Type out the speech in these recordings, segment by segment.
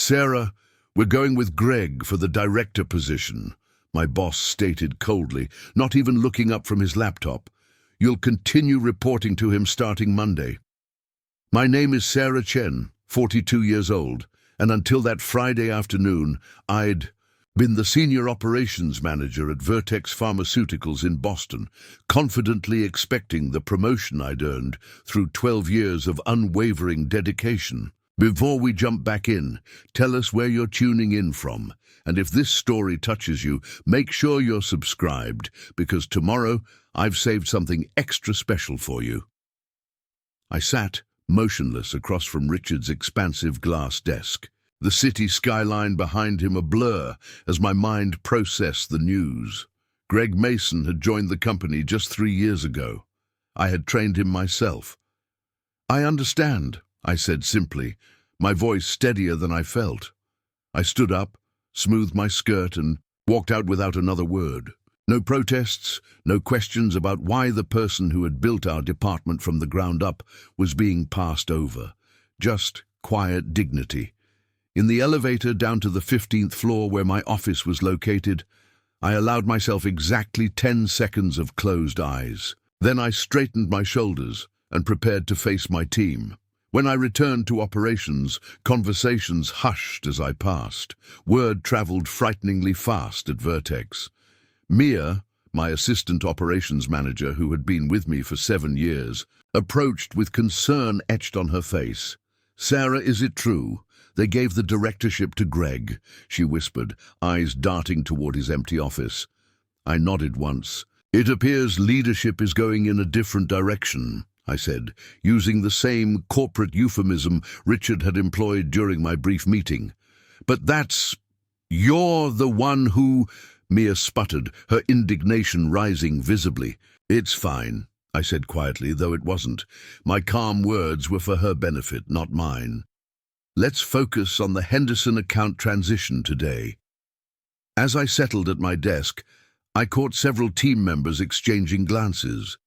Sarah, we're going with Greg for the director position, my boss stated coldly, not even looking up from his laptop. You'll continue reporting to him starting Monday. My name is Sarah Chen, 42 years old, and until that Friday afternoon, I'd been the senior operations manager at Vertex Pharmaceuticals in Boston, confidently expecting the promotion I'd earned through 12 years of unwavering dedication. Before we jump back in, tell us where you're tuning in from, and if this story touches you, make sure you're subscribed, because tomorrow I've saved something extra special for you. I sat, motionless, across from Richard's expansive glass desk, the city skyline behind him a blur as my mind processed the news. Greg Mason had joined the company just 3 years ago. I had trained him myself. I understand, I said simply, my voice steadier than I felt. I stood up, smoothed my skirt, and walked out without another word. No protests, no questions about why the person who had built our department from the ground up was being passed over. Just quiet dignity. In the elevator down to the 15th floor where my office was located, I allowed myself exactly 10 seconds of closed eyes. Then I straightened my shoulders and prepared to face my team. When I returned to operations, conversations hushed as I passed. Word traveled frighteningly fast at Vertex. Mia, my assistant operations manager who had been with me for 7 years, approached with concern etched on her face. "Sarah, is it true? They gave the directorship to Greg," she whispered, eyes darting toward his empty office. I nodded once. "It appears leadership is going in a different direction," I said, using the same corporate euphemism Richard had employed during my brief meeting. "But you're the one who—" Mia sputtered, her indignation rising visibly. "It's fine," I said quietly, though it wasn't. My calm words were for her benefit, not mine. "Let's focus on the Henderson account transition today." As I settled at my desk, I caught several team members exchanging glances.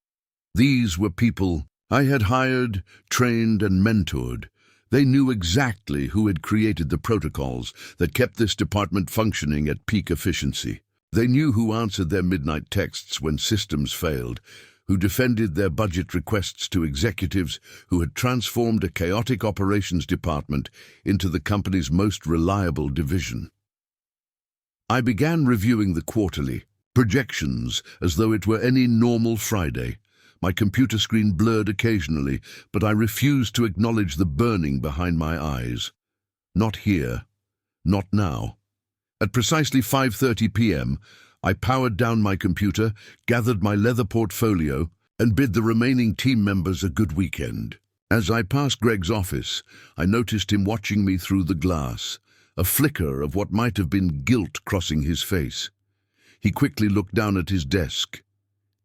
These were people I had hired, trained, and mentored. They knew exactly who had created the protocols that kept this department functioning at peak efficiency. They knew who answered their midnight texts when systems failed, who defended their budget requests to executives, who had transformed a chaotic operations department into the company's most reliable division. I began reviewing the quarterly projections as though it were any normal Friday. My computer screen blurred occasionally, but I refused to acknowledge the burning behind my eyes. Not here. Not now. At precisely 5:30 p.m., I powered down my computer, gathered my leather portfolio, and bid the remaining team members a good weekend. As I passed Greg's office, I noticed him watching me through the glass, a flicker of what might have been guilt crossing his face. He quickly looked down at his desk.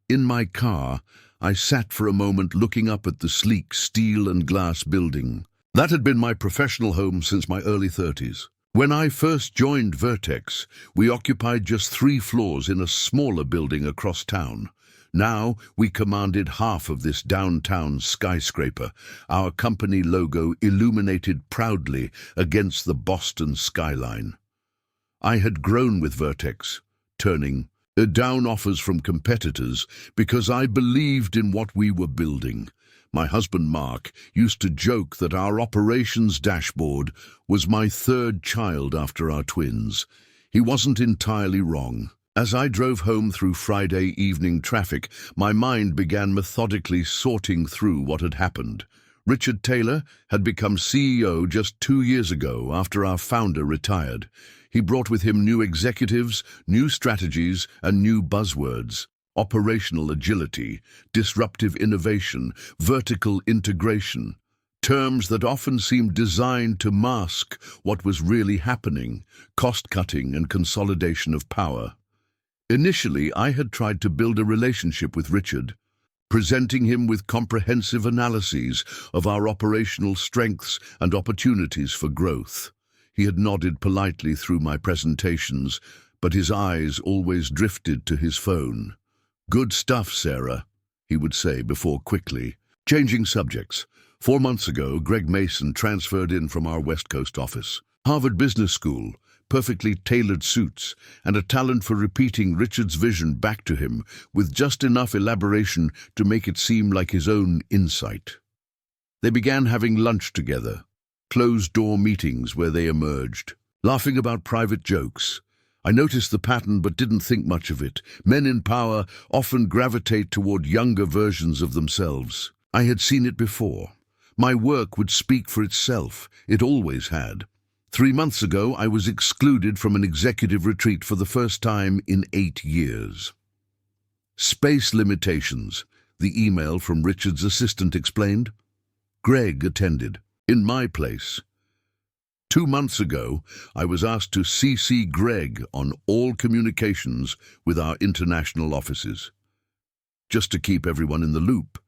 In my car, I sat for a moment looking up at the sleek steel and glass building. That had been my professional home since my early 30s. When I first joined Vertex, we occupied just 3 floors in a smaller building across town. Now we commanded half of this downtown skyscraper, our company logo illuminated proudly against the Boston skyline. I had grown with Vertex, turning down offers from competitors because I believed in what we were building. My husband, Mark, used to joke that our operations dashboard was my 3rd child after our twins. He wasn't entirely wrong. As I drove home through Friday evening traffic, my mind began methodically sorting through what had happened. Richard Taylor had become CEO just 2 years ago after our founder retired. He brought with him new executives, new strategies, and new buzzwords. Operational agility, disruptive innovation, vertical integration. Terms that often seemed designed to mask what was really happening, cost-cutting and consolidation of power. Initially, I had tried to build a relationship with Richard, presenting him with comprehensive analyses of our operational strengths and opportunities for growth. He had nodded politely through my presentations, but his eyes always drifted to his phone. "Good stuff, Sarah," he would say before quickly changing subjects. 4 months ago, Greg Mason transferred in from our West Coast office. Harvard Business School, perfectly tailored suits, and a talent for repeating Richard's vision back to him with just enough elaboration to make it seem like his own insight. They began having lunch together, closed-door meetings where they emerged, laughing about private jokes. I noticed the pattern but didn't think much of it. Men in power often gravitate toward younger versions of themselves. I had seen it before. My work would speak for itself. It always had. 3 months ago, I was excluded from an executive retreat for the first time in 8 years. Space limitations, the email from Richard's assistant explained. Greg attended, in my place. 2 months ago, I was asked to CC Greg on all communications with our international offices. Just to keep everyone in the loop,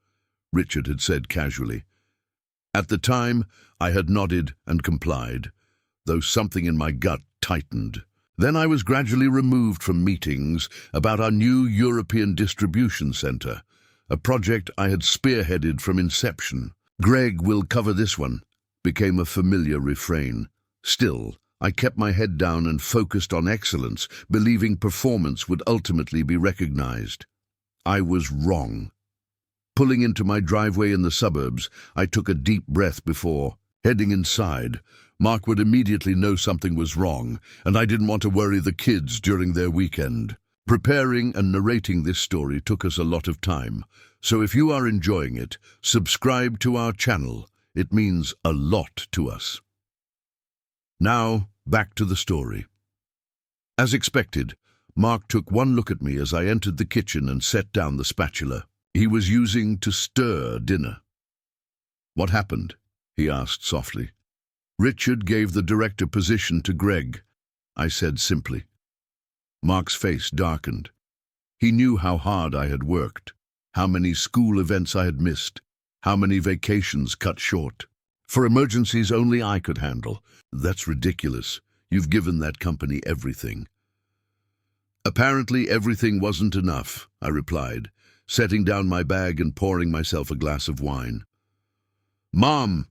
Richard had said casually. At the time, I had nodded and complied, though something in my gut tightened. Then I was gradually removed from meetings about our new European distribution center, a project I had spearheaded from inception. Greg will cover this one, became a familiar refrain. Still, I kept my head down and focused on excellence, believing performance would ultimately be recognized. I was wrong. Pulling into my driveway in the suburbs, I took a deep breath before heading inside. Mark would immediately know something was wrong, and I didn't want to worry the kids during their weekend. Preparing and narrating this story took us a lot of time, so if you are enjoying it, subscribe to our channel. It means a lot to us. Now, back to the story. As expected, Mark took one look at me as I entered the kitchen and set down the spatula he was using to stir dinner. "What happened?" he asked softly. "Richard gave the director position to Greg," I said simply. Mark's face darkened. He knew how hard I had worked, how many school events I had missed, how many vacations cut short. For emergencies only I could handle. "That's ridiculous. You've given that company everything." "Apparently everything wasn't enough," I replied, setting down my bag and pouring myself a glass of wine. "Mom!"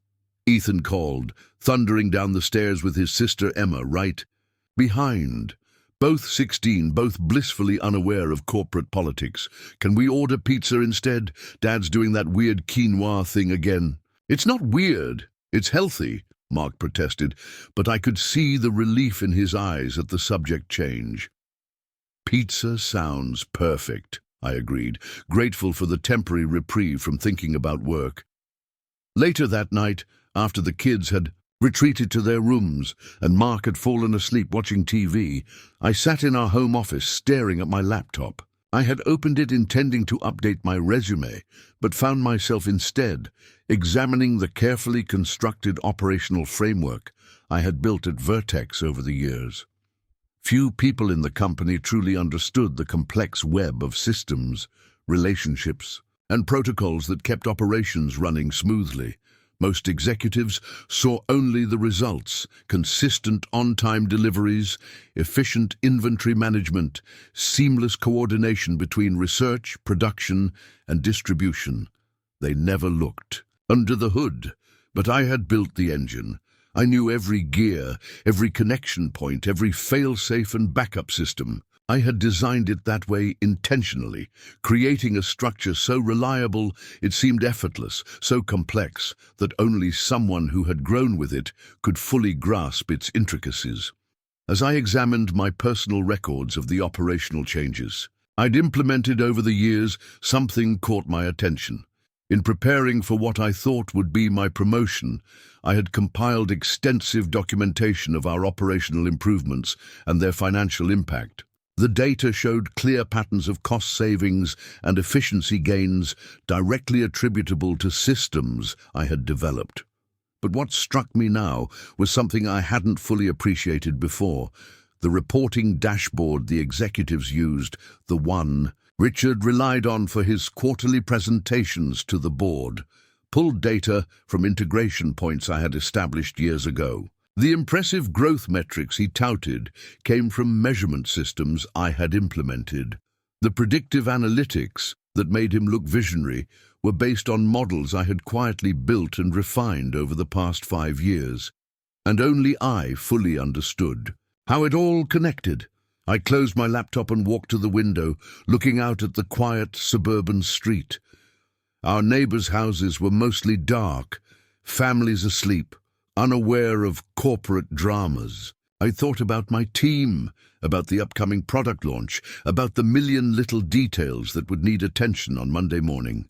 Ethan called, thundering down the stairs with his sister Emma right behind. Both 16, both blissfully unaware of corporate politics. "Can we order pizza instead? Dad's doing that weird quinoa thing again." "It's not weird, it's healthy," Mark protested, but I could see the relief in his eyes at the subject change. "Pizza sounds perfect," I agreed, grateful for the temporary reprieve from thinking about work. Later that night, after the kids had retreated to their rooms and Mark had fallen asleep watching TV, I sat in our home office staring at my laptop. I had opened it intending to update my resume, but found myself instead examining the carefully constructed operational framework I had built at Vertex over the years. Few people in the company truly understood the complex web of systems, relationships, and protocols that kept operations running smoothly. Most executives saw only the results: consistent on-time deliveries, efficient inventory management, seamless coordination between research, production, and distribution. They never looked under the hood, but I had built the engine. I knew every gear, every connection point, every fail-safe and backup system. I had designed it that way intentionally, creating a structure so reliable it seemed effortless, so complex that only someone who had grown with it could fully grasp its intricacies. As I examined my personal records of the operational changes I'd implemented over the years, something caught my attention. In preparing for what I thought would be my promotion, I had compiled extensive documentation of our operational improvements and their financial impact. The data showed clear patterns of cost savings and efficiency gains directly attributable to systems I had developed. But what struck me now was something I hadn't fully appreciated before: the reporting dashboard the executives used, the one Richard relied on for his quarterly presentations to the board, pulled data from integration points I had established years ago. The impressive growth metrics he touted came from measurement systems I had implemented. The predictive analytics that made him look visionary were based on models I had quietly built and refined over the past 5 years. and only I fully understood. How it all connected. I closed my laptop and walked to the window, looking out at the quiet suburban street. Our neighbors' houses were mostly dark, families asleep, unaware of corporate dramas. I thought about my team, about the upcoming product launch, about the million little details that would need attention on Monday morning.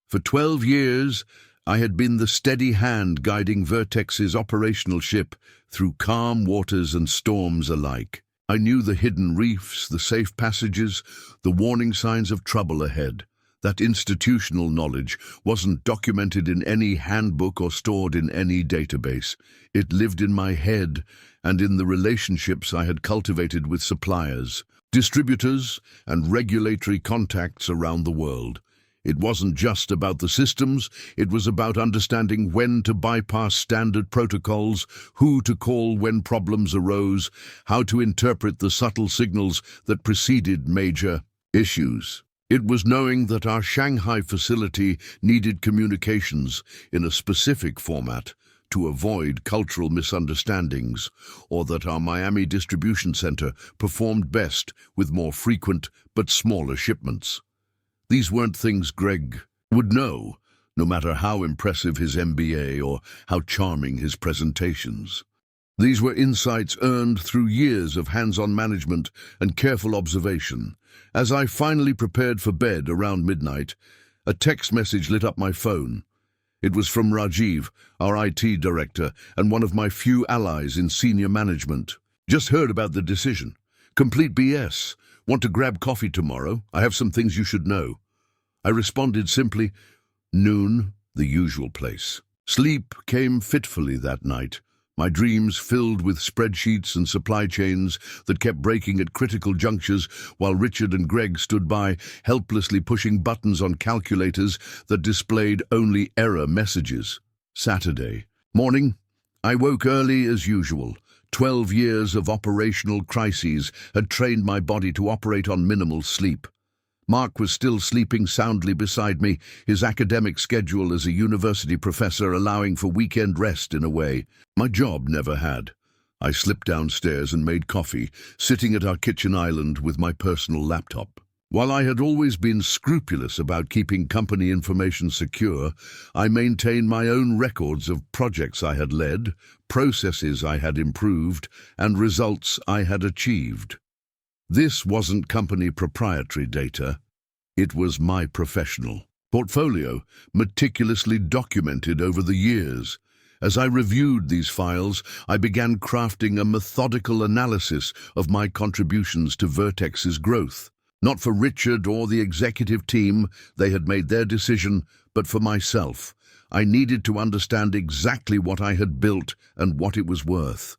For 12 years, I had been the steady hand guiding Vertex's operational ship through calm waters and storms alike. I knew the hidden reefs, the safe passages, the warning signs of trouble ahead. That institutional knowledge wasn't documented in any handbook or stored in any database. It lived in my head and in the relationships I had cultivated with suppliers, distributors, and regulatory contacts around the world. It wasn't just about the systems, it was about understanding when to bypass standard protocols, who to call when problems arose, how to interpret the subtle signals that preceded major issues. It was knowing that our Shanghai facility needed communications in a specific format to avoid cultural misunderstandings, or that our Miami distribution center performed best with more frequent but smaller shipments. These weren't things Greg would know, no matter how impressive his MBA or how charming his presentations. These were insights earned through years of hands-on management and careful observation. As I finally prepared for bed around midnight, a text message lit up my phone. It was from Rajiv, our IT director, and one of my few allies in senior management. Just heard about the decision. Complete BS. Want to grab coffee tomorrow? I have some things you should know. I responded simply, noon, the usual place. Sleep came fitfully that night, my dreams filled with spreadsheets and supply chains that kept breaking at critical junctures while Richard and Greg stood by, helplessly pushing buttons on calculators that displayed only error messages. Saturday morning, I woke early as usual. 12 years of operational crises had trained my body to operate on minimal sleep. Mark was still sleeping soundly beside me, his academic schedule as a university professor allowing for weekend rest in a way my job never had. I slipped downstairs and made coffee, sitting at our kitchen island with my personal laptop. While I had always been scrupulous about keeping company information secure, I maintained my own records of projects I had led, processes I had improved, and results I had achieved. This wasn't company proprietary data. It was my professional portfolio, meticulously documented over the years. As I reviewed these files, I began crafting a methodical analysis of my contributions to Vertex's growth. Not for Richard or the executive team, they had made their decision, but for myself. I needed to understand exactly what I had built and what it was worth.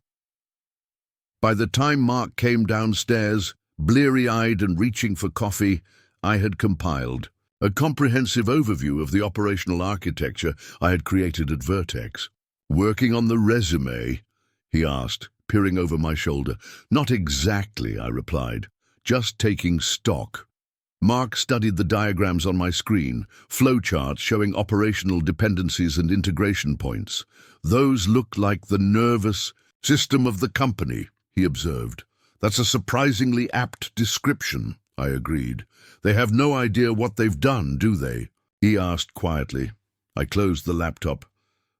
By the time Mark came downstairs, bleary-eyed and reaching for coffee, I had compiled a comprehensive overview of the operational architecture I had created at Vertex. "Working on the resume?" he asked, peering over my shoulder. "Not exactly," I replied. "Just taking stock." Mark studied the diagrams on my screen, flowcharts showing operational dependencies and integration points. "Those look like the nervous system of the company," he observed. "That's a surprisingly apt description," I agreed. "They have no idea what they've done, do they?" he asked quietly. I closed the laptop.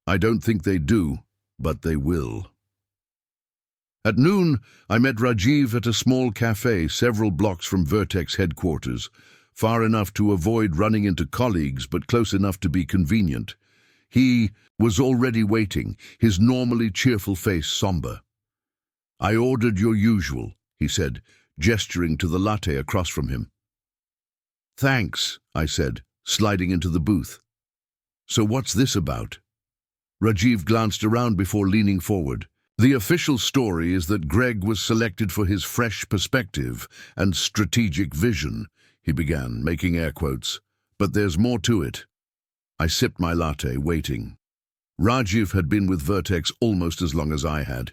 "I don't think they do, but they will." At noon, I met Rajiv at a small cafe several blocks from Vertex headquarters, far enough to avoid running into colleagues but close enough to be convenient. He was already waiting, his normally cheerful face somber. "I ordered your usual," he said, gesturing to the latte across from him. "Thanks," I said, sliding into the booth. "So what's this about?" Rajiv glanced around before leaning forward. "The official story is that Greg was selected for his fresh perspective and strategic vision," he began, making air quotes. "But there's more to it." I sipped my latte, waiting. Rajiv had been with Vertex almost as long as I had.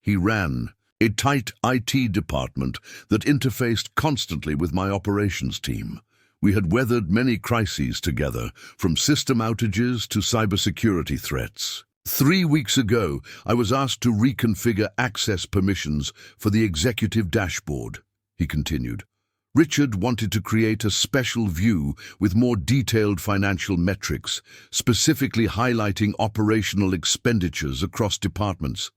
He ran a tight IT department that interfaced constantly with my operations team. We had weathered many crises together, from system outages to cybersecurity threats. 3 weeks ago, I was asked to reconfigure access permissions for the executive dashboard, he continued. Richard wanted to create a special view with more detailed financial metrics, specifically highlighting operational expenditures across departments.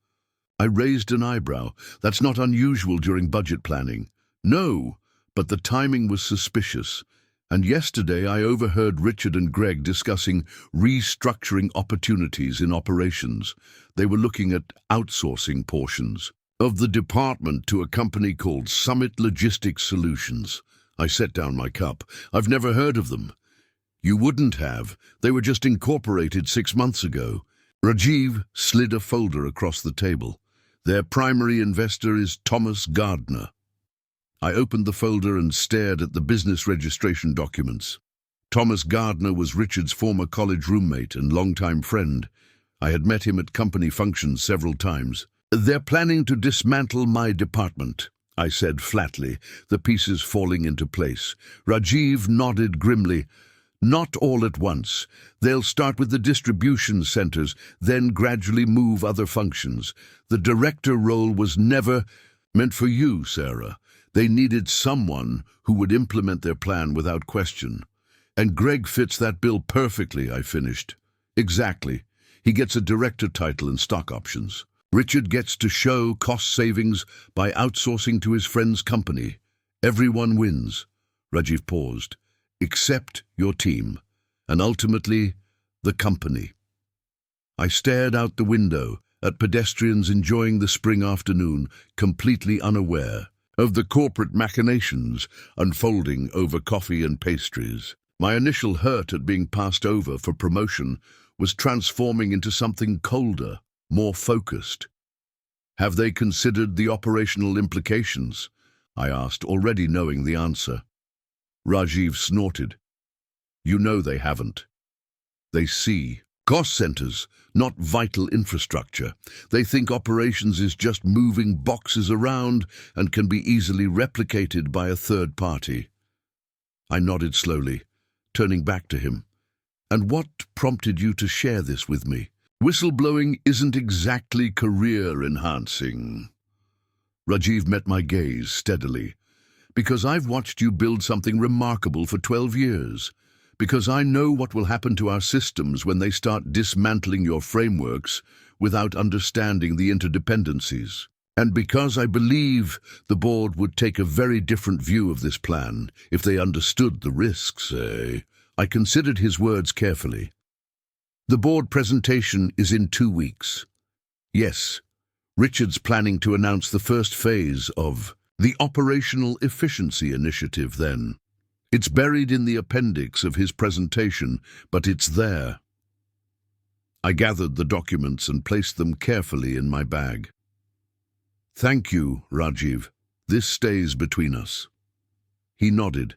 I raised an eyebrow. That's not unusual during budget planning. No, but the timing was suspicious. And yesterday I overheard Richard and Greg discussing restructuring opportunities in operations. They were looking at outsourcing portions of the department to a company called Summit Logistics Solutions. I set down my cup. I've never heard of them. You wouldn't have. They were just incorporated 6 months ago. Rajiv slid a folder across the table. Their primary investor is Thomas Gardner. I opened the folder and stared at the business registration documents. Thomas Gardner was Richard's former college roommate and longtime friend. I had met him at company functions several times. They're planning to dismantle my department, I said flatly, the pieces falling into place. Rajiv nodded grimly. Not all at once. They'll start with the distribution centers, then gradually move other functions. The director role was never meant for you, Sarah. They needed someone who would implement their plan without question. And Greg fits that bill perfectly, I finished. Exactly. He gets a director title and stock options. Richard gets to show cost savings by outsourcing to his friend's company. Everyone wins. Rajiv paused. Except your team, and ultimately, the company. I stared out the window at pedestrians enjoying the spring afternoon, completely unaware of the corporate machinations unfolding over coffee and pastries. My initial hurt at being passed over for promotion was transforming into something colder, more focused. Have they considered the operational implications? I asked, already knowing the answer. Rajiv snorted. You know they haven't. They see cost centers, not vital infrastructure. They think operations is just moving boxes around and can be easily replicated by a third party. I nodded slowly, turning back to him. And what prompted you to share this with me? Whistleblowing isn't exactly career-enhancing. Rajiv met my gaze steadily. Because I've watched you build something remarkable for 12 years. Because I know what will happen to our systems when they start dismantling your frameworks without understanding the interdependencies. And because I believe the board would take a very different view of this plan if they understood the risks, I considered his words carefully. The board presentation is in 2 weeks. Yes, Richard's planning to announce the first phase of the Operational Efficiency Initiative then. It's buried in the appendix of his presentation, but it's there. I gathered the documents and placed them carefully in my bag. Thank you, Rajiv. This stays between us. He nodded.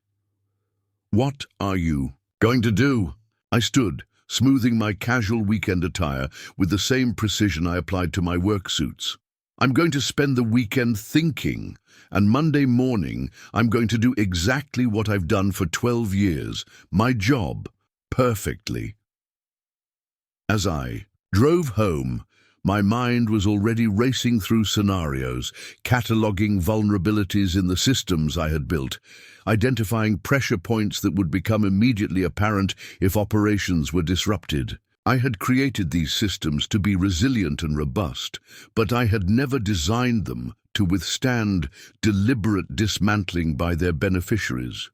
What are you going to do? I stood, smoothing my casual weekend attire with the same precision I applied to my work suits. I'm going to spend the weekend thinking, and Monday morning I'm going to do exactly what I've done for 12 years, my job, perfectly. As I drove home, my mind was already racing through scenarios, cataloging vulnerabilities in the systems I had built, identifying pressure points that would become immediately apparent if operations were disrupted. I had created these systems to be resilient and robust, but I had never designed them to withstand deliberate dismantling by their beneficiaries.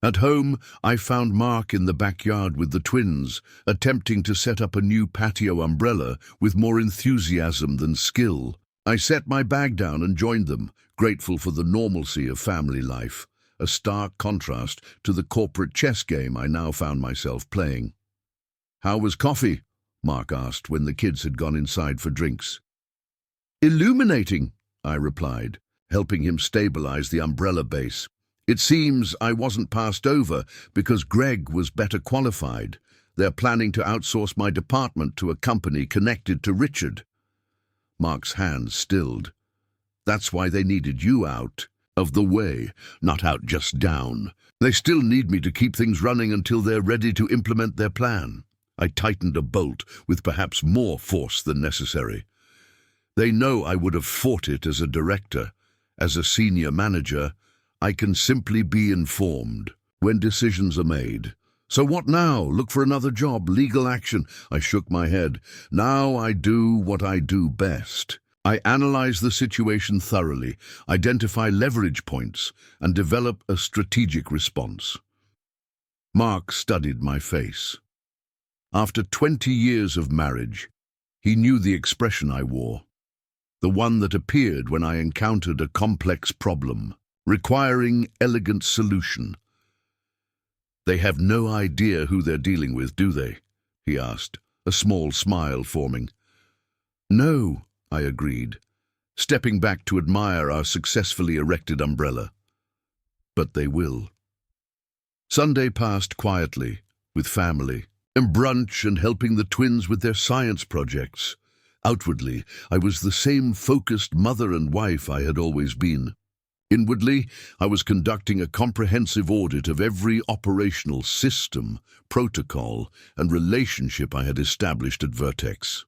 At home, I found Mark in the backyard with the twins, attempting to set up a new patio umbrella with more enthusiasm than skill. I set my bag down and joined them, grateful for the normalcy of family life, a stark contrast to the corporate chess game I now found myself playing. "How was coffee?" Mark asked when the kids had gone inside for drinks. "Illuminating," I replied, helping him stabilize the umbrella base. It seems I wasn't passed over because Greg was better qualified. They're planning to outsource my department to a company connected to Richard. Mark's hands stilled. That's why they needed you out of the way, not out just down. They still need me to keep things running until they're ready to implement their plan. I tightened a bolt with perhaps more force than necessary. They know I would have fought it as a director. As a senior manager, I can simply be informed when decisions are made. So what now? Look for another job, legal action? I shook my head. Now I do what I do best. I analyze the situation thoroughly, identify leverage points, and develop a strategic response. Mark studied my face. After 20 years of marriage, he knew the expression I wore, the one that appeared when I encountered a complex problem, requiring elegant solution. "They have no idea who they're dealing with, do they?" he asked, a small smile forming. "No," I agreed, stepping back to admire our successfully erected umbrella. "But they will." Sunday passed quietly, with family, and brunch and helping the twins with their science projects. Outwardly, I was the same focused mother and wife I had always been. Inwardly, I was conducting a comprehensive audit of every operational system, protocol, and relationship I had established at Vertex.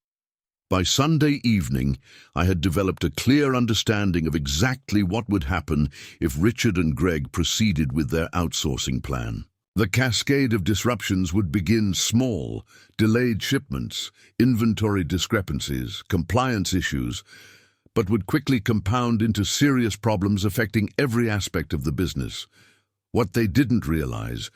By Sunday evening, I had developed a clear understanding of exactly what would happen if Richard and Greg proceeded with their outsourcing plan. The cascade of disruptions would begin small: delayed shipments, inventory discrepancies, compliance issues, but would quickly compound into serious problems affecting every aspect of the business. What they didn't realize,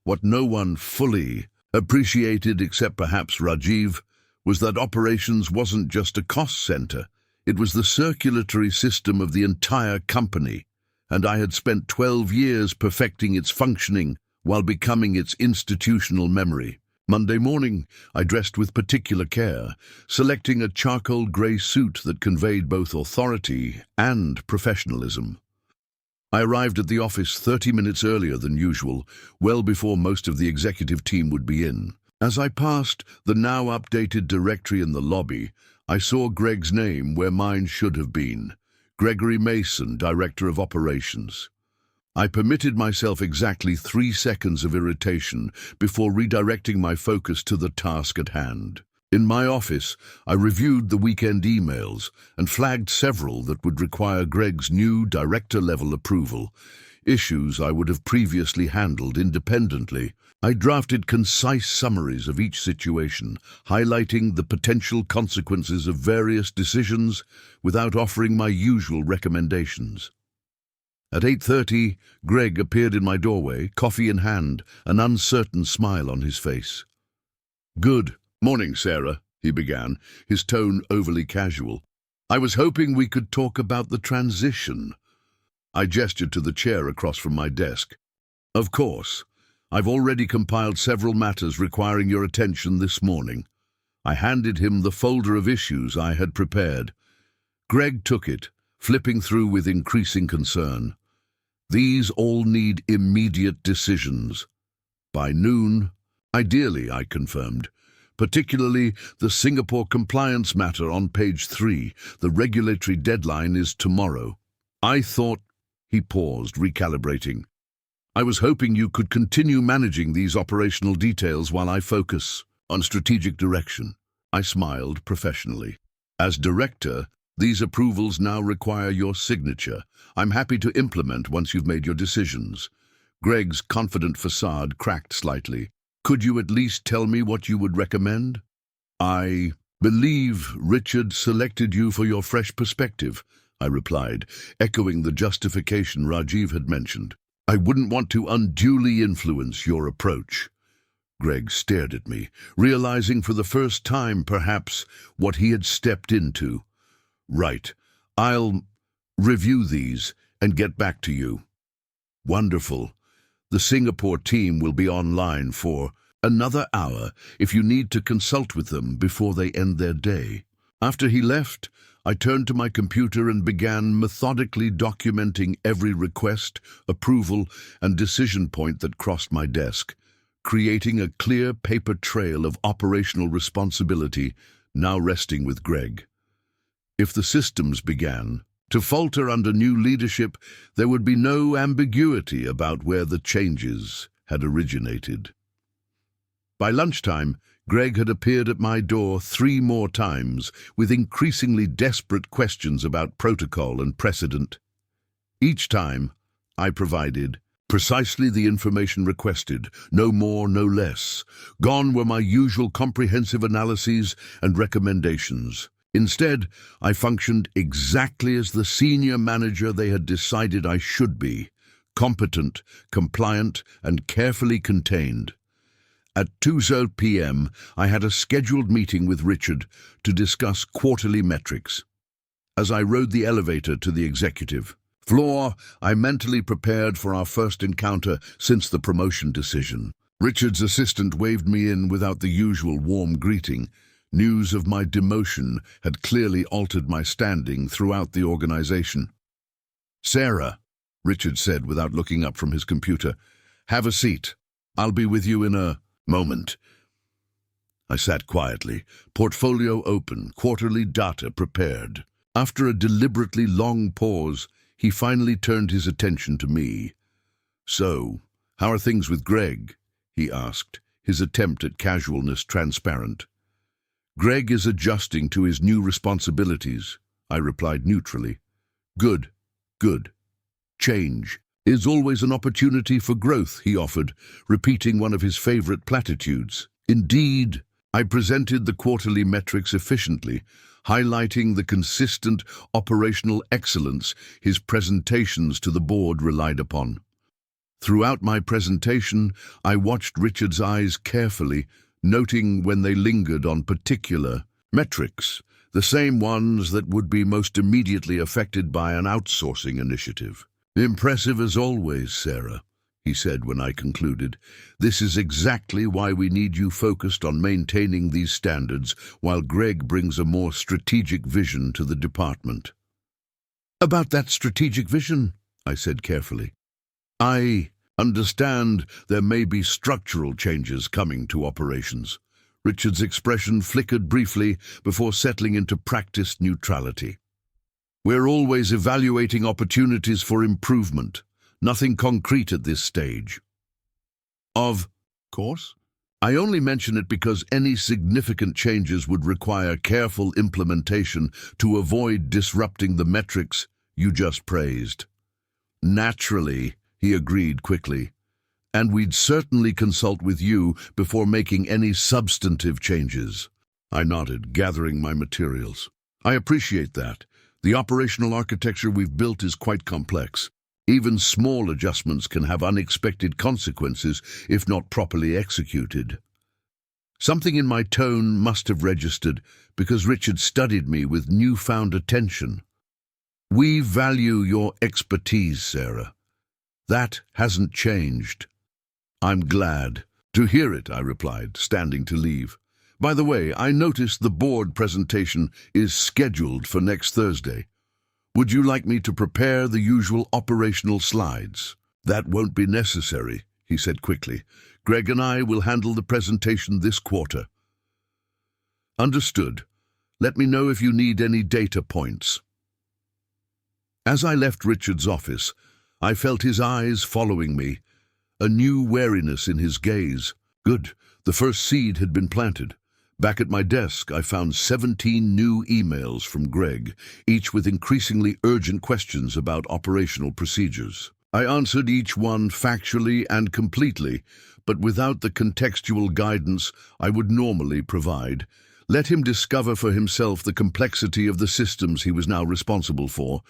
what no one fully appreciated except perhaps Rajiv, was that operations wasn't just a cost center. It was the circulatory system of the entire company, and I had spent 12 years perfecting its functioning while becoming its institutional memory. Monday morning, I dressed with particular care, selecting a charcoal grey suit that conveyed both authority and professionalism. I arrived at the office 30 minutes earlier than usual, well before most of the executive team would be in. As I passed the now updated directory in the lobby, I saw Greg's name where mine should have been: Gregory Mason, Director of Operations. I permitted myself exactly 3 seconds of irritation before redirecting my focus to the task at hand. In my office, I reviewed the weekend emails and flagged several that would require Greg's new director-level approval, issues I would have previously handled independently. I drafted concise summaries of each situation, highlighting the potential consequences of various decisions without offering my usual recommendations. At 8:30, Greg appeared in my doorway, coffee in hand, an uncertain smile on his face. "Good morning, Sarah," he began, his tone overly casual. "I was hoping we could talk about the transition." I gestured to the chair across from my desk. "Of course. I've already compiled several matters requiring your attention this morning." I handed him the folder of issues I had prepared. Greg took it, flipping through with increasing concern. "These all need immediate decisions. By noon, ideally," I confirmed. "Particularly the Singapore compliance matter on page 3. The regulatory deadline is tomorrow." "I thought—" He paused, recalibrating. "I was hoping you could continue managing these operational details while I focus on strategic direction." I smiled professionally. "As director, these approvals now require your signature. I'm happy to implement once you've made your decisions." Greg's confident facade cracked slightly. "Could you at least tell me what you would recommend?" "I believe Richard selected you for your fresh perspective," I replied, echoing the justification Rajiv had mentioned. "I wouldn't want to unduly influence your approach." Greg stared at me, realizing for the first time, perhaps, what he had stepped into. "Right. I'll review these and get back to you." "Wonderful. The Singapore team will be online for another hour if you need to consult with them before they end their day." After he left, I turned to my computer and began methodically documenting every request, approval, and decision point that crossed my desk, creating a clear paper trail of operational responsibility now resting with Greg. If the systems began to falter under new leadership, there would be no ambiguity about where the changes had originated. By lunchtime, Greg had appeared at my door 3 more times with increasingly desperate questions about protocol and precedent. Each time, I provided precisely the information requested, no more, no less. Gone were my usual comprehensive analyses and recommendations. Instead, I functioned exactly as the senior manager they had decided I should be: competent, compliant, and carefully contained. At 2:00 p.m., I had a scheduled meeting with Richard to discuss quarterly metrics. As I rode the elevator to the executive floor, I mentally prepared for our first encounter since the promotion decision. Richard's assistant waved me in without the usual warm greeting. News of my demotion had clearly altered my standing throughout the organization. "Sarah," Richard said without looking up from his computer, "have a seat. I'll be with you in a moment." I sat quietly, portfolio open, quarterly data prepared. After a deliberately long pause, he finally turned his attention to me. "So, how are things with Greg?" he asked, his attempt at casualness transparent. "Greg is adjusting to his new responsibilities," I replied neutrally. Good. Change is always an opportunity for growth," he offered, repeating one of his favorite platitudes. Indeed, I presented the quarterly metrics efficiently, highlighting the consistent operational excellence his presentations to the board relied upon. Throughout my presentation, I watched Richard's eyes carefully, noting when they lingered on particular metrics, the same ones that would be most immediately affected by an outsourcing initiative. "Impressive as always, Sarah," he said when I concluded. "This is exactly why we need you focused on maintaining these standards while Greg brings a more strategic vision to the department." "About that strategic vision," I said carefully. "I understand there may be structural changes coming to operations." Richard's expression flickered briefly before settling into practiced neutrality. "We're always evaluating opportunities for improvement. Nothing concrete at this stage." "Of course. I only mention it because any significant changes would require careful implementation to avoid disrupting the metrics you just praised." "Naturally," he agreed quickly. "And we'd certainly consult with you before making any substantive changes." I nodded, gathering my materials. "I appreciate that. The operational architecture we've built is quite complex. Even small adjustments can have unexpected consequences if not properly executed." Something in my tone must have registered, because Richard studied me with newfound attention. "We value your expertise, Sarah. That hasn't changed." "I'm glad to hear it," I replied, standing to leave. "By the way, I noticed the board presentation is scheduled for next Thursday. Would you like me to prepare the usual operational slides?" "That won't be necessary," he said quickly. "Greg and I will handle the presentation this quarter." "Understood. Let me know if you need any data points." As I left Richard's office, I felt his eyes following me, a new wariness in his gaze. Good. The first seed had been planted. Back at my desk, I found 17 new emails from Greg, each with increasingly urgent questions about operational procedures. I answered each one factually and completely, but without the contextual guidance I would normally provide. Let him discover for himself the complexity of the systems he was now responsible for.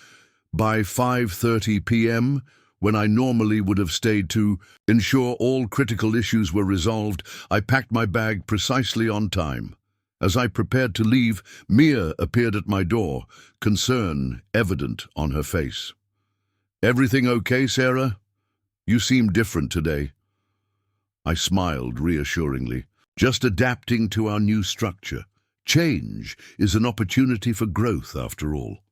By 5:30 p.m., when I normally would have stayed to ensure all critical issues were resolved, I packed my bag precisely on time. As I prepared to leave, Mia appeared at my door, concern evident on her face. "Everything okay, Sarah? You seem different today." I smiled reassuringly. "Just adapting to our new structure. Change is an opportunity for growth, after all."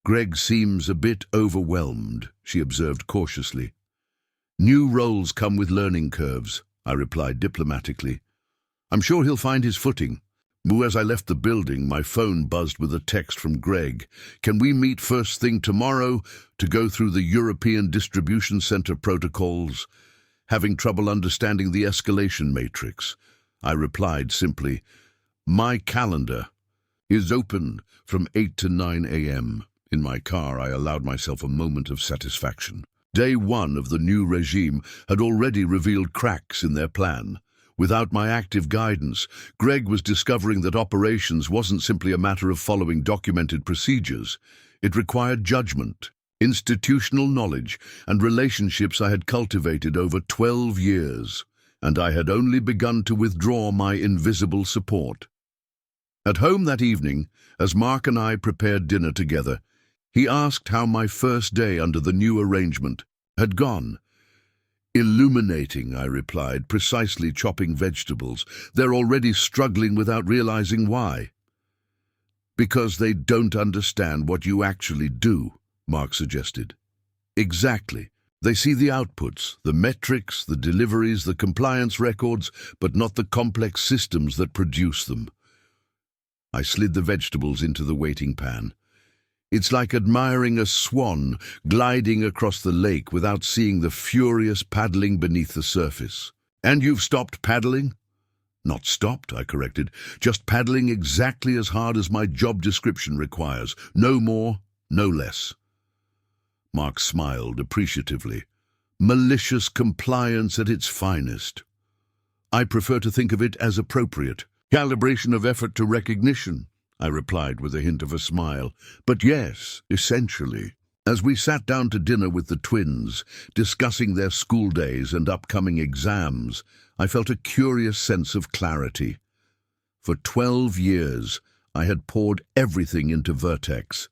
"Greg seems a bit overwhelmed," she observed cautiously. "New roles come with learning curves," I replied diplomatically. "I'm sure he'll find his footing." As I left the building, my phone buzzed with a text from Greg. "Can we meet first thing tomorrow to go through the European Distribution Center protocols? Having trouble understanding the escalation matrix." I replied simply. My calendar is open from 8 to 9 a.m. In my car, I allowed myself a moment of satisfaction. Day one of the new regime had already revealed cracks in their plan. Without my active guidance, Greg was discovering that operations wasn't simply a matter of following documented procedures. It required judgment, institutional knowledge, and relationships I had cultivated over 12 years, and I had only begun to withdraw my invisible support. At home that evening, as Mark and I prepared dinner together, he asked how my first day under the new arrangement had gone. Illuminating, I replied, precisely chopping vegetables. They're already struggling without realizing why. Because they don't understand what you actually do, Mark suggested. Exactly. They see the outputs, the metrics, the deliveries, the compliance records, but not the complex systems that produce them. I slid the vegetables into the waiting pan. It's like admiring a swan gliding across the lake without seeing the furious paddling beneath the surface. And you've stopped paddling? Not stopped, I corrected, just paddling exactly as hard as my job description requires. No more, no less. Mark smiled appreciatively. Malicious compliance at its finest. I prefer to think of it as appropriate. Calibration of effort to recognition, I replied with a hint of a smile. But yes, essentially. As we sat down to dinner with the twins, discussing their school days and upcoming exams, I felt a curious sense of clarity. For 12 years, I had poured everything into Vertex,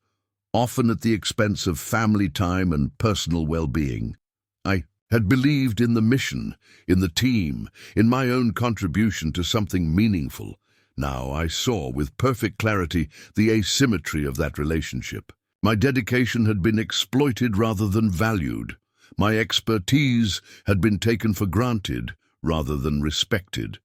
often at the expense of family time and personal well-being. I had believed in the mission, in the team, in my own contribution to something meaningful. Now I saw with perfect clarity the asymmetry of that relationship. My dedication had been exploited rather than valued. My expertise had been taken for granted rather than respected.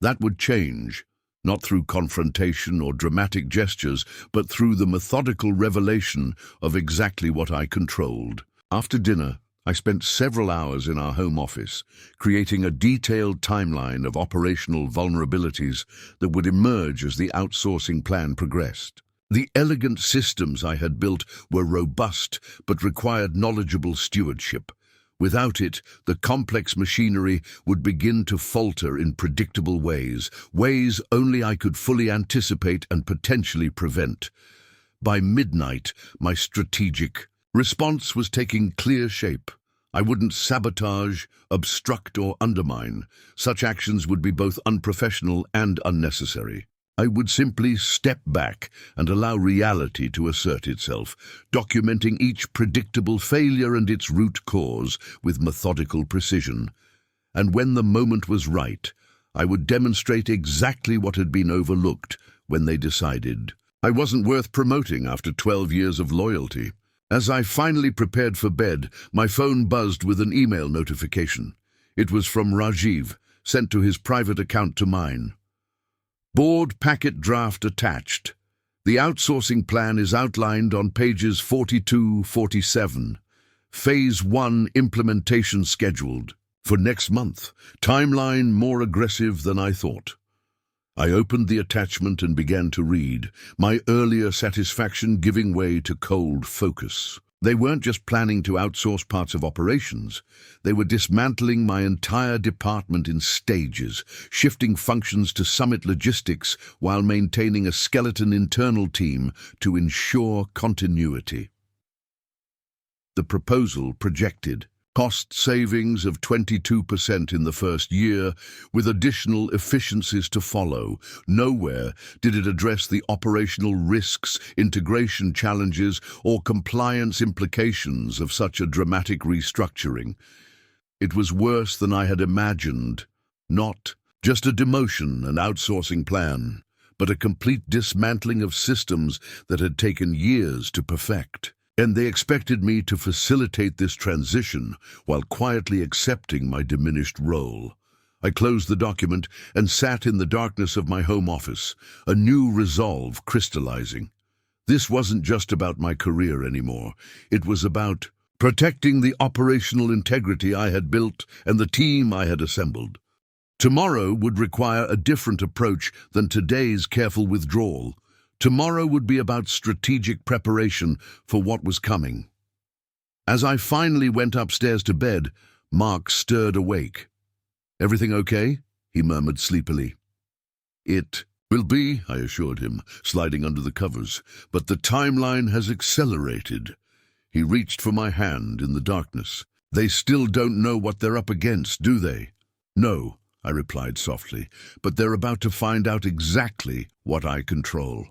That would change, not through confrontation or dramatic gestures, but through the methodical revelation of exactly what I controlled. After dinner, I spent several hours in our home office, creating a detailed timeline of operational vulnerabilities that would emerge as the outsourcing plan progressed. The elegant systems I had built were robust but required knowledgeable stewardship. Without it, the complex machinery would begin to falter in predictable ways only I could fully anticipate and potentially prevent. By midnight, my strategic response was taking clear shape. I wouldn't sabotage, obstruct, or undermine. Such actions would be both unprofessional and unnecessary. I would simply step back and allow reality to assert itself, documenting each predictable failure and its root cause with methodical precision. And when the moment was right, I would demonstrate exactly what had been overlooked when they decided I wasn't worth promoting after 12 years of loyalty. As I finally prepared for bed, my phone buzzed with an email notification. It was from Rajiv, sent to his private account to mine. Board packet draft attached. The outsourcing plan is outlined on pages 42-47. Phase 1 implementation scheduled. For next month. Timeline more aggressive than I thought. I opened the attachment and began to read, my earlier satisfaction giving way to cold focus. They weren't just planning to outsource parts of operations. They were dismantling my entire department in stages, shifting functions to summit logistics while maintaining a skeleton internal team to ensure continuity. The proposal projected cost savings of 22% in the first year, with additional efficiencies to follow. Nowhere did it address the operational risks, integration challenges, or compliance implications of such a dramatic restructuring. It was worse than I had imagined. Not just a demotion and outsourcing plan, but a complete dismantling of systems that had taken years to perfect. And they expected me to facilitate this transition while quietly accepting my diminished role. I closed the document and sat in the darkness of my home office, a new resolve crystallizing. This wasn't just about my career anymore. It was about protecting the operational integrity I had built and the team I had assembled. Tomorrow would require a different approach than today's careful withdrawal. Tomorrow would be about strategic preparation for what was coming. As I finally went upstairs to bed, Mark stirred awake. "Everything okay?" he murmured sleepily. "It will be," I assured him, sliding under the covers, "but the timeline has accelerated." He reached for my hand in the darkness. "They still don't know what they're up against, do they?" "No," I replied softly, "but they're about to find out exactly what I control."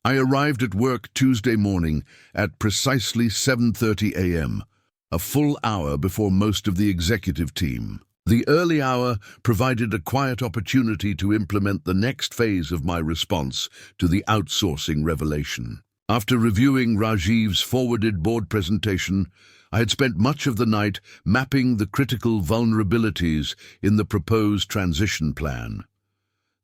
I arrived at work Tuesday morning at precisely 7:30 a.m., a full hour before most of the executive team. The early hour provided a quiet opportunity to implement the next phase of my response to the outsourcing revelation. After reviewing Rajiv's forwarded board presentation, I had spent much of the night mapping the critical vulnerabilities in the proposed transition plan.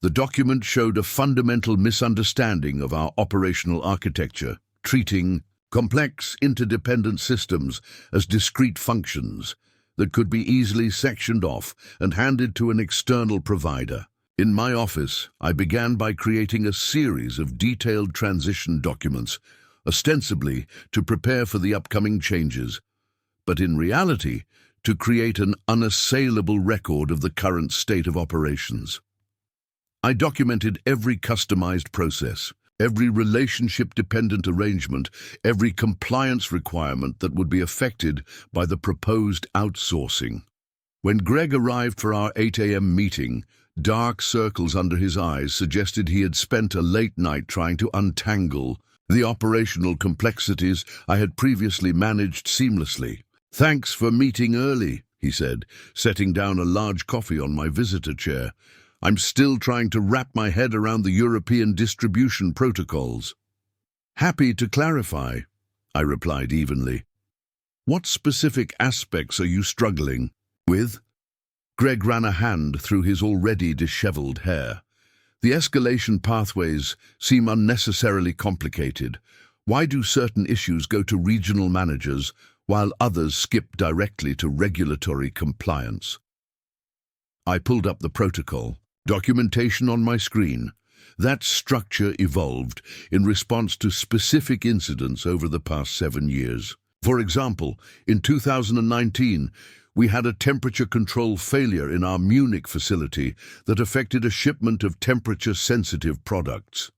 The document showed a fundamental misunderstanding of our operational architecture, treating complex interdependent systems as discrete functions that could be easily sectioned off and handed to an external provider. In my office, I began by creating a series of detailed transition documents, ostensibly to prepare for the upcoming changes, but in reality, to create an unassailable record of the current state of operations. I documented every customized process, every relationship-dependent arrangement, every compliance requirement that would be affected by the proposed outsourcing. When Greg arrived for our 8 a.m. meeting, dark circles under his eyes suggested he had spent a late night trying to untangle the operational complexities I had previously managed seamlessly. "Thanks for meeting early," he said, setting down a large coffee on my visitor chair. "I'm still trying to wrap my head around the European distribution protocols." "Happy to clarify," I replied evenly. "What specific aspects are you struggling with?" Greg ran a hand through his already disheveled hair. "The escalation pathways seem unnecessarily complicated. Why do certain issues go to regional managers while others skip directly to regulatory compliance?" I pulled up the protocol, documentation on my screen. That structure evolved in response to specific incidents over the past 7 years. For example, in 2019, we had a temperature control failure in our Munich facility that affected a shipment of temperature-sensitive products.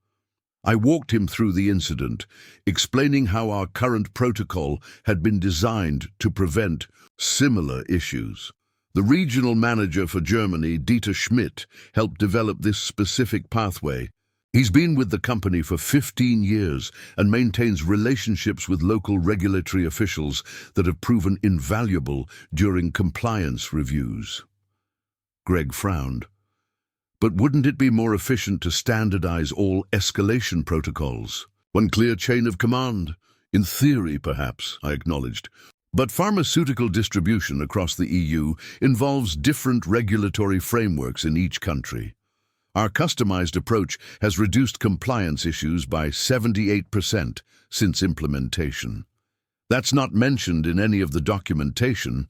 I walked him through the incident, explaining how our current protocol had been designed to prevent similar issues. The regional manager for Germany, Dieter Schmidt, helped develop this specific pathway. He's been with the company for 15 years and maintains relationships with local regulatory officials that have proven invaluable during compliance reviews. Greg frowned. "But wouldn't it be more efficient to standardize all escalation protocols? One clear chain of command?" "In theory, perhaps," I acknowledged. "But pharmaceutical distribution across the EU involves different regulatory frameworks in each country. Our customized approach has reduced compliance issues by 78% since implementation. That's not mentioned in any of the documentation."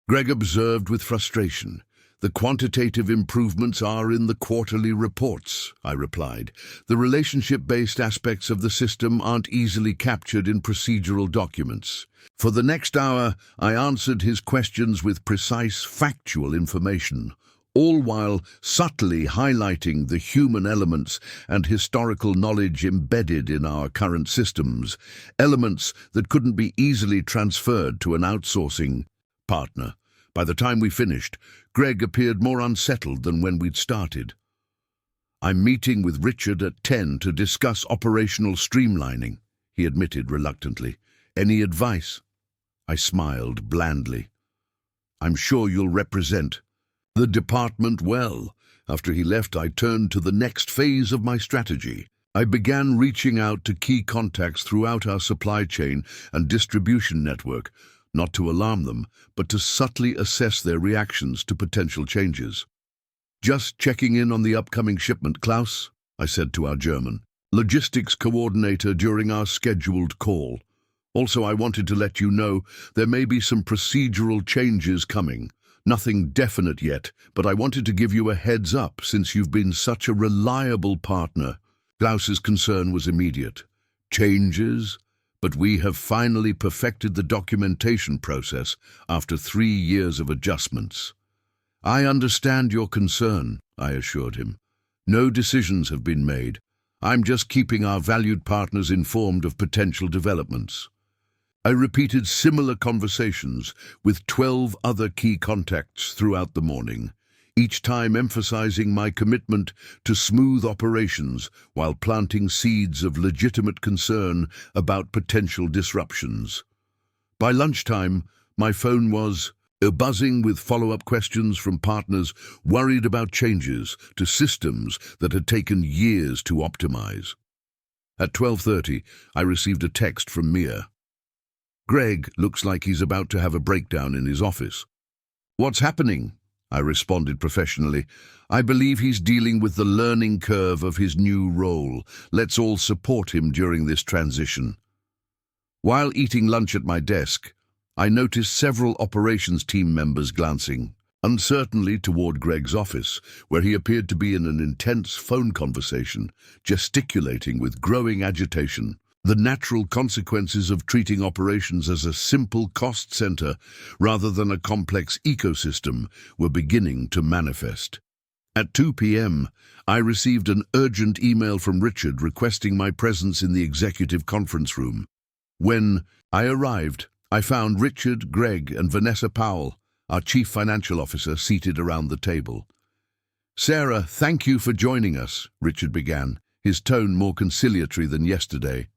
Greg observed with frustration. "The quantitative improvements are in the quarterly reports," I replied. "The relationship-based aspects of the system aren't easily captured in procedural documents." For the next hour, I answered his questions with precise, factual information, all while subtly highlighting the human elements and historical knowledge embedded in our current systems, elements that couldn't be easily transferred to an outsourcing partner. By the time we finished, Greg appeared more unsettled than when we'd started. "I'm meeting with Richard at 10 to discuss operational streamlining," he admitted reluctantly. "Any advice?" I smiled blandly. "I'm sure you'll represent the department well." After he left, I turned to the next phase of my strategy. I began reaching out to key contacts throughout our supply chain and distribution network, not to alarm them, but to subtly assess their reactions to potential changes. "Just checking in on the upcoming shipment, Klaus," I said to our German logistics coordinator during our scheduled call. "Also, I wanted to let you know there may be some procedural changes coming. Nothing definite yet, but I wanted to give you a heads up since you've been such a reliable partner. Klaus's concern was immediate. Changes? But we have finally perfected the documentation process after 3 years of adjustments. I understand your concern, I assured him. No decisions have been made. I'm just keeping our valued partners informed of potential developments. I repeated similar conversations with 12 other key contacts throughout the morning, each time emphasizing my commitment to smooth operations while planting seeds of legitimate concern about potential disruptions. By lunchtime, my phone was buzzing with follow-up questions from partners worried about changes to systems that had taken years to optimize. At 12:30, I received a text from Mia. Greg looks like he's about to have a breakdown in his office. What's happening? I responded professionally. I believe he's dealing with the learning curve of his new role. Let's all support him during this transition. While eating lunch at my desk, I noticed several operations team members glancing uncertainly toward Greg's office, where he appeared to be in an intense phone conversation, gesticulating with growing agitation. The natural consequences of treating operations as a simple cost center rather than a complex ecosystem were beginning to manifest. At 2 p.m., I received an urgent email from Richard requesting my presence in the executive conference room. When I arrived, I found Richard, Greg, and Vanessa Powell, our chief financial officer, seated around the table. Sarah, thank you for joining us, Richard began, his tone more conciliatory than yesterday.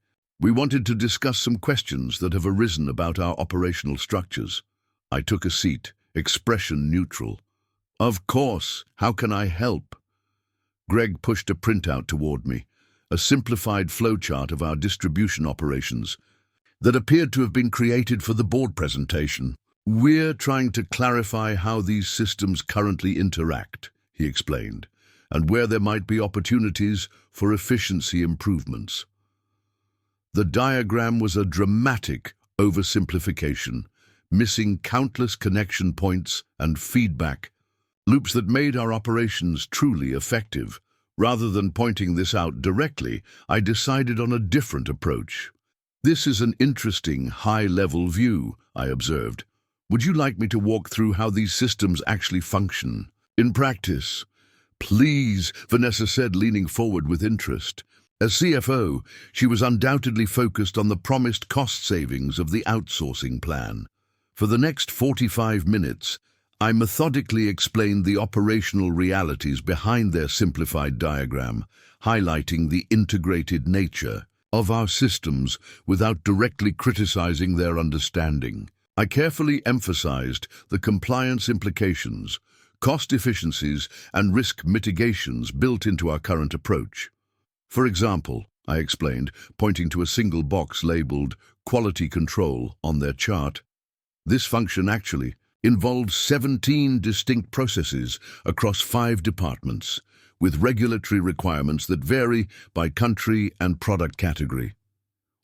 We wanted to discuss some questions that have arisen about our operational structures. I took a seat, expression neutral. Of course, how can I help? Greg pushed a printout toward me, a simplified flowchart of our distribution operations that appeared to have been created for the board presentation. We're trying to clarify how these systems currently interact, he explained, and where there might be opportunities for efficiency improvements. The diagram was a dramatic oversimplification, missing countless connection points and feedback loops that made our operations truly effective. Rather than pointing this out directly, I decided on a different approach. This is an interesting, high-level view, I observed. Would you like me to walk through how these systems actually function in practice? Please, Vanessa said, leaning forward with interest. As CFO, she was undoubtedly focused on the promised cost savings of the outsourcing plan. For the next 45 minutes, I methodically explained the operational realities behind their simplified diagram, highlighting the integrated nature of our systems without directly criticizing their understanding. I carefully emphasized the compliance implications, cost efficiencies, and risk mitigations built into our current approach. For example, I explained, pointing to a single box labeled Quality Control on their chart, this function actually involves 17 distinct processes across 5 departments, with regulatory requirements that vary by country and product category.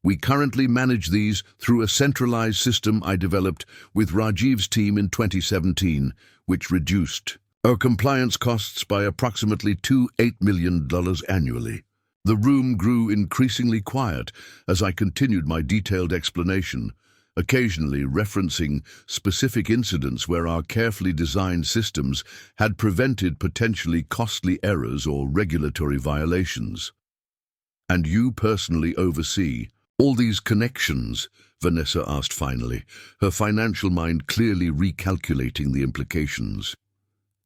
We currently manage these through a centralized system I developed with Rajiv's team in 2017, which reduced our compliance costs by approximately $8 million annually. The room grew increasingly quiet as I continued my detailed explanation, occasionally referencing specific incidents where our carefully designed systems had prevented potentially costly errors or regulatory violations. And you personally oversee all these connections? Vanessa asked finally, her financial mind clearly recalculating the implications.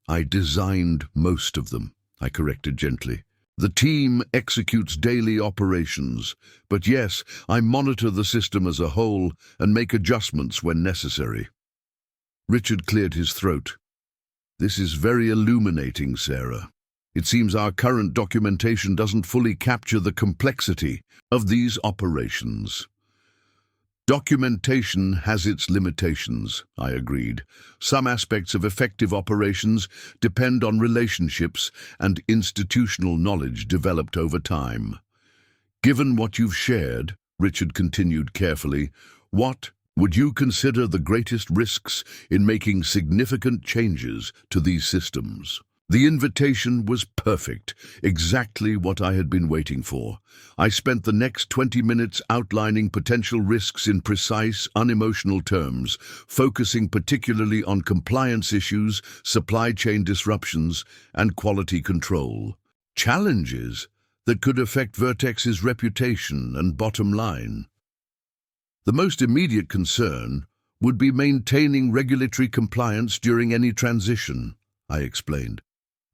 I designed most of them, I corrected gently. The team executes daily operations, but yes, I monitor the system as a whole and make adjustments when necessary. Richard cleared his throat. This is very illuminating, Sarah. It seems our current documentation doesn't fully capture the complexity of these operations. Documentation has its limitations, I agreed. Some aspects of effective operations depend on relationships and institutional knowledge developed over time. Given what you've shared, Richard continued carefully, what Would you consider the greatest risks in making significant changes to these systems? The invitation was perfect, exactly what I had been waiting for. I spent the next 20 minutes outlining potential risks in precise, unemotional terms, focusing particularly on compliance issues, supply chain disruptions, and quality control. Challenges that could affect Vertex's reputation and bottom line. The most immediate concern would be maintaining regulatory compliance during any transition, I explained.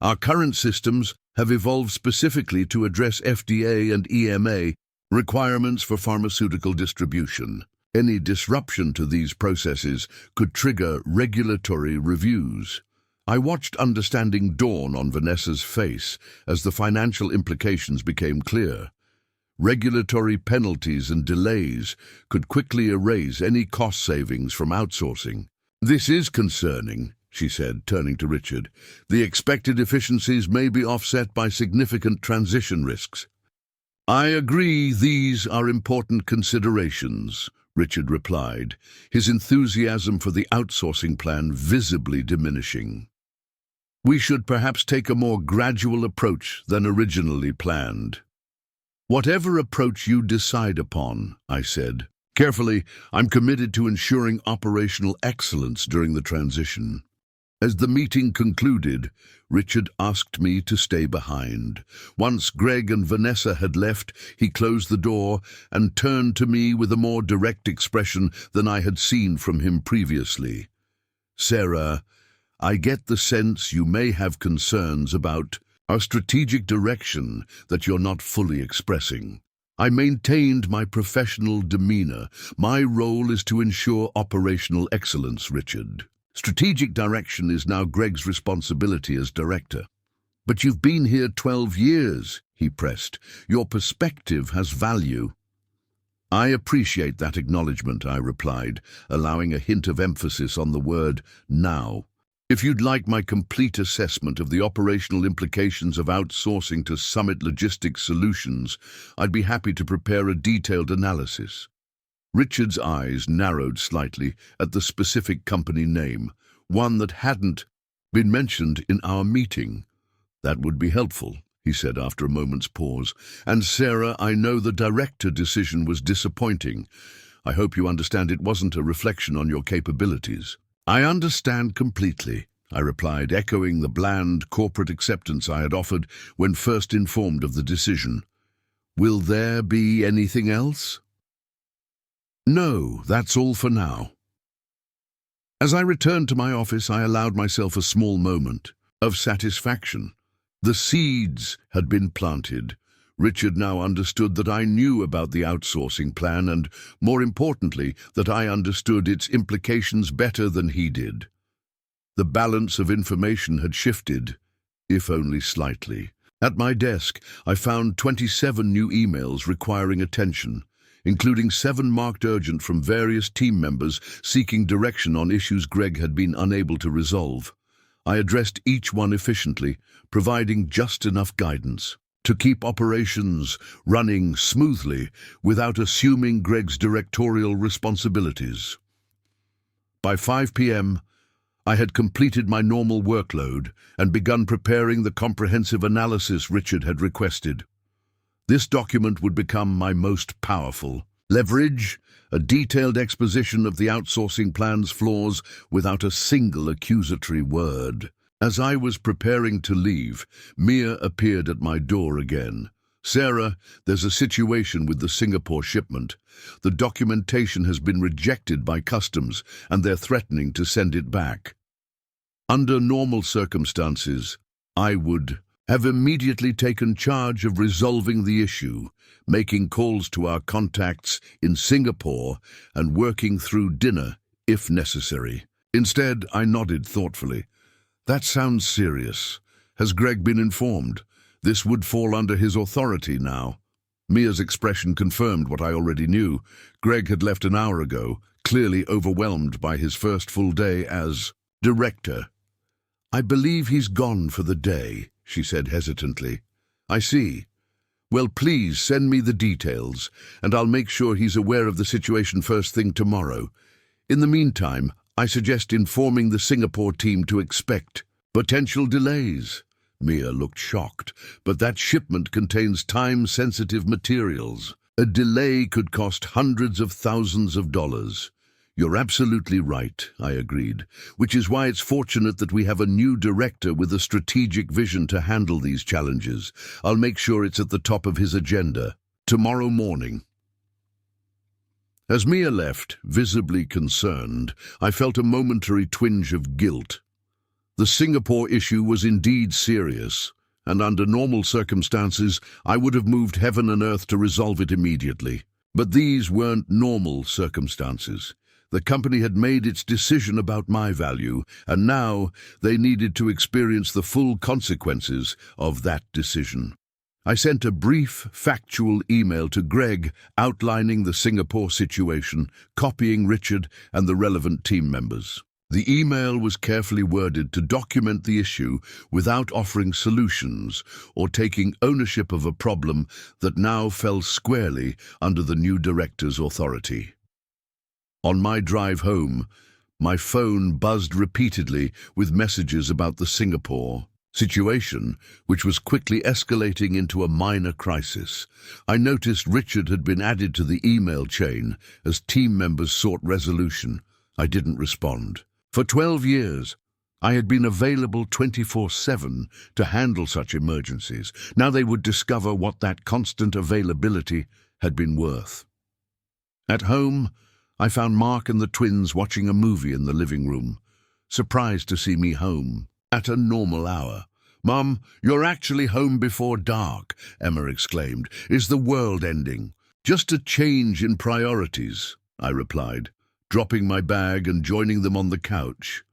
Our current systems have evolved specifically to address FDA and EMA requirements for pharmaceutical distribution. Any disruption to these processes could trigger regulatory reviews. I watched understanding dawn on Vanessa's face as the financial implications became clear. Regulatory penalties and delays could quickly erase any cost savings from outsourcing. This is concerning, she said, turning to Richard. The expected efficiencies may be offset by significant transition risks. I agree these are important considerations, Richard replied, his enthusiasm for the outsourcing plan visibly diminishing. We should perhaps take a more gradual approach than originally planned. Whatever approach you decide upon, I said. Carefully, I'm committed to ensuring operational excellence during the transition. As the meeting concluded, Richard asked me to stay behind. Once Greg and Vanessa had left, he closed the door and turned to me with a more direct expression than I had seen from him previously. Sarah, I get the sense you may have concerns about our strategic direction that you're not fully expressing. I maintained my professional demeanor. My role is to ensure operational excellence, Richard. Strategic direction is now Greg's responsibility as director. But you've been here 12 years, he pressed. Your perspective has value. I appreciate that acknowledgement, I replied, allowing a hint of emphasis on the word now. If you'd like my complete assessment of the operational implications of outsourcing to Summit Logistics Solutions, I'd be happy to prepare a detailed analysis. Richard's eyes narrowed slightly at the specific company name, one that hadn't been mentioned in our meeting. That would be helpful, he said after a moment's pause. And Sarah, I know the director decision was disappointing. I hope you understand it wasn't a reflection on your capabilities. I understand completely, I replied, echoing the bland corporate acceptance I had offered when first informed of the decision. Will there be anything else? No, that's all for now. As I returned to my office, I allowed myself a small moment of satisfaction. The seeds had been planted. Richard now understood that I knew about the outsourcing plan and, more importantly, that I understood its implications better than he did. The balance of information had shifted, if only slightly. At my desk, I found 27 new emails requiring attention, including 7 marked urgent from various team members seeking direction on issues Greg had been unable to resolve. I addressed each one efficiently, providing just enough guidance to keep operations running smoothly without assuming Greg's directorial responsibilities. By 5 p.m., I had completed my normal workload and begun preparing the comprehensive analysis Richard had requested. This document would become my most powerful leverage, a detailed exposition of the outsourcing plan's flaws without a single accusatory word. As I was preparing to leave, Mia appeared at my door again. Sarah, there's a situation with the Singapore shipment. The documentation has been rejected by customs and they're threatening to send it back. Under normal circumstances, I would have immediately taken charge of resolving the issue, making calls to our contacts in Singapore and working through dinner if necessary. Instead, I nodded thoughtfully. That sounds serious. Has Greg been informed? This would fall under his authority now. Mia's expression confirmed what I already knew. Greg had left an hour ago, clearly overwhelmed by his first full day as director. I believe he's gone for the day, she said hesitantly. I see. Well, please send me the details, and I'll make sure he's aware of the situation first thing tomorrow. In the meantime, I suggest informing the Singapore team to expect potential delays. Mia looked shocked, but that shipment contains time-sensitive materials. A delay could cost hundreds of thousands of dollars. You're absolutely right, I agreed, which is why it's fortunate that we have a new director with a strategic vision to handle these challenges. I'll make sure it's at the top of his agenda tomorrow morning. As Mia left, visibly concerned, I felt a momentary twinge of guilt. The Singapore issue was indeed serious, and under normal circumstances, I would have moved heaven and earth to resolve it immediately. But these weren't normal circumstances. The company had made its decision about my value, and now they needed to experience the full consequences of that decision. I sent a brief, factual email to Greg outlining the Singapore situation, copying Richard and the relevant team members. The email was carefully worded to document the issue without offering solutions or taking ownership of a problem that now fell squarely under the new director's authority. On my drive home, my phone buzzed repeatedly with messages about the Singapore situation, which was quickly escalating into a minor crisis. I noticed Richard had been added to the email chain as team members sought resolution. I didn't respond. For 12 years, I had been available 24/7 to handle such emergencies. Now they would discover what that constant availability had been worth. At home, I found Mark and the twins watching a movie in the living room, surprised to see me home at a normal hour. "Mum, you're actually home before dark," Emma exclaimed. "Is the world ending?" "Just a change in priorities," I replied, dropping my bag and joining them on the couch.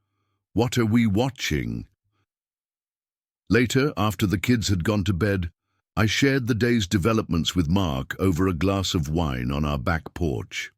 "What are we watching?" Later, after the kids had gone to bed, I shared the day's developments with Mark over a glass of wine on our back porch.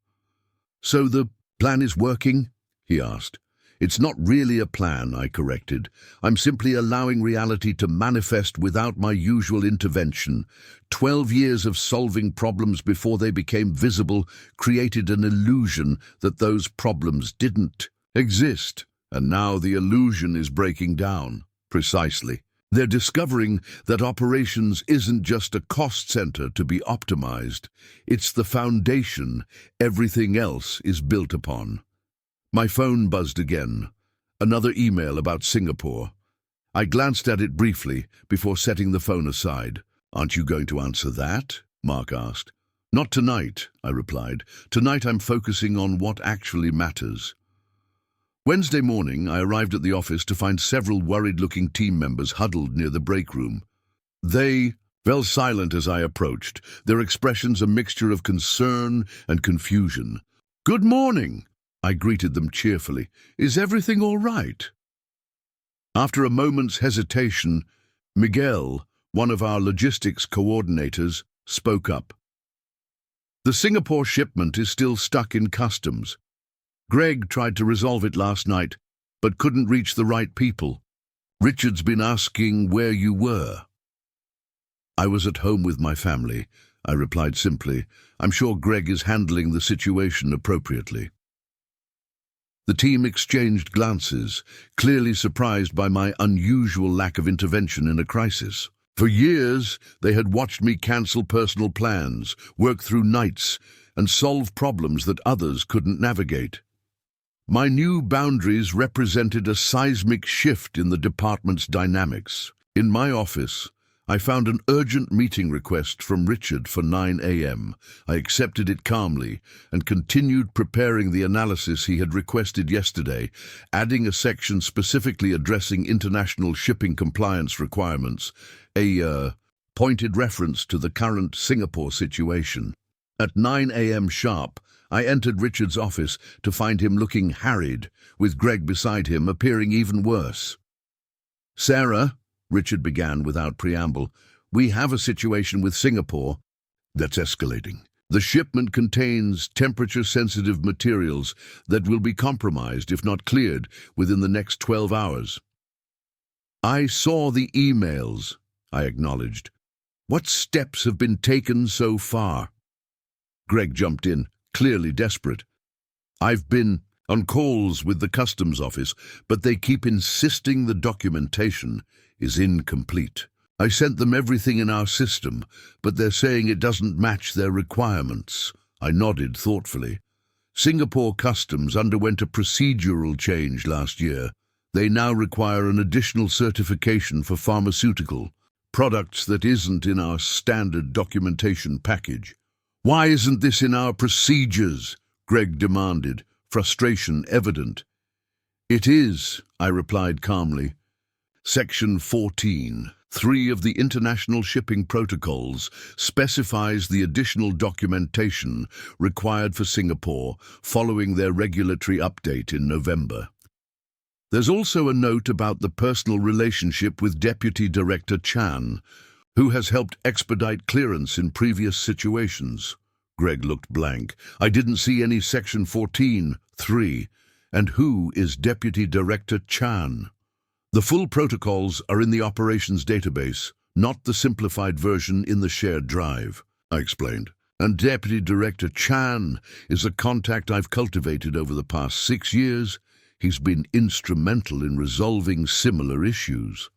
"So the plan is working?" he asked. "It's not really a plan," I corrected. "I'm simply allowing reality to manifest without my usual intervention. 12 years of solving problems before they became visible created an illusion that those problems didn't exist. And now the illusion is breaking down." "Precisely. They're discovering that operations isn't just a cost center to be optimized. It's the foundation everything else is built upon." My phone buzzed again. Another email about Singapore. I glanced at it briefly before setting the phone aside. "Aren't you going to answer that?" Mark asked. "Not tonight," I replied. "Tonight I'm focusing on what actually matters." Wednesday morning, I arrived at the office to find several worried-looking team members huddled near the break room. They fell silent as I approached, their expressions a mixture of concern and confusion. "Good morning," I greeted them cheerfully. "Is everything all right?" After a moment's hesitation, Miguel, one of our logistics coordinators, spoke up. "The Singapore shipment is still stuck in customs. Greg tried to resolve it last night, but couldn't reach the right people. Richard's been asking where you were." "I was at home with my family," I replied simply. "I'm sure Greg is handling the situation appropriately." The team exchanged glances, clearly surprised by my unusual lack of intervention in a crisis. For years, they had watched me cancel personal plans, work through nights, and solve problems that others couldn't navigate. My new boundaries represented a seismic shift in the department's dynamics. In my office, I found an urgent meeting request from Richard for 9 a.m. I accepted it calmly and continued preparing the analysis he had requested yesterday, adding a section specifically addressing international shipping compliance requirements, a pointed reference to the current Singapore situation. At 9 a.m. sharp, I entered Richard's office to find him looking harried, with Greg beside him appearing even worse. "Sarah," Richard began without preamble, "we have a situation with Singapore that's escalating. The shipment contains temperature-sensitive materials that will be compromised, if not cleared, within the next 12 hours. "I saw the emails," I acknowledged. "What steps have been taken so far?" Greg jumped in, clearly desperate. "I've been on calls with the customs office, but they keep insisting the documentation is incomplete. I sent them everything in our system, but they're saying it doesn't match their requirements. I nodded thoughtfully. Singapore Customs underwent a procedural change last year. They now require an additional certification for pharmaceutical products that isn't in our standard documentation package. Why isn't this in our procedures? Greg demanded, frustration evident. It is, I replied calmly. Section 14(3) of the International Shipping Protocols specifies the additional documentation required for Singapore following their regulatory update in November. There's also a note about the personal relationship with Deputy Director Chan, who has helped expedite clearance in previous situations. Greg looked blank. I didn't see any Section 14(3). And who is Deputy Director Chan? The full protocols are in the operations database, not the simplified version in the shared drive, I explained. And Deputy Director Chan is a contact I've cultivated over the past 6 years. He's been instrumental in resolving similar issues.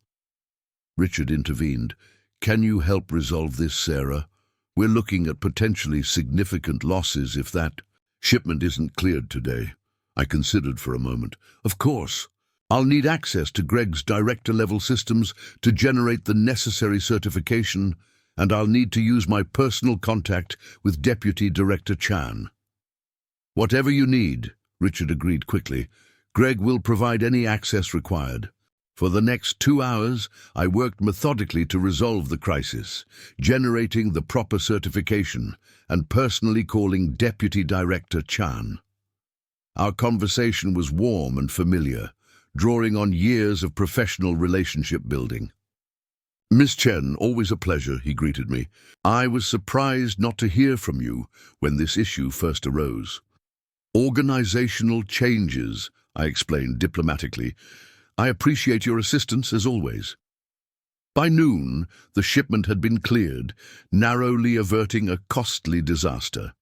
Richard intervened. Can you help resolve this, Sarah? We're looking at potentially significant losses if that shipment isn't cleared today. I considered for a moment. Of course. I'll need access to Greg's director-level systems to generate the necessary certification, and I'll need to use my personal contact with Deputy Director Chan. Whatever you need, Richard agreed quickly. Greg will provide any access required. For the next 2 hours, I worked methodically to resolve the crisis, generating the proper certification and personally calling Deputy Director Chan. Our conversation was warm and familiar, drawing on years of professional relationship building. Miss Chen, always a pleasure, he greeted me. I was surprised not to hear from you when this issue first arose. Organizational changes, I explained diplomatically. I appreciate your assistance as always. By noon, the shipment had been cleared, narrowly averting a costly disaster.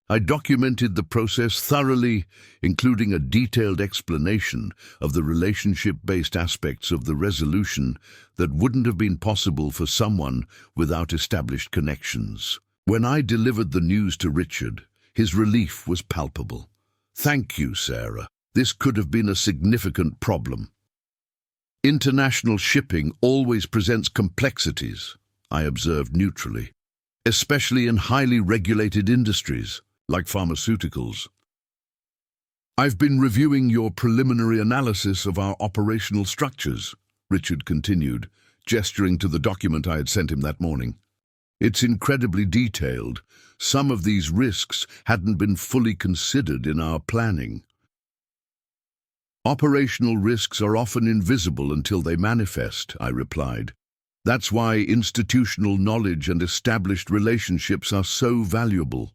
I documented the process thoroughly, including a detailed explanation of the relationship-based aspects of the resolution that wouldn't have been possible for someone without established connections. When I delivered the news to Richard, his relief was palpable. Thank you, Sarah. This could have been a significant problem. International shipping always presents complexities, I observed neutrally, especially in highly regulated industries like pharmaceuticals. I've been reviewing your preliminary analysis of our operational structures, Richard continued, gesturing to the document I had sent him that morning. It's incredibly detailed. Some of these risks hadn't been fully considered in our planning. Operational risks are often invisible until they manifest, I replied. That's why institutional knowledge and established relationships are so valuable.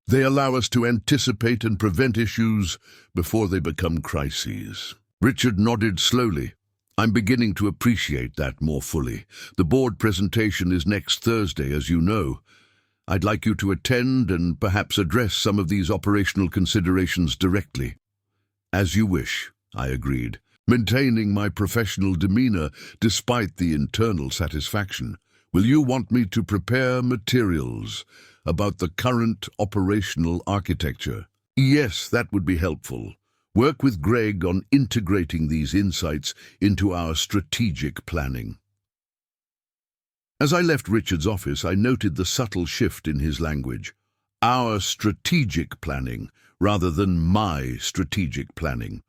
They allow us to anticipate and prevent issues before they become crises. Richard nodded slowly. I'm beginning to appreciate that more fully. The board presentation is next Thursday, as you know. I'd like you to attend and perhaps address some of these operational considerations directly. As you wish, I agreed, maintaining my professional demeanor despite the internal satisfaction. Will you want me to prepare materials about the current operational architecture? Yes, that would be helpful. Work with Greg on integrating these insights into our strategic planning. As I left Richard's office, I noted the subtle shift in his language. Our strategic planning, rather than my strategic planning.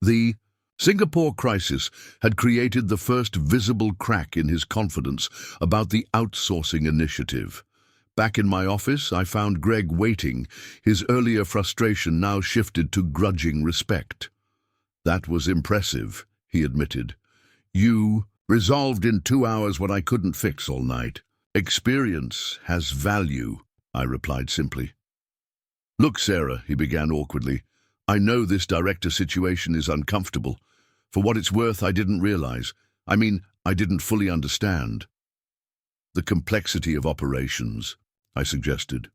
The Singapore crisis had created the first visible crack in his confidence about the outsourcing initiative. Back in my office, I found Greg waiting, his earlier frustration now shifted to grudging respect. That was impressive, he admitted. You resolved in 2 hours what I couldn't fix all night. Experience has value, I replied simply. Look, Sarah, he began awkwardly. I know this director situation is uncomfortable. For what it's worth, I didn't realize. I didn't fully understand. The complexity of operations, I suggested.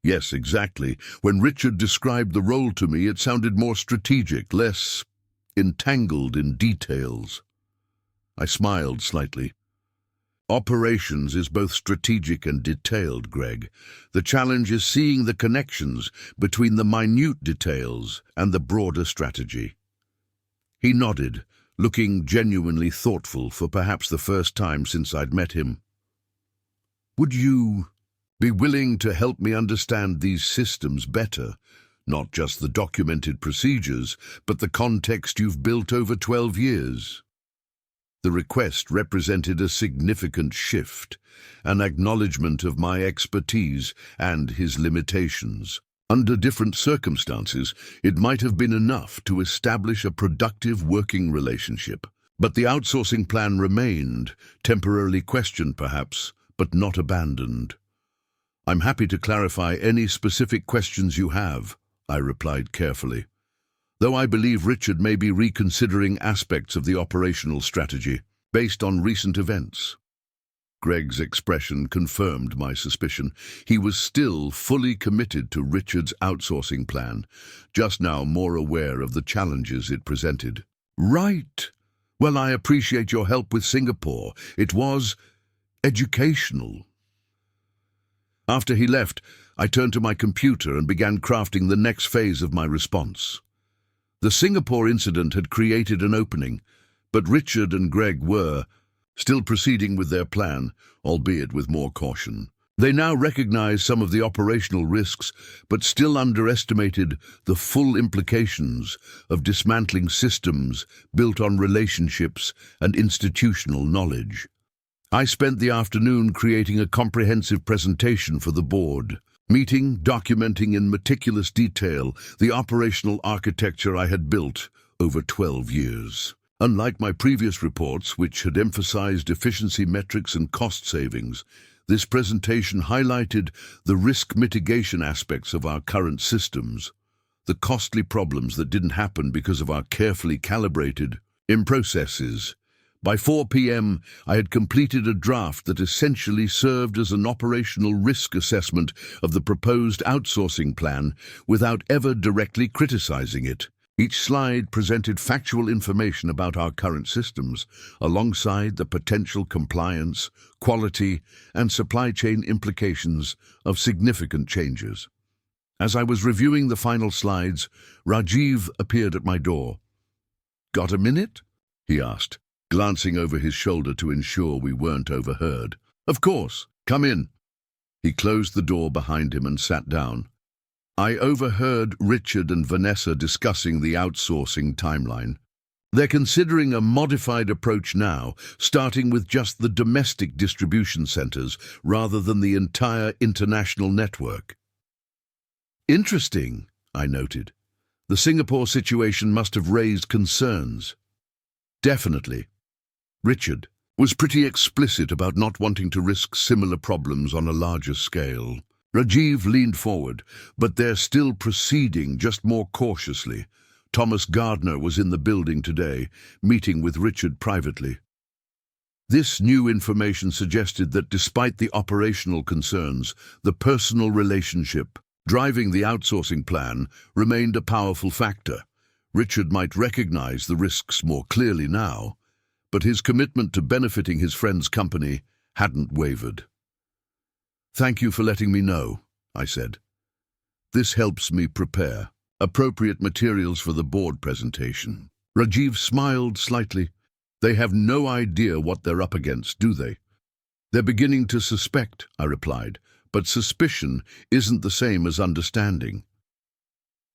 Yes, exactly. When Richard described the role to me, it sounded more strategic, less entangled in details. I smiled slightly. Operations is both strategic and detailed, Greg. The challenge is seeing the connections between the minute details and the broader strategy. He nodded, looking genuinely thoughtful for perhaps the first time since I'd met him. Would you be willing to help me understand these systems better? Not just the documented procedures, but the context you've built over 12 years. The request represented a significant shift, an acknowledgement of my expertise and his limitations. Under different circumstances, it might have been enough to establish a productive working relationship. But the outsourcing plan remained, temporarily questioned perhaps, but not abandoned. I'm happy to clarify any specific questions you have, I replied carefully, though I believe Richard may be reconsidering aspects of the operational strategy based on recent events. Greg's expression confirmed my suspicion. He was still fully committed to Richard's outsourcing plan, just now more aware of the challenges it presented. Right. Well, I appreciate your help with Singapore. It was educational. After he left, I turned to my computer and began crafting the next phase of my response. The Singapore incident had created an opening, but Richard and Greg were still proceeding with their plan, albeit with more caution. They now recognized some of the operational risks, but still underestimated the full implications of dismantling systems built on relationships and institutional knowledge. I spent the afternoon creating a comprehensive presentation for the board, documenting in meticulous detail the operational architecture I had built over 12 years. Unlike my previous reports, which had emphasized efficiency metrics and cost savings, this presentation highlighted the risk mitigation aspects of our current systems, the costly problems that didn't happen because of our carefully calibrated processes. By 4 p.m., I had completed a draft that essentially served as an operational risk assessment of the proposed outsourcing plan without ever directly criticizing it. Each slide presented factual information about our current systems, alongside the potential compliance, quality, and supply chain implications of significant changes. As I was reviewing the final slides, Rajiv appeared at my door. "Got a minute?" he asked, glancing over his shoulder to ensure we weren't overheard. "Of course, come in." He closed the door behind him and sat down. I overheard Richard and Vanessa discussing the outsourcing timeline. They're considering a modified approach now, starting with just the domestic distribution centers rather than the entire international network. Interesting, I noted. The Singapore situation must have raised concerns. Definitely. Richard was pretty explicit about not wanting to risk similar problems on a larger scale. Rajiv leaned forward, but they're still proceeding, just more cautiously. Thomas Gardner was in the building today, meeting with Richard privately. This new information suggested that despite the operational concerns, the personal relationship driving the outsourcing plan remained a powerful factor. Richard might recognize the risks more clearly now, but his commitment to benefiting his friend's company hadn't wavered. "Thank you for letting me know," I said. "This helps me prepare appropriate materials for the board presentation." Rajiv smiled slightly. "They have no idea what they're up against, do they?" "They're beginning to suspect," I replied, "but suspicion isn't the same as understanding."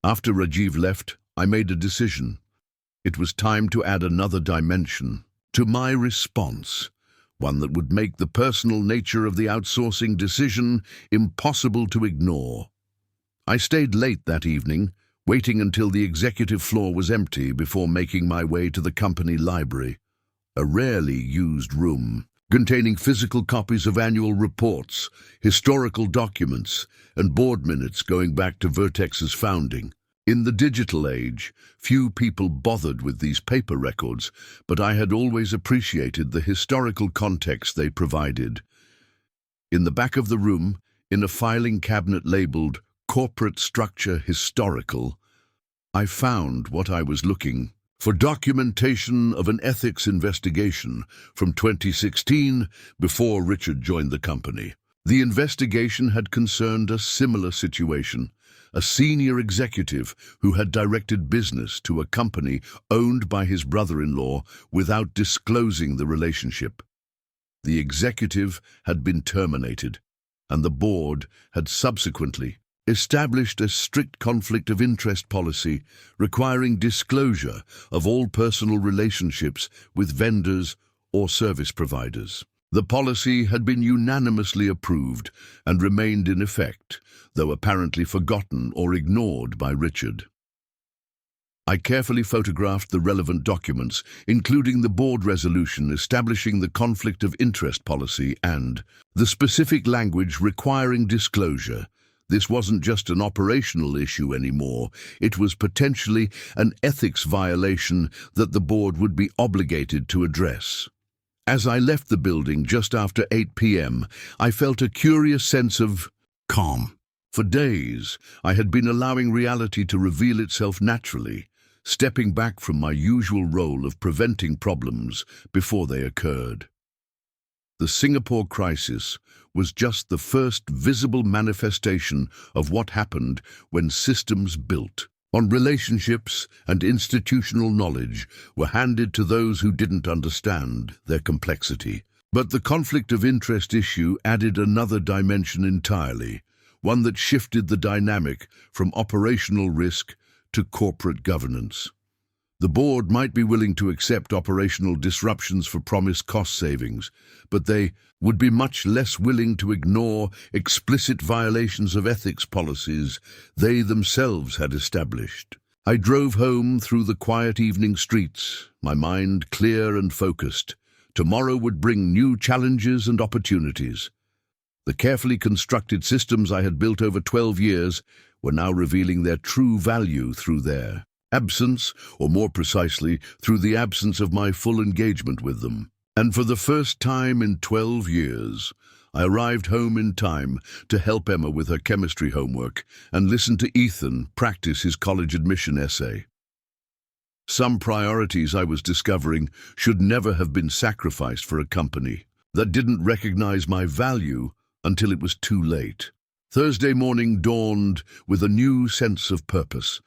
After Rajiv left, I made a decision. It was time to add another dimension to my response, one that would make the personal nature of the outsourcing decision impossible to ignore. I stayed late that evening, waiting until the executive floor was empty before making my way to the company library, a rarely used room containing physical copies of annual reports, historical documents, and board minutes going back to Vertex's founding. In the digital age, few people bothered with these paper records, but I had always appreciated the historical context they provided. In the back of the room, In a filing cabinet labeled Corporate Structure Historical, I found what I was looking for: documentation of an ethics investigation from 2016, before Richard joined the company. The investigation had concerned a similar situation: a senior executive who had directed business to a company owned by his brother-in-law without disclosing the relationship. The executive had been terminated, and the board had subsequently established a strict conflict of interest policy requiring disclosure of all personal relationships with vendors or service providers. The policy had been unanimously approved and remained in effect, though apparently forgotten or ignored by Richard. I carefully photographed the relevant documents, including the board resolution establishing the conflict of interest policy and the specific language requiring disclosure. This wasn't just an operational issue anymore. It was potentially an ethics violation that the board would be obligated to address. As I left the building just after 8 p.m., I felt a curious sense of calm. For days, I had been allowing reality to reveal itself naturally, stepping back from my usual role of preventing problems before they occurred. The Singapore crisis was just the first visible manifestation of what happened when systems built on relationships and institutional knowledge were handed to those who didn't understand their complexity. But the conflict of interest issue added another dimension entirely, one that shifted the dynamic from operational risk to corporate governance. The board might be willing to accept operational disruptions for promised cost savings, but they would be much less willing to ignore explicit violations of ethics policies they themselves had established. I drove home through the quiet evening streets, my mind clear and focused. Tomorrow would bring new challenges and opportunities. The carefully constructed systems I had built over 12 years were now revealing their true value through their absence, or more precisely, through the absence of my full engagement with them. And for the first time in 12 years, I arrived home in time to help Emma with her chemistry homework and listen to Ethan practice his college admission essay. Some priorities I was discovering should never have been sacrificed for a company that didn't recognize my value until it was too late. Thursday morning dawned with a new sense of purpose.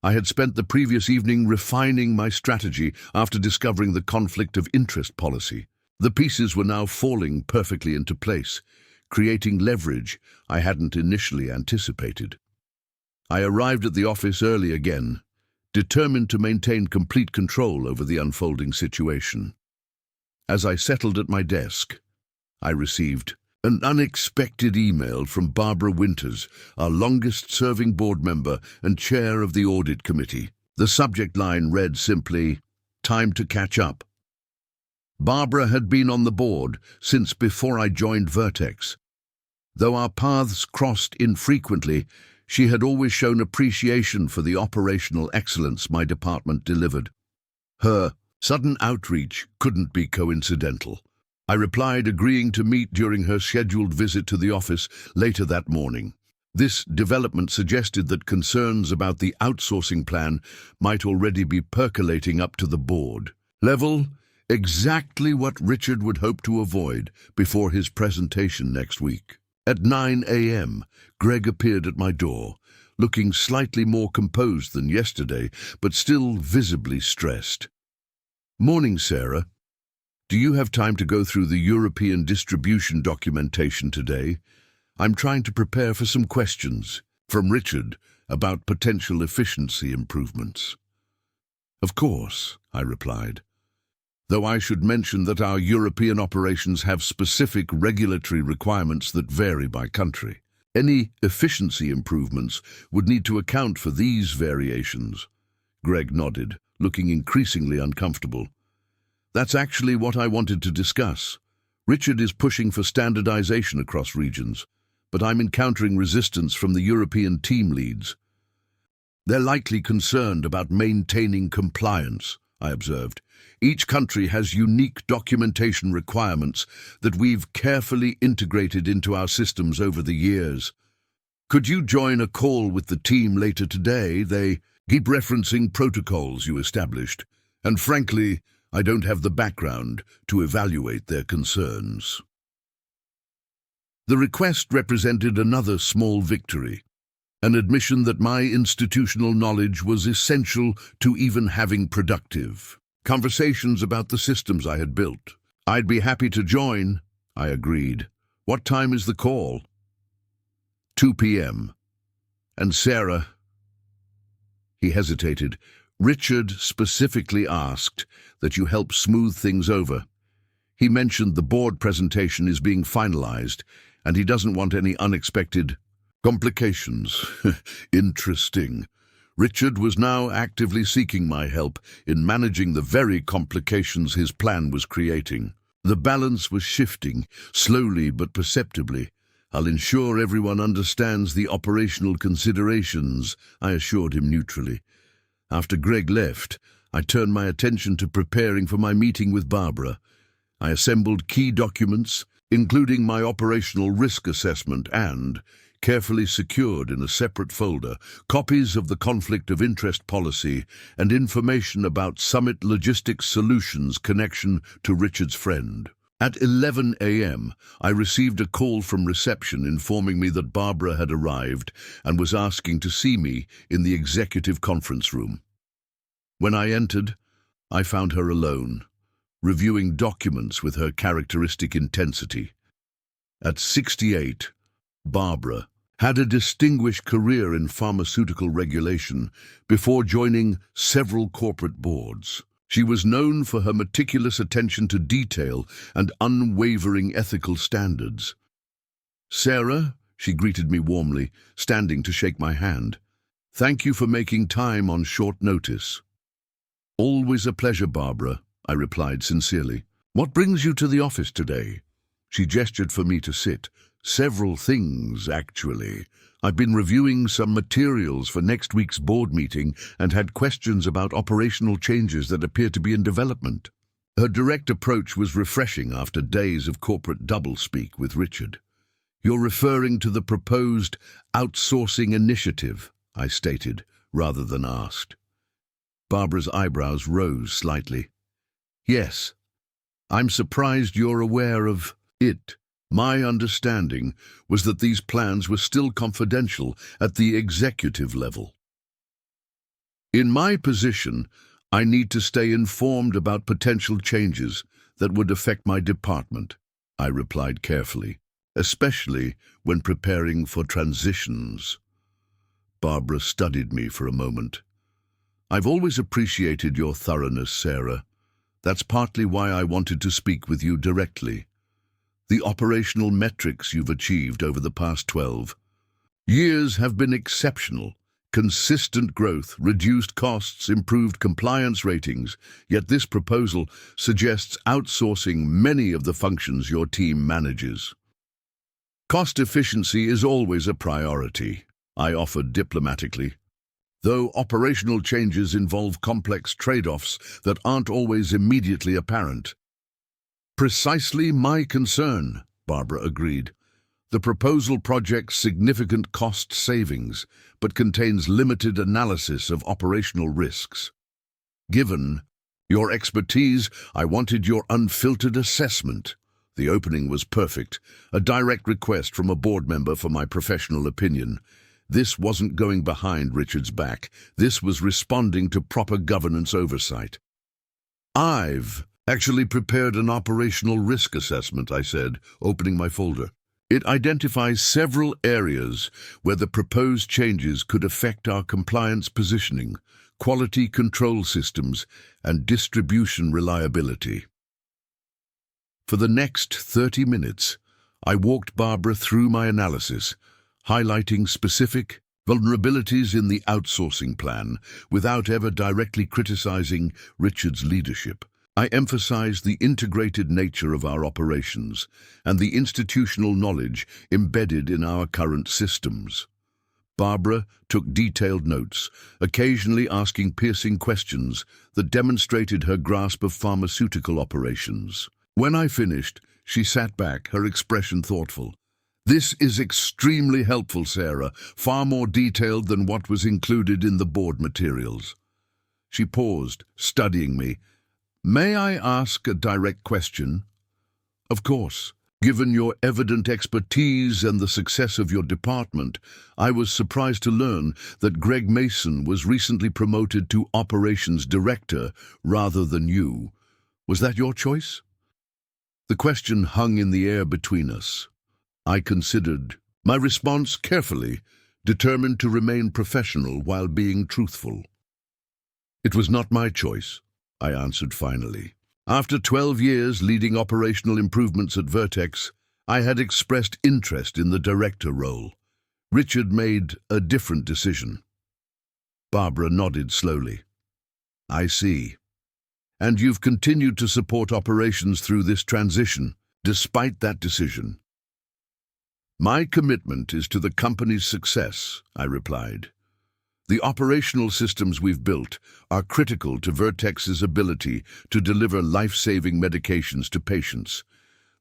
I had spent the previous evening refining my strategy after discovering the conflict of interest policy. The pieces were now falling perfectly into place, creating leverage I hadn't initially anticipated. I arrived at the office early again, determined to maintain complete control over the unfolding situation. As I settled at my desk, I received an unexpected email from Barbara Winters, our longest-serving board member and chair of the audit committee. The subject line read simply, "Time to catch up." Barbara had been on the board since before I joined Vertex. Though our paths crossed infrequently, she had always shown appreciation for the operational excellence my department delivered. Her sudden outreach couldn't be coincidental. I replied, agreeing to meet during her scheduled visit to the office later that morning. This development suggested that concerns about the outsourcing plan might already be percolating up to the board level, exactly what Richard would hope to avoid before his presentation next week. At 9 a.m., Greg appeared at my door, looking slightly more composed than yesterday, but still visibly stressed. "Morning, Sarah. Do you have time to go through the European distribution documentation today? I'm trying to prepare for some questions from Richard about potential efficiency improvements." "Of course," I replied, though I should mention that our European operations have specific regulatory requirements that vary by country. Any efficiency improvements would need to account for these variations. Greg nodded, looking increasingly uncomfortable. "That's actually what I wanted to discuss. Richard is pushing for standardization across regions, but I'm encountering resistance from the European team leads. They're likely concerned about maintaining compliance," I observed. Each country has unique documentation requirements that we've carefully integrated into our systems over the years. Could you join a call with the team later today? They keep referencing protocols you established, and frankly, I don't have the background to evaluate their concerns. The request represented another small victory, an admission that my institutional knowledge was essential to even having productive conversations about the systems I had built. I'd be happy to join, I agreed. What time is the call? 2 p.m. And Sarah... He hesitated. Richard specifically asked that you help smooth things over. He mentioned the board presentation is being finalized, and he doesn't want any unexpected complications. Interesting. Richard was now actively seeking my help in managing the very complications his plan was creating. The balance was shifting, slowly but perceptibly. I'll ensure everyone understands the operational considerations, I assured him neutrally. After Greg left, I turned my attention to preparing for my meeting with Barbara. I assembled key documents, including my operational risk assessment and, carefully secured in a separate folder, copies of the conflict of interest policy and information about Summit Logistics Solutions' connection to Richard's friend. At 11 a.m., I received a call from reception informing me that Barbara had arrived and was asking to see me in the executive conference room. When I entered, I found her alone, reviewing documents with her characteristic intensity. At 68, Barbara had a distinguished career in pharmaceutical regulation before joining several corporate boards. She was known for her meticulous attention to detail and unwavering ethical standards. "Sarah," she greeted me warmly, standing to shake my hand. "Thank you for making time on short notice." "Always a pleasure, Barbara," I replied sincerely. "What brings you to the office today?" She gestured for me to sit. "Several things, actually. I've been reviewing some materials for next week's board meeting and had questions about operational changes that appear to be in development." Her direct approach was refreshing after days of corporate doublespeak with Richard. "You're referring to the proposed outsourcing initiative," I stated, rather than asked. Barbara's eyebrows rose slightly. "Yes. I'm surprised you're aware of it. My understanding was that these plans were still confidential at the executive level. In my position, I need to stay informed about potential changes that would affect my department," I replied carefully, "especially when preparing for transitions." Barbara studied me for a moment. "I've always appreciated your thoroughness, Sarah. That's partly why I wanted to speak with you directly. The operational metrics you've achieved over the past 12 years have been exceptional. Consistent growth, reduced costs, improved compliance ratings, yet this proposal suggests outsourcing many of the functions your team manages. Cost efficiency is always a priority," I offered diplomatically, "though operational changes involve complex trade-offs that aren't always immediately apparent." "Precisely my concern," Barbara agreed. "The proposal projects significant cost savings, but contains limited analysis of operational risks. Given your expertise, I wanted your unfiltered assessment." The opening was perfect, a direct request from a board member for my professional opinion. This wasn't going behind Richard's back. This was responding to proper governance oversight. "I've actually prepared an operational risk assessment," I said, opening my folder. "It identifies several areas where the proposed changes could affect our compliance positioning, quality control systems, and distribution reliability." For the next 30 minutes, I walked Barbara through my analysis, highlighting specific vulnerabilities in the outsourcing plan without ever directly criticizing Richard's leadership. I emphasized the integrated nature of our operations and the institutional knowledge embedded in our current systems. Barbara took detailed notes, occasionally asking piercing questions that demonstrated her grasp of pharmaceutical operations. When I finished, she sat back, her expression thoughtful. "This is extremely helpful, Sarah, far more detailed than what was included in the board materials." She paused, studying me. "May I ask a direct question?" "Of course. Given your evident expertise and the success of your department, I was surprised to learn that Greg Mason was recently promoted to Operations Director rather than you. Was that your choice?" The question hung in the air between us. I considered my response carefully, determined to remain professional while being truthful. "It was not my choice," I answered finally. After 12 years leading operational improvements at Vertex, I had expressed interest in the director role. Richard made a different decision. Barbara nodded slowly. "I see. And you've continued to support operations through this transition, despite that decision." "My commitment is to the company's success," I replied. "The operational systems we've built are critical to Vertex's ability to deliver life-saving medications to patients.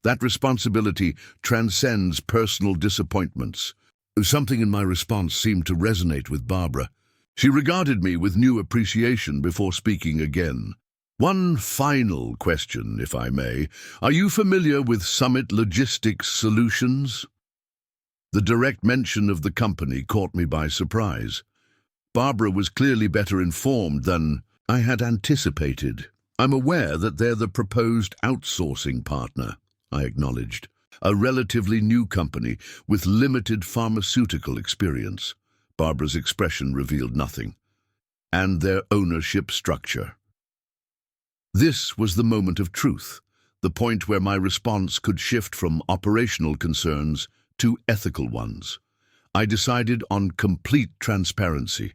That responsibility transcends personal disappointments." Something in my response seemed to resonate with Barbara. She regarded me with new appreciation before speaking again. "One final question, if I may. Are you familiar with Summit Logistics Solutions?" The direct mention of the company caught me by surprise. Barbara was clearly better informed than I had anticipated. "I'm aware that they're the proposed outsourcing partner," I acknowledged. "A relatively new company with limited pharmaceutical experience." Barbara's expression revealed nothing. "And their ownership structure." This was the moment of truth, the point where my response could shift from operational concerns to ethical ones. I decided on complete transparency.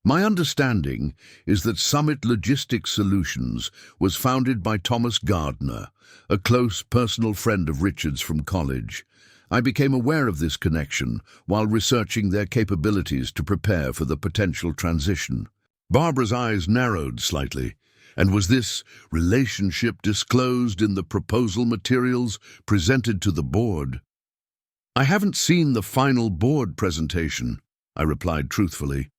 My understanding is that Summit Logistics Solutions was founded by Thomas Gardner, a close personal friend of Richard's from college. I became aware of this connection while researching their capabilities to prepare for the potential transition. Barbara's eyes narrowed slightly. And was this relationship disclosed in the proposal materials presented to the board? "I haven't seen the final board presentation," I replied truthfully.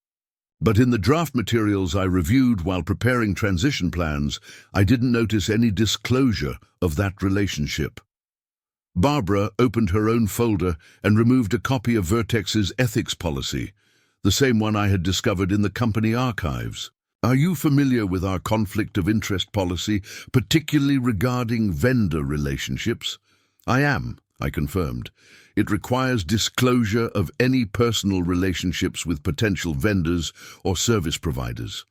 "But in the draft materials I reviewed while preparing transition plans, I didn't notice any disclosure of that relationship." Barbara opened her own folder and removed a copy of Vertex's ethics policy, the same one I had discovered in the company archives. "Are you familiar with our conflict of interest policy, particularly regarding vendor relationships?" "I am," I confirmed. "It requires disclosure of any personal relationships with potential vendors or service providers."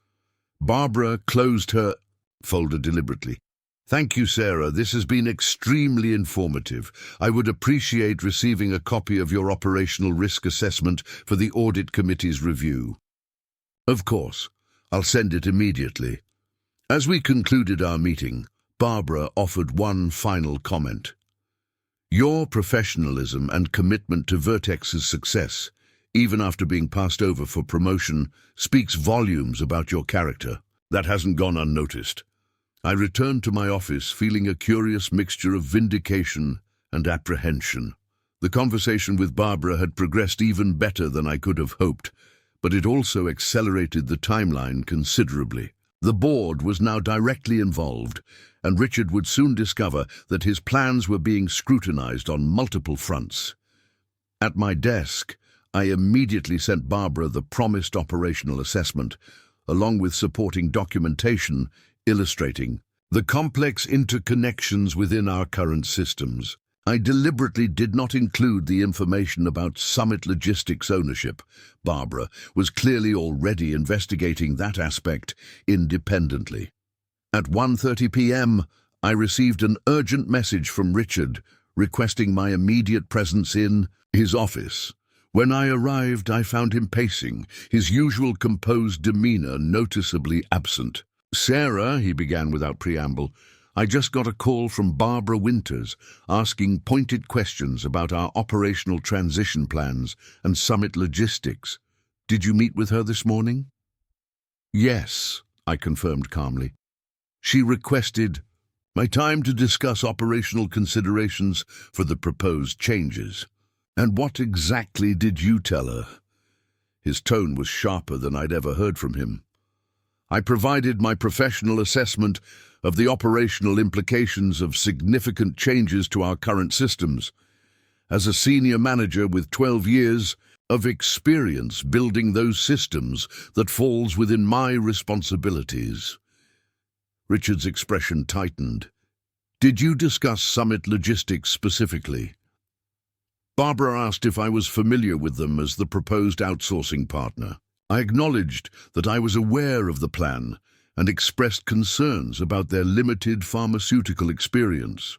Barbara closed her folder deliberately. "Thank you, Sarah. This has been extremely informative. I would appreciate receiving a copy of your operational risk assessment for the audit committee's review." "Of course. I'll send it immediately." As we concluded our meeting, Barbara offered one final comment. "Your professionalism and commitment to Vertex's success, even after being passed over for promotion, speaks volumes about your character. That hasn't gone unnoticed." I returned to my office feeling a curious mixture of vindication and apprehension. The conversation with Barbara had progressed even better than I could have hoped, but it also accelerated the timeline considerably. The board was now directly involved, and Richard would soon discover that his plans were being scrutinized on multiple fronts. At my desk, I immediately sent Barbara the promised operational assessment, along with supporting documentation illustrating the complex interconnections within our current systems. I deliberately did not include the information about Summit Logistics ownership. Barbara was clearly already investigating that aspect independently. At 1:30 p.m., I received an urgent message from Richard requesting my immediate presence in his office. When I arrived, I found him pacing, his usual composed demeanor noticeably absent. "Sarah," he began without preamble, "I just got a call from Barbara Winters asking pointed questions about our operational transition plans and Summit Logistics." Did you meet with her this morning? Yes, I confirmed calmly. She requested my time to discuss operational considerations for the proposed changes. And what exactly did you tell her? His tone was sharper than I'd ever heard from him. I provided my professional assessment of the operational implications of significant changes to our current systems. As a senior manager with 12 years of experience building those systems that falls within my responsibilities. Richard's expression tightened. Did you discuss summit logistics specifically? Barbara asked if I was familiar with them as the proposed outsourcing partner. I acknowledged that I was aware of the plan and expressed concerns about their limited pharmaceutical experience.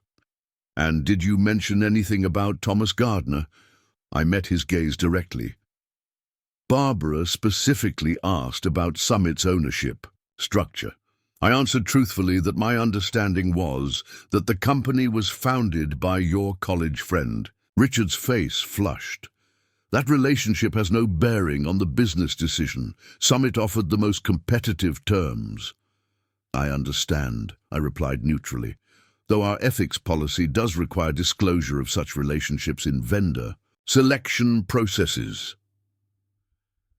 And did you mention anything about Thomas Gardner? I met his gaze directly. Barbara specifically asked about Summit's ownership structure. I answered truthfully that my understanding was that the company was founded by your college friend. Richard's face flushed. That relationship has no bearing on the business decision. Summit offered the most competitive terms. I understand, I replied neutrally, though our ethics policy does require disclosure of such relationships in vendor selection processes.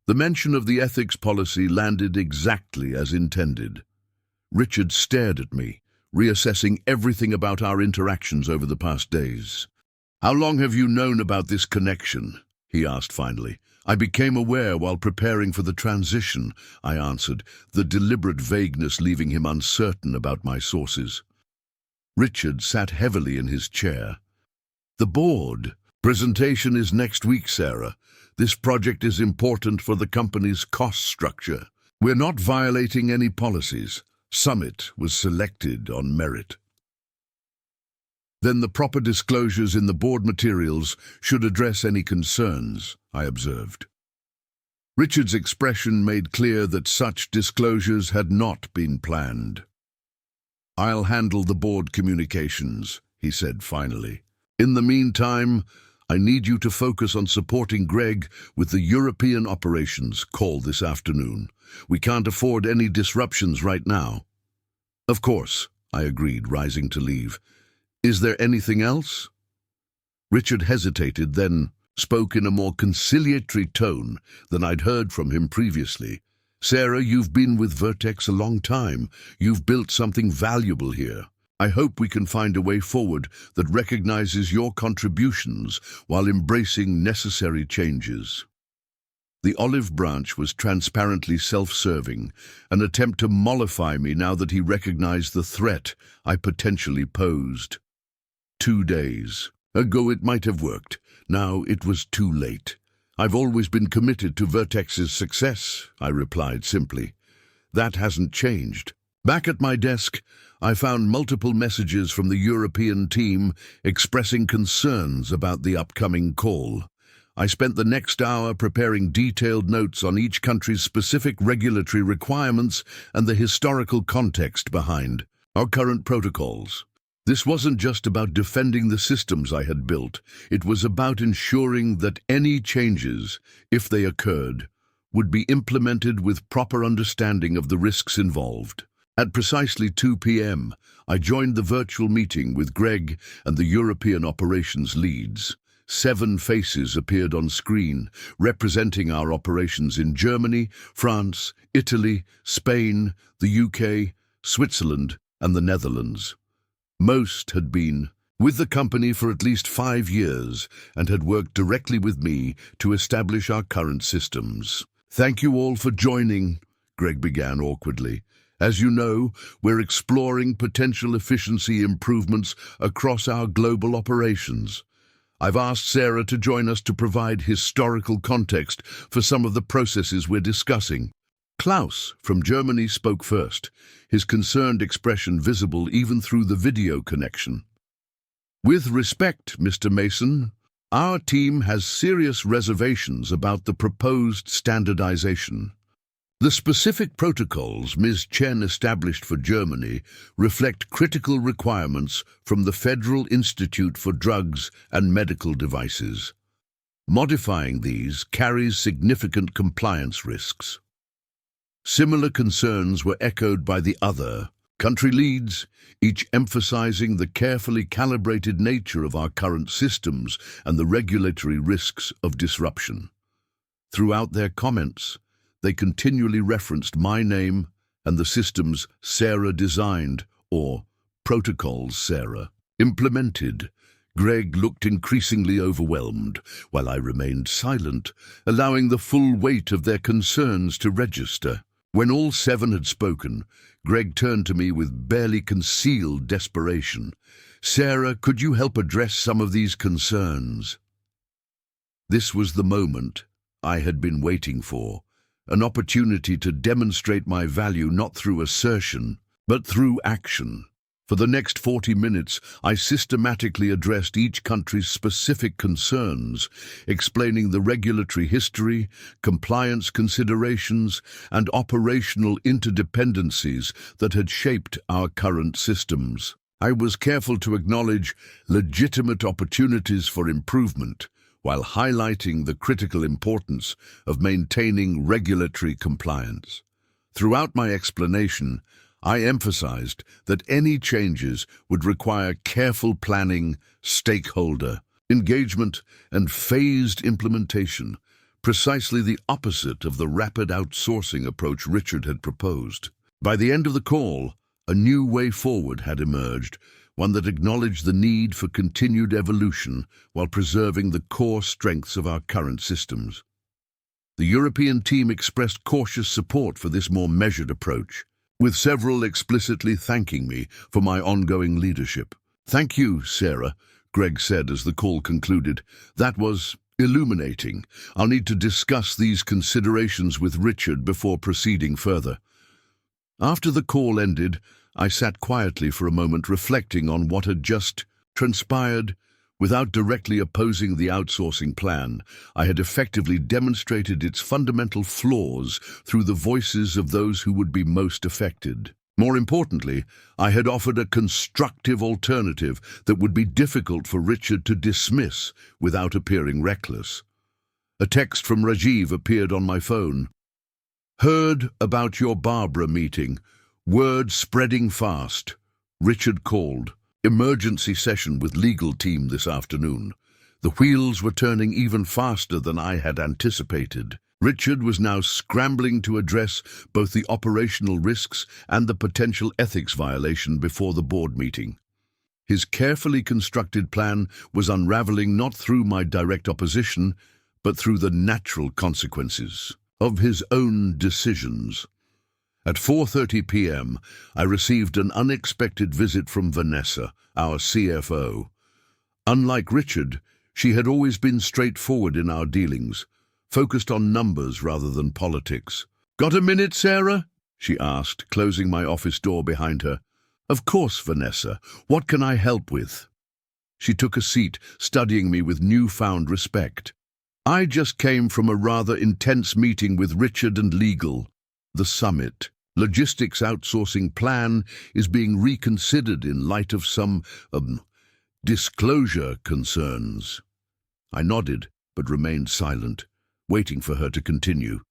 The mention of the ethics policy landed exactly as intended. Richard stared at me, reassessing everything about our interactions over the past days. How long have you known about this connection? He asked finally. I became aware while preparing for the transition, I answered, the deliberate vagueness leaving him uncertain about my sources. Richard sat heavily in his chair. The board presentation is next week, Sarah. This project is important for the company's cost structure. We're not violating any policies. Summit was selected on merit. Then the proper disclosures in the board materials should address any concerns, I observed. Richard's expression made clear that such disclosures had not been planned. I'll handle the board communications, he said finally. In the meantime, I need you to focus on supporting Greg with the European operations call this afternoon. We can't afford any disruptions right now. Of course, I agreed, rising to leave. Is there anything else? Richard hesitated, then spoke in a more conciliatory tone than I'd heard from him previously. Sarah, you've been with Vertex a long time. You've built something valuable here. I hope we can find a way forward that recognizes your contributions while embracing necessary changes. The olive branch was transparently self-serving, an attempt to mollify me now that he recognized the threat I potentially posed. 2 days ago it might have worked. Now it was too late. I've always been committed to Vertex's success, I replied simply. That hasn't changed. Back at my desk, I found multiple messages from the European team expressing concerns about the upcoming call. I spent the next hour preparing detailed notes on each country's specific regulatory requirements and the historical context behind our current protocols. This wasn't just about defending the systems I had built. It was about ensuring that any changes, if they occurred, would be implemented with proper understanding of the risks involved. At precisely 2 p.m., I joined the virtual meeting with Greg and the European operations leads. 7 faces appeared on screen, representing our operations in Germany, France, Italy, Spain, the UK, Switzerland, and the Netherlands. Most had been with the company for at least 5 years and had worked directly with me to establish our current systems. Thank you all for joining, Greg began awkwardly. As you know, we're exploring potential efficiency improvements across our global operations. I've asked Sarah to join us to provide historical context for some of the processes we're discussing. Klaus from Germany spoke first, his concerned expression visible even through the video connection. With respect, Mr. Mason, our team has serious reservations about the proposed standardization. The specific protocols Ms. Chen established for Germany reflect critical requirements from the Federal Institute for Drugs and Medical Devices. Modifying these carries significant compliance risks. Similar concerns were echoed by the other country leads, each emphasizing the carefully calibrated nature of our current systems and the regulatory risks of disruption. Throughout their comments, they continually referenced my name and the systems Sarah designed, or protocols Sarah implemented. Greg looked increasingly overwhelmed, while I remained silent, allowing the full weight of their concerns to register. When all 7 had spoken, Greg turned to me with barely concealed desperation. "Sarah, could you help address some of these concerns?" This was the moment I had been waiting for, an opportunity to demonstrate my value not through assertion, but through action. For the next 40 minutes, I systematically addressed each country's specific concerns, explaining the regulatory history, compliance considerations, and operational interdependencies that had shaped our current systems. I was careful to acknowledge legitimate opportunities for improvement, while highlighting the critical importance of maintaining regulatory compliance. Throughout my explanation, I emphasized that any changes would require careful planning, stakeholder engagement, and phased implementation, precisely the opposite of the rapid outsourcing approach Richard had proposed. By the end of the call, a new way forward had emerged, one that acknowledged the need for continued evolution while preserving the core strengths of our current systems. The European team expressed cautious support for this more measured approach, with several explicitly thanking me for my ongoing leadership. "Thank you, Sarah," Greg said as the call concluded. "That was illuminating. I'll need to discuss these considerations with Richard before proceeding further." After the call ended, I sat quietly for a moment reflecting on what had just transpired. Without directly opposing the outsourcing plan, I had effectively demonstrated its fundamental flaws through the voices of those who would be most affected. More importantly, I had offered a constructive alternative that would be difficult for Richard to dismiss without appearing reckless. A text from Rajiv appeared on my phone. "Heard about your Barbara meeting. Word spreading fast. Richard called. Emergency session with legal team this afternoon." The wheels were turning even faster than I had anticipated. Richard was now scrambling to address both the operational risks and the potential ethics violation before the board meeting. His carefully constructed plan was unraveling not through my direct opposition, but through the natural consequences of his own decisions. At 4:30 p.m., I received an unexpected visit from Vanessa, our CFO. Unlike Richard, she had always been straightforward in our dealings, focused on numbers rather than politics. "Got a minute, Sarah?" she asked, closing my office door behind her. "Of course, Vanessa. What can I help with?" She took a seat, studying me with newfound respect. "I just came from a rather intense meeting with Richard and legal. The summit logistics outsourcing plan is being reconsidered in light of some disclosure concerns." I nodded, but remained silent, waiting for her to continue.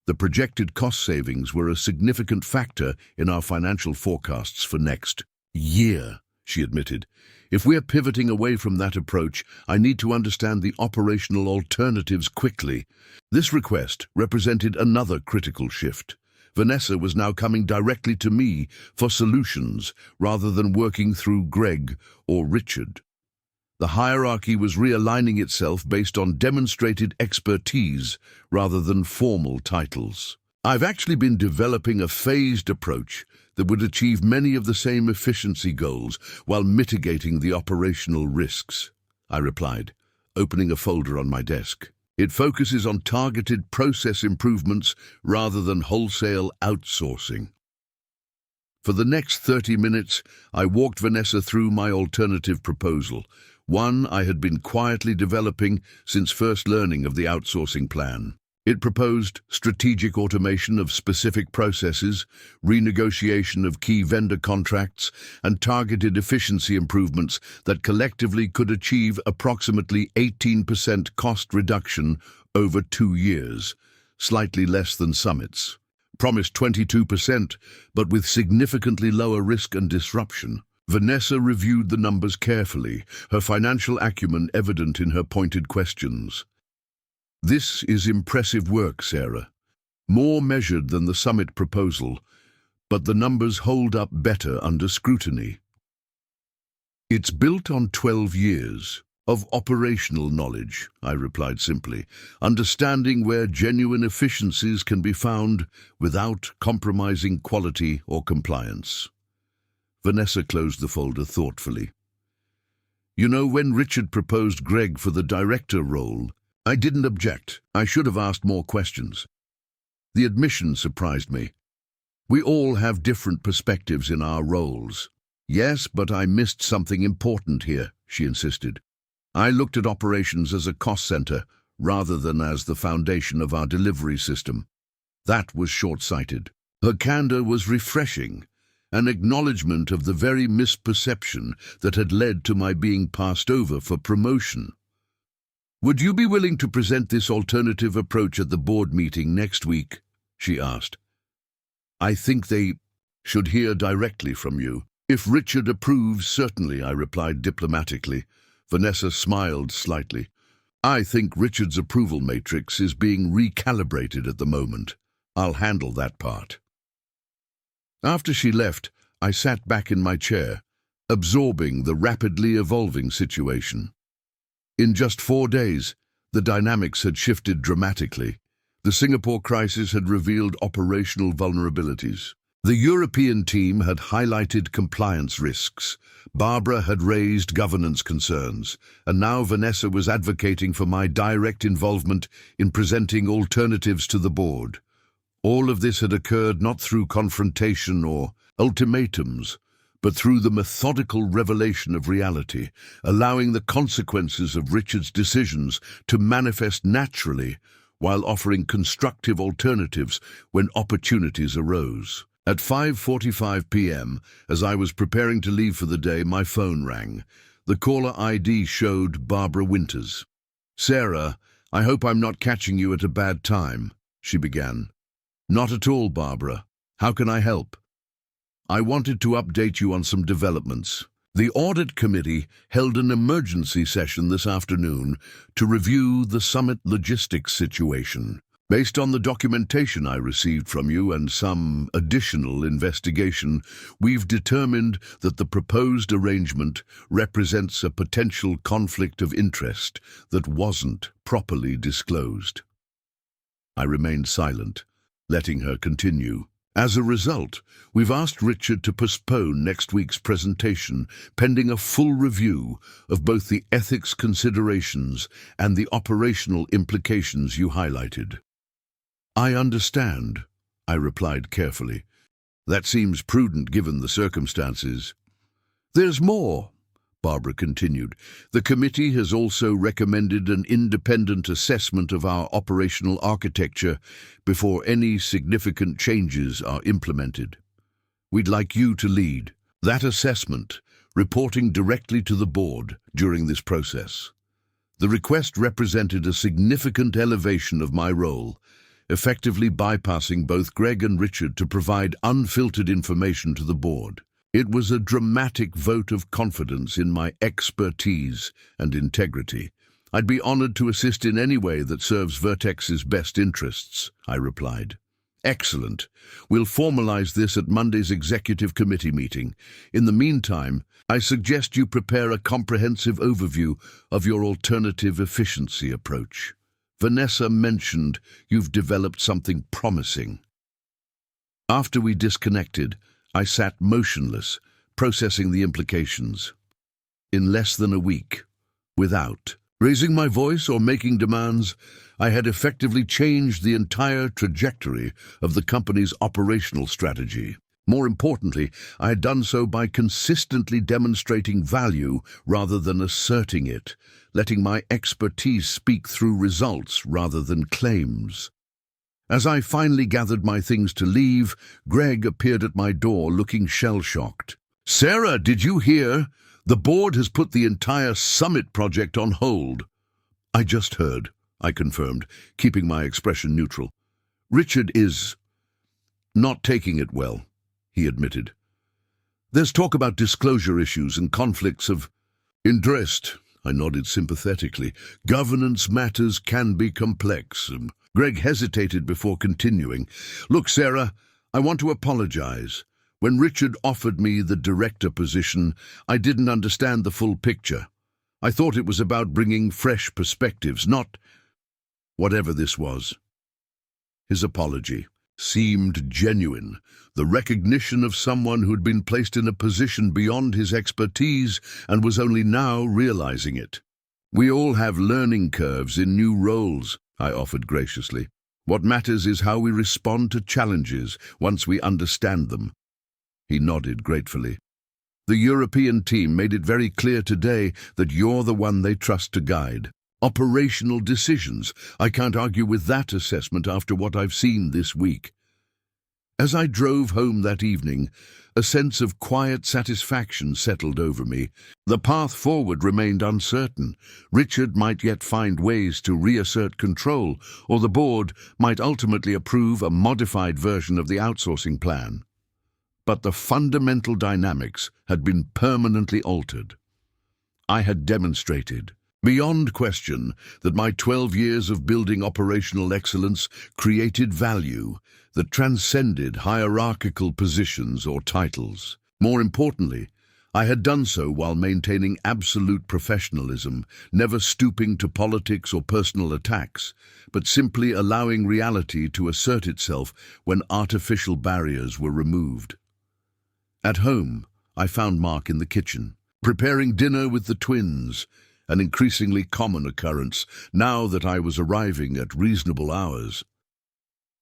The projected cost savings were a significant factor in our financial forecasts for next year, she admitted. "If we're pivoting away from that approach, I need to understand the operational alternatives quickly." This request represented another critical shift. Vanessa was now coming directly to me for solutions rather than working through Greg or Richard. The hierarchy was realigning itself based on demonstrated expertise rather than formal titles. "I've actually been developing a phased approach that would achieve many of the same efficiency goals while mitigating the operational risks," I replied, opening a folder on my desk. "It focuses on targeted process improvements rather than wholesale outsourcing." For the next 30 minutes, I walked Vanessa through my alternative proposal, one I had been quietly developing since first learning of the outsourcing plan. It proposed strategic automation of specific processes, renegotiation of key vendor contracts, and targeted efficiency improvements that collectively could achieve approximately 18% cost reduction over 2 years, slightly less than Summit's. Promised 22%, but with significantly lower risk and disruption. Vanessa reviewed the numbers carefully, her financial acumen evident in her pointed questions. This is impressive work, Sarah. More measured than the Summit proposal, but the numbers hold up better under scrutiny. It's built on 12 years of operational knowledge, I replied simply, understanding where genuine efficiencies can be found without compromising quality or compliance. Vanessa closed the folder thoughtfully. You know, when Richard proposed Greg for the director role, I didn't object. I should have asked more questions. The admission surprised me. We all have different perspectives in our roles. Yes, but I missed something important here, she insisted. I looked at operations as a cost center rather than as the foundation of our delivery system. That was short-sighted. Her candor was refreshing, an acknowledgement of the very misperception that had led to my being passed over for promotion. Would you be willing to present this alternative approach at the board meeting next week? She asked. I think they should hear directly from you. If Richard approves, certainly, I replied diplomatically. Vanessa smiled slightly. I think Richard's approval matrix is being recalibrated at the moment. I'll handle that part. After she left, I sat back in my chair, absorbing the rapidly evolving situation. In just 4 days, the dynamics had shifted dramatically. The Singapore crisis had revealed operational vulnerabilities. The European team had highlighted compliance risks. Barbara had raised governance concerns, and now Vanessa was advocating for my direct involvement in presenting alternatives to the board. All of this had occurred not through confrontation or ultimatums, but through the methodical revelation of reality, allowing the consequences of Richard's decisions to manifest naturally while offering constructive alternatives when opportunities arose. At 5:45 p.m., as I was preparing to leave for the day, my phone rang. The caller ID showed Barbara Winters. Sarah, I hope I'm not catching you at a bad time, she began. Not at all, Barbara. How can I help? I wanted to update you on some developments. The Audit Committee held an emergency session this afternoon to review the Summit logistics situation. Based on the documentation I received from you and some additional investigation, we've determined that the proposed arrangement represents a potential conflict of interest that wasn't properly disclosed. I remained silent, letting her continue. As a result, we've asked Richard to postpone next week's presentation, pending a full review of both the ethics considerations and the operational implications you highlighted. I understand, I replied carefully. That seems prudent given the circumstances. There's more, Barbara continued. The committee has also recommended an independent assessment of our operational architecture before any significant changes are implemented. We'd like you to lead that assessment, reporting directly to the board during this process. The request represented a significant elevation of my role, effectively bypassing both Greg and Richard to provide unfiltered information to the board. It was a dramatic vote of confidence in my expertise and integrity. I'd be honored to assist in any way that serves Vertex's best interests, I replied. Excellent. We'll formalize this at Monday's executive committee meeting. In the meantime, I suggest you prepare a comprehensive overview of your alternative efficiency approach. Vanessa mentioned you've developed something promising. After we disconnected, I sat motionless, processing the implications. In less than a week, without raising my voice or making demands, I had effectively changed the entire trajectory of the company's operational strategy. More importantly, I had done so by consistently demonstrating value rather than asserting it, letting my expertise speak through results rather than claims. As I finally gathered my things to leave, Greg appeared at my door looking shell-shocked. "Sarah, did you hear? The board has put the entire summit project on hold." "I just heard," I confirmed, keeping my expression neutral. "Richard is not taking it well," he admitted. "There's talk about disclosure issues and conflicts of interest." I nodded sympathetically. "Governance matters can be complex." Greg hesitated before continuing. "Look, Sarah, I want to apologize. When Richard offered me the director position, I didn't understand the full picture. I thought it was about bringing fresh perspectives, not whatever this was." His apology seemed genuine, the recognition of someone who'd been placed in a position beyond his expertise and was only now realizing it. "We all have learning curves in new roles," I offered graciously. "What matters is how we respond to challenges once we understand them." He nodded gratefully. "The European team made it very clear today that you're the one they trust to guide. Operational decisions. I can't argue with that assessment after what I've seen this week." As I drove home that evening, a sense of quiet satisfaction settled over me. The path forward remained uncertain. Richard might yet find ways to reassert control, or the board might ultimately approve a modified version of the outsourcing plan. But the fundamental dynamics had been permanently altered. I had demonstrated, beyond question, that my 12 years of building operational excellence created value that transcended hierarchical positions or titles. More importantly, I had done so while maintaining absolute professionalism, never stooping to politics or personal attacks, but simply allowing reality to assert itself when artificial barriers were removed. At home, I found Mark in the kitchen, preparing dinner with the twins, an increasingly common occurrence now that I was arriving at reasonable hours.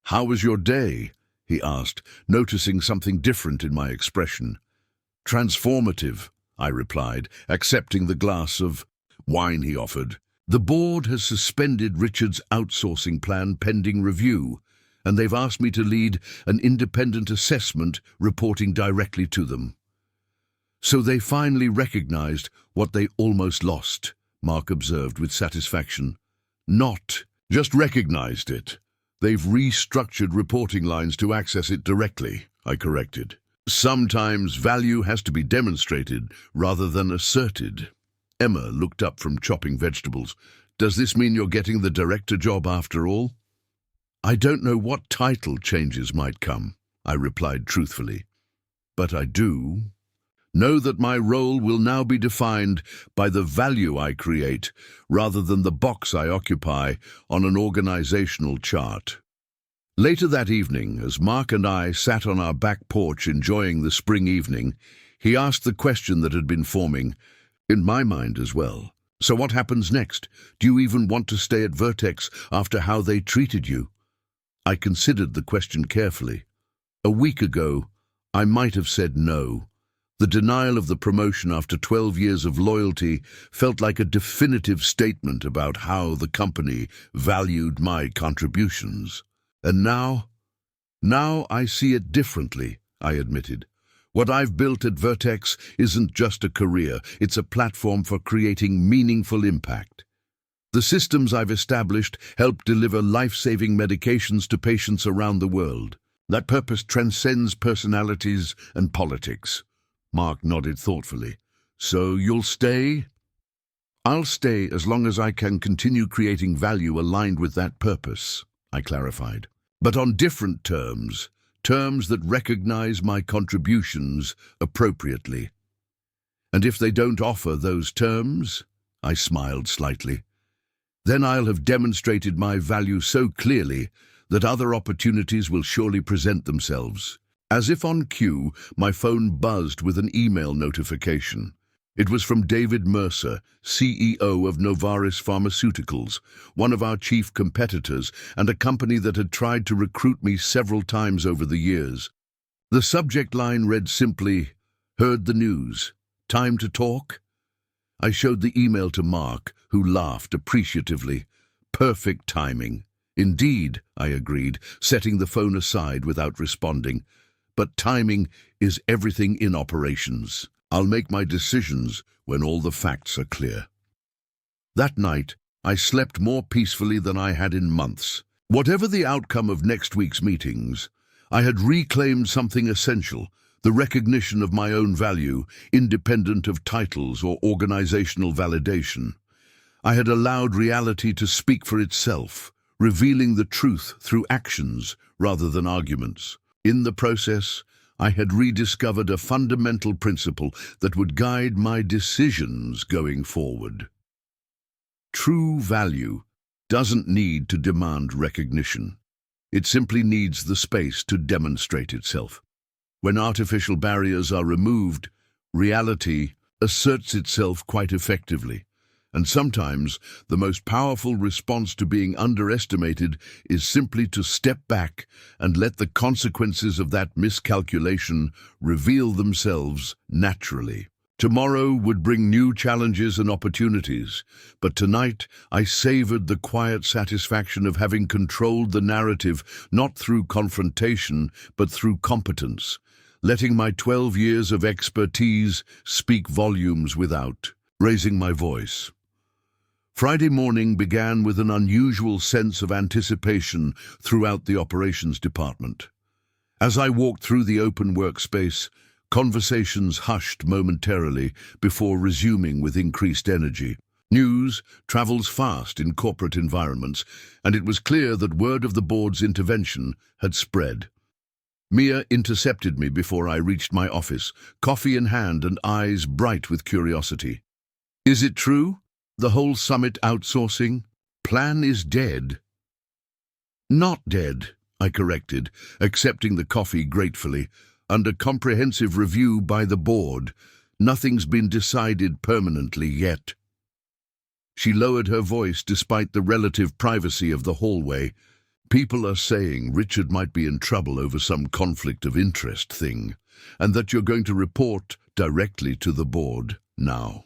"How was your day?" he asked, noticing something different in my expression. "Transformative," I replied, accepting the glass of wine he offered. "The board has suspended Richard's outsourcing plan pending review, and they've asked me to lead an independent assessment reporting directly to them." "So they finally recognized what they almost lost," Mark observed with satisfaction. "Not just recognized it. They've restructured reporting lines to access it directly," I corrected. "Sometimes value has to be demonstrated rather than asserted." Emma looked up from chopping vegetables. "Does this mean you're getting the director job after all?" "I don't know what title changes might come," I replied truthfully. "But I do know that my role will now be defined by the value I create rather than the box I occupy on an organizational chart." Later that evening, as Mark and I sat on our back porch enjoying the spring evening, he asked the question that had been forming in my mind as well. "So what happens next? Do you even want to stay at Vertex after how they treated you?" I considered the question carefully. A week ago, I might have said no. The denial of the promotion after 12 years of loyalty felt like a definitive statement about how the company valued my contributions. And now I see it differently, I admitted. What I've built at Vertex isn't just a career, it's a platform for creating meaningful impact. The systems I've established help deliver life-saving medications to patients around the world. That purpose transcends personalities and politics. Mark nodded thoughtfully. "So you'll stay?" "I'll stay as long as I can continue creating value aligned with that purpose," I clarified. "But on different terms that recognize my contributions appropriately." "And if they don't offer those terms?" I smiled slightly. "Then I'll have demonstrated my value so clearly that other opportunities will surely present themselves." As if on cue, my phone buzzed with an email notification. It was from David Mercer, CEO of Vertex Pharmaceuticals, one of our chief competitors and a company that had tried to recruit me several times over the years. The subject line read simply, "Heard the news. Time to talk?" I showed the email to Mark, who laughed appreciatively. Perfect timing. Indeed, I agreed, setting the phone aside without responding. But timing is everything in operations. I'll make my decisions when all the facts are clear. That night, I slept more peacefully than I had in months. Whatever the outcome of next week's meetings, I had reclaimed something essential, the recognition of my own value, independent of titles or organizational validation. I had allowed reality to speak for itself, revealing the truth through actions rather than arguments. In the process, I had rediscovered a fundamental principle that would guide my decisions going forward. True value doesn't need to demand recognition. It simply needs the space to demonstrate itself. When artificial barriers are removed, reality asserts itself quite effectively. And sometimes the most powerful response to being underestimated is simply to step back and let the consequences of that miscalculation reveal themselves naturally. Tomorrow would bring new challenges and opportunities, but tonight I savored the quiet satisfaction of having controlled the narrative not through confrontation but through competence, letting my 12 years of expertise speak volumes without raising my voice. Friday morning began with an unusual sense of anticipation throughout the operations department. As I walked through the open workspace, conversations hushed momentarily before resuming with increased energy. News travels fast in corporate environments, and it was clear that word of the board's intervention had spread. Mia intercepted me before I reached my office, coffee in hand and eyes bright with curiosity. "Is it true? The whole summit outsourcing plan is dead." "Not dead," I corrected, accepting the coffee gratefully. "Under comprehensive review by the board. Nothing's been decided permanently yet." She lowered her voice despite the relative privacy of the hallway. "People are saying Richard might be in trouble over some conflict of interest thing, and that you're going to report directly to the board now."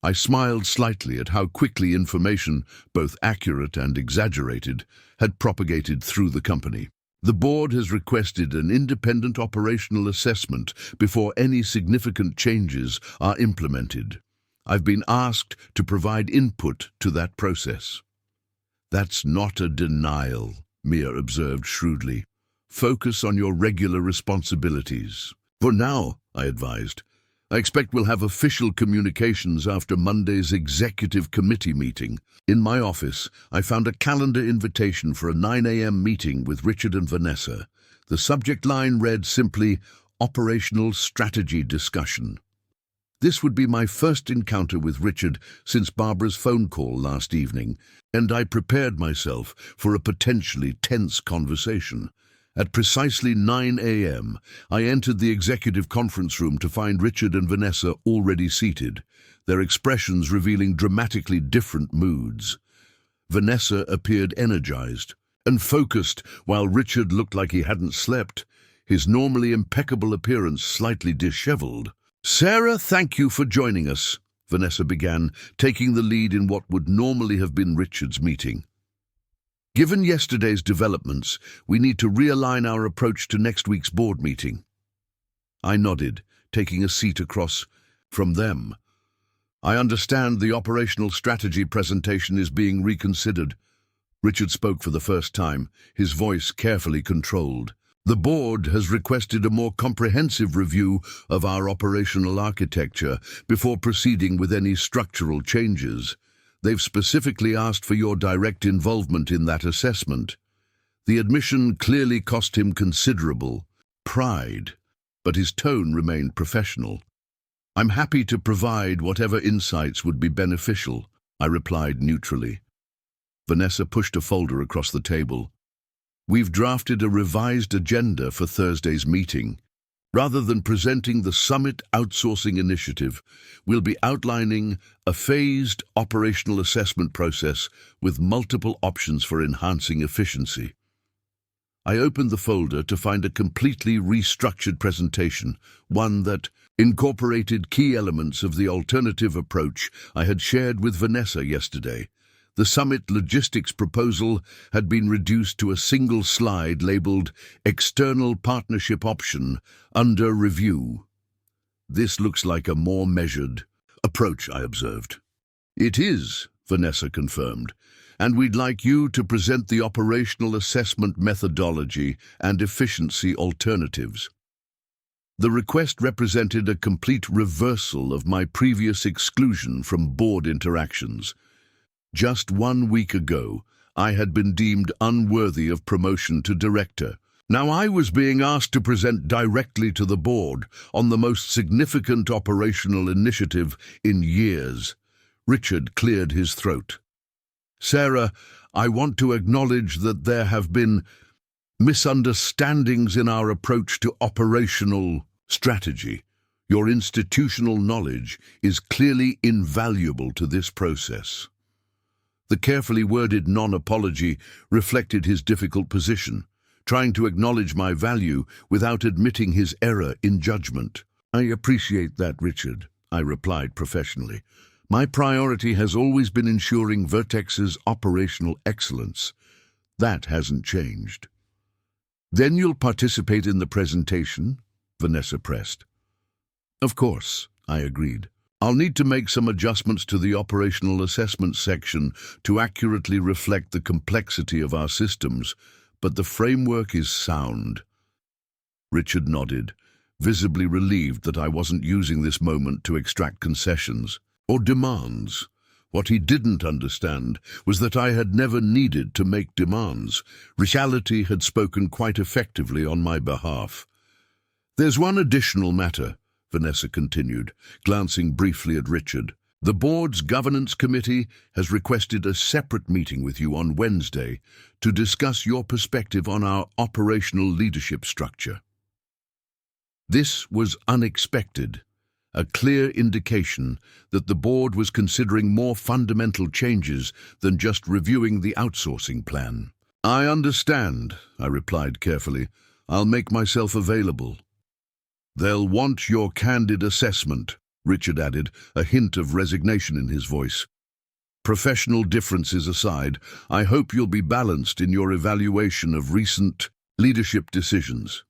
I smiled slightly at how quickly information, both accurate and exaggerated, had propagated through the company. The board has requested an independent operational assessment before any significant changes are implemented. I've been asked to provide input to that process. "That's not a denial," Mia observed shrewdly. "Focus on your regular responsibilities." "For now," I advised. "I expect we'll have official communications after Monday's executive committee meeting." In my office, I found a calendar invitation for a 9 a.m. meeting with Richard and Vanessa. The subject line read simply, "Operational Strategy Discussion." This would be my first encounter with Richard since Barbara's phone call last evening, and I prepared myself for a potentially tense conversation. At precisely 9 a.m., I entered the executive conference room to find Richard and Vanessa already seated, their expressions revealing dramatically different moods. Vanessa appeared energized and focused, while Richard looked like he hadn't slept, his normally impeccable appearance slightly disheveled. "Sarah, thank you for joining us," Vanessa began, taking the lead in what would normally have been Richard's meeting. "Given yesterday's developments, we need to realign our approach to next week's board meeting." I nodded, taking a seat across from them. "I understand the operational strategy presentation is being reconsidered." Richard spoke for the first time, his voice carefully controlled. "The board has requested a more comprehensive review of our operational architecture before proceeding with any structural changes. They've specifically asked for your direct involvement in that assessment." The admission clearly cost him considerable pride, but his tone remained professional. "I'm happy to provide whatever insights would be beneficial," I replied neutrally. Vanessa pushed a folder across the table. "We've drafted a revised agenda for Thursday's meeting. Rather than presenting the Summit Outsourcing Initiative, we'll be outlining a phased operational assessment process with multiple options for enhancing efficiency." I opened the folder to find a completely restructured presentation, one that incorporated key elements of the alternative approach I had shared with Vanessa yesterday. The summit logistics proposal had been reduced to a single slide labeled External Partnership Option under review. This looks like a more measured approach, I observed. It is, Vanessa confirmed, and we'd like you to present the operational assessment methodology and efficiency alternatives. The request represented a complete reversal of my previous exclusion from board interactions. Just 1 week ago, I had been deemed unworthy of promotion to director. Now I was being asked to present directly to the board on the most significant operational initiative in years. Richard cleared his throat. Sarah, I want to acknowledge that there have been misunderstandings in our approach to operational strategy. Your institutional knowledge is clearly invaluable to this process. The carefully worded non-apology reflected his difficult position, trying to acknowledge my value without admitting his error in judgment. I appreciate that, Richard, I replied professionally. My priority has always been ensuring Vertex's operational excellence. That hasn't changed. Then you'll participate in the presentation? Vanessa pressed. Of course, I agreed. I'll need to make some adjustments to the operational assessment section to accurately reflect the complexity of our systems, but the framework is sound. Richard nodded, visibly relieved that I wasn't using this moment to extract concessions or demands. What he didn't understand was that I had never needed to make demands. Reality had spoken quite effectively on my behalf. There's one additional matter, Vanessa continued, glancing briefly at Richard. The board's governance committee has requested a separate meeting with you on Wednesday to discuss your perspective on our operational leadership structure. This was unexpected, a clear indication that the board was considering more fundamental changes than just reviewing the outsourcing plan. I understand, I replied carefully. I'll make myself available. They'll want your candid assessment, Richard added, a hint of resignation in his voice. Professional differences aside, I hope you'll be balanced in your evaluation of recent leadership decisions.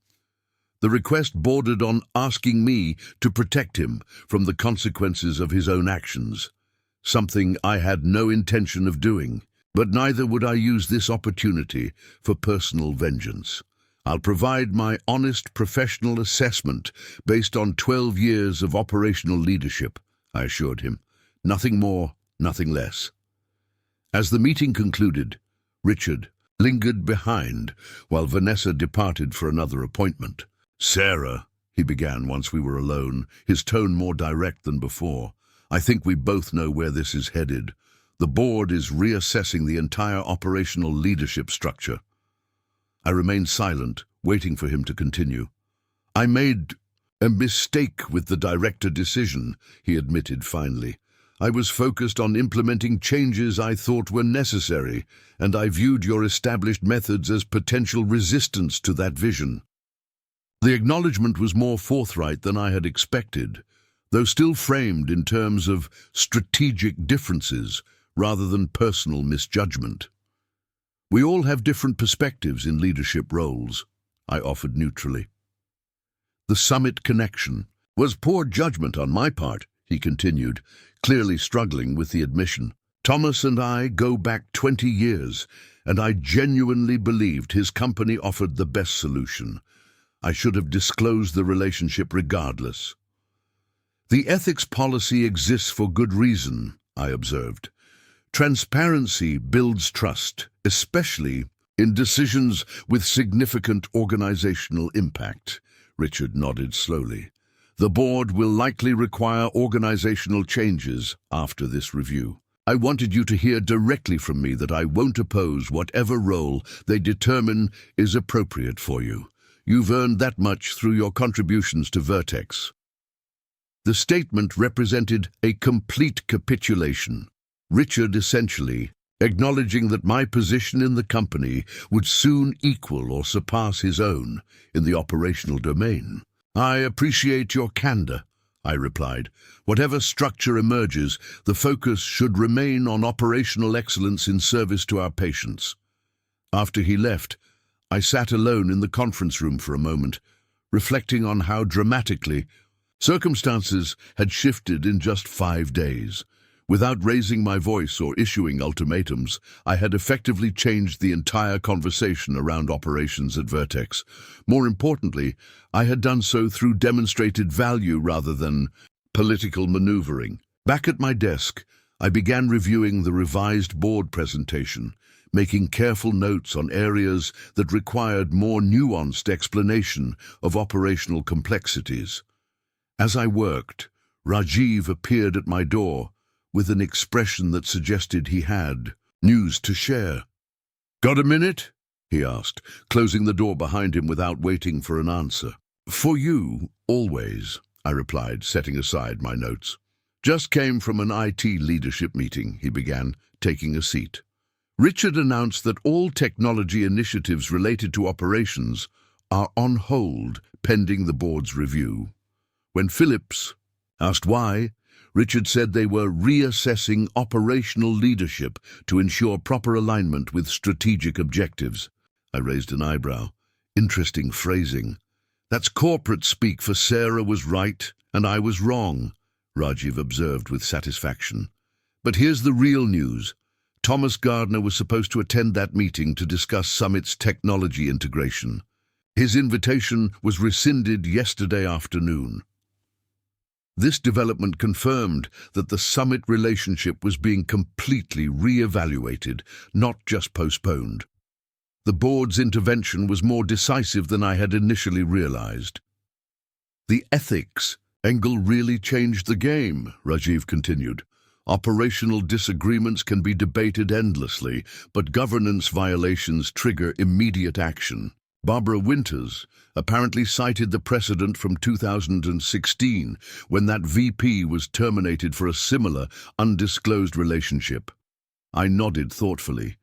The request bordered on asking me to protect him from the consequences of his own actions, something I had no intention of doing, but neither would I use this opportunity for personal vengeance. I'll provide my honest professional assessment based on 12 years of operational leadership, I assured him. Nothing more, nothing less. As the meeting concluded, Richard lingered behind while Vanessa departed for another appointment. Sarah, he began once we were alone, his tone more direct than before. I think we both know where this is headed. The board is reassessing the entire operational leadership structure. I remained silent, waiting for him to continue. I made a mistake with the director decision, he admitted finally. I was focused on implementing changes I thought were necessary, and I viewed your established methods as potential resistance to that vision. The acknowledgement was more forthright than I had expected, though still framed in terms of strategic differences rather than personal misjudgment. We all have different perspectives in leadership roles, I offered neutrally. The summit connection was poor judgment on my part, he continued, clearly struggling with the admission. Thomas and I go back 20 years, and I genuinely believed his company offered the best solution. I should have disclosed the relationship regardless. The ethics policy exists for good reason, I observed. Transparency builds trust, especially in decisions with significant organizational impact. Richard nodded slowly. The board will likely require organizational changes after this review. I wanted you to hear directly from me that I won't oppose whatever role they determine is appropriate for you. You've earned that much through your contributions to Vertex. The statement represented a complete capitulation. Richard essentially acknowledging that my position in the company would soon equal or surpass his own in the operational domain. I appreciate your candor, I replied. Whatever structure emerges, the focus should remain on operational excellence in service to our patients. After he left, I sat alone in the conference room for a moment, reflecting on how dramatically circumstances had shifted in just 5 days. Without raising my voice or issuing ultimatums, I had effectively changed the entire conversation around operations at Vertex. More importantly, I had done so through demonstrated value rather than political maneuvering. Back at my desk, I began reviewing the revised board presentation, making careful notes on areas that required more nuanced explanation of operational complexities. As I worked, Rajiv appeared at my door with an expression that suggested he had news to share. "Got a minute?" he asked, closing the door behind him without waiting for an answer. "For you, always," I replied, setting aside my notes. "Just came from an IT leadership meeting," he began, taking a seat. "Richard announced that all technology initiatives related to operations are on hold pending the board's review. When Phillips asked why, Richard said they were reassessing operational leadership to ensure proper alignment with strategic objectives." I raised an eyebrow. "Interesting phrasing. That's corporate speak for Sarah was right and I was wrong," Rajiv observed with satisfaction. "But here's the real news. Thomas Gardner was supposed to attend that meeting to discuss Summit's technology integration. His invitation was rescinded yesterday afternoon." This development confirmed that the Summit relationship was being completely re-evaluated, not just postponed. The board's intervention was more decisive than I had initially realized. "The ethics angle really changed the game," Rajiv continued. "Operational disagreements can be debated endlessly, but governance violations trigger immediate action. Barbara Winters apparently cited the precedent from 2016 when that VP was terminated for a similar, undisclosed relationship." I nodded thoughtfully.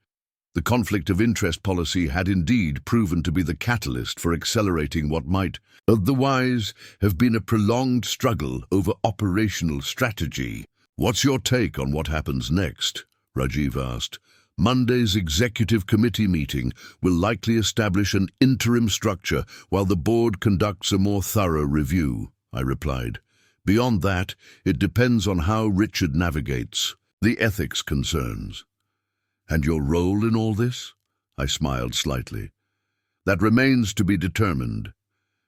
The conflict of interest policy had indeed proven to be the catalyst for accelerating what might otherwise have been a prolonged struggle over operational strategy. "What's your take on what happens next?" Rajiv asked. "Monday's executive committee meeting will likely establish an interim structure while the board conducts a more thorough review," I replied. "Beyond that, it depends on how Richard navigates the ethics concerns." "And your role in all this?" I smiled slightly. "That remains to be determined,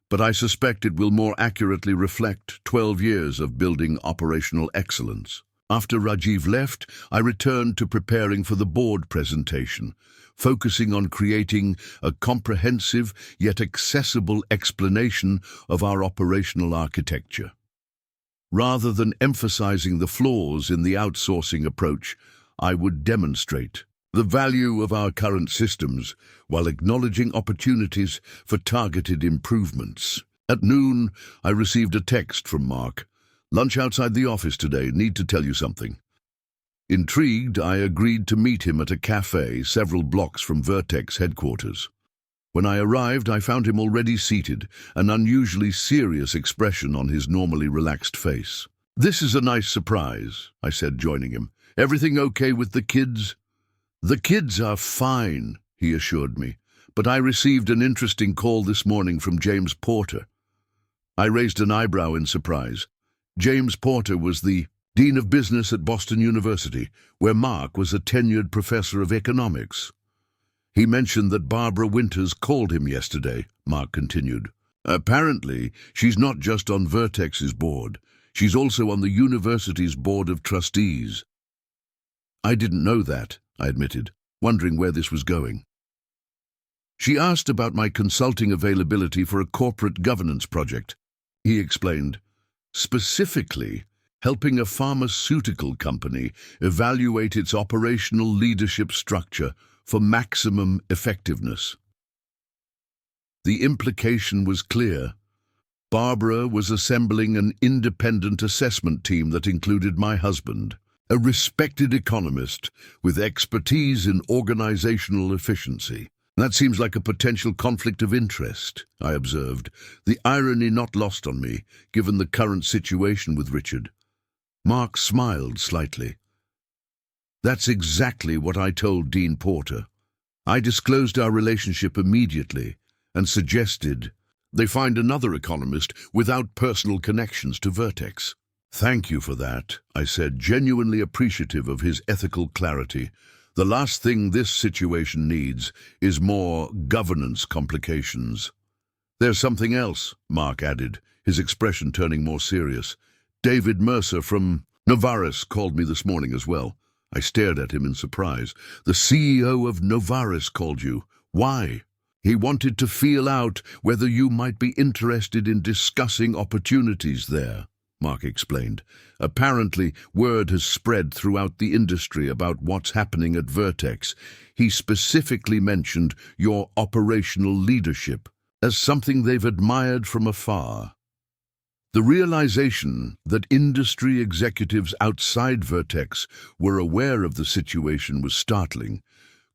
but I suspect it will more accurately reflect 12 years of building operational excellence." After Rajiv left, I returned to preparing for the board presentation, focusing on creating a comprehensive yet accessible explanation of our operational architecture. Rather than emphasizing the flaws in the outsourcing approach, I would demonstrate the value of our current systems while acknowledging opportunities for targeted improvements. At noon, I received a text from Mark. "Lunch outside the office today, need to tell you something." Intrigued, I agreed to meet him at a cafe several blocks from Vertex headquarters. When I arrived, I found him already seated, an unusually serious expression on his normally relaxed face. "This is a nice surprise," I said, joining him. "Everything okay with the kids?" "The kids are fine," he assured me, "but I received an interesting call this morning from James Porter." I raised an eyebrow in surprise. James Porter was the Dean of Business at Boston University, where Mark was a tenured professor of economics. "He mentioned that Barbara Winters called him yesterday," Mark continued. "Apparently, she's not just on Vertex's board. She's also on the university's board of trustees." "I didn't know that," I admitted, wondering where this was going. "She asked about my consulting availability for a corporate governance project," he explained. "Specifically, helping a pharmaceutical company evaluate its operational leadership structure for maximum effectiveness." The implication was clear. Barbara was assembling an independent assessment team that included my husband, a respected economist with expertise in organizational efficiency. That seems like a potential conflict of interest, I observed, the irony not lost on me, given the current situation with Richard. Mark smiled slightly. That's exactly what I told Dean Porter. I disclosed our relationship immediately and suggested they find another economist without personal connections to Vertex. Thank you for that, I said, genuinely appreciative of his ethical clarity. The last thing this situation needs is more governance complications. There's something else, Mark added, his expression turning more serious. David Mercer from Novartis called me this morning as well. I stared at him in surprise. The CEO of Novartis called you. Why? He wanted to feel out whether you might be interested in discussing opportunities there, Mark explained. Apparently, word has spread throughout the industry about what's happening at Vertex. He specifically mentioned your operational leadership as something they've admired from afar. The realization that industry executives outside Vertex were aware of the situation was startling.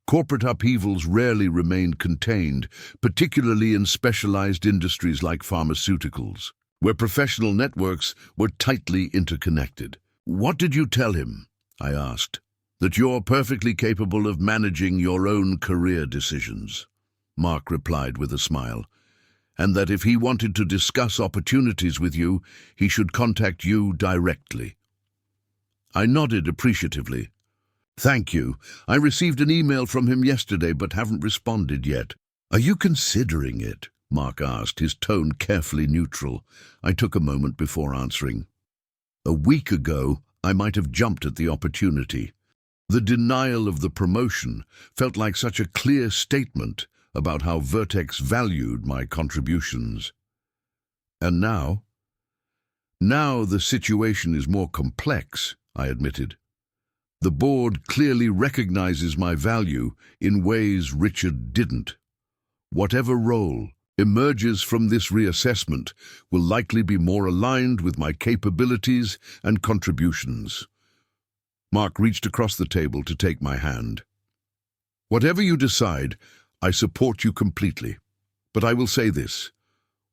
Corporate upheavals rarely remained contained, particularly in specialized industries like pharmaceuticals, where professional networks were tightly interconnected. What did you tell him? I asked. That you're perfectly capable of managing your own career decisions, Mark replied with a smile, and that if he wanted to discuss opportunities with you, he should contact you directly. I nodded appreciatively. Thank you. I received an email from him yesterday but haven't responded yet. Are you considering it? Mark asked, his tone carefully neutral. I took a moment before answering. A week ago, I might have jumped at the opportunity. The denial of the promotion felt like such a clear statement about how Vertex valued my contributions. And now? Now the situation is more complex, I admitted. The board clearly recognizes my value in ways Richard didn't. Whatever role emerges from this reassessment will likely be more aligned with my capabilities and contributions. Mark reached across the table to take my hand. Whatever you decide, I support you completely. But I will say this.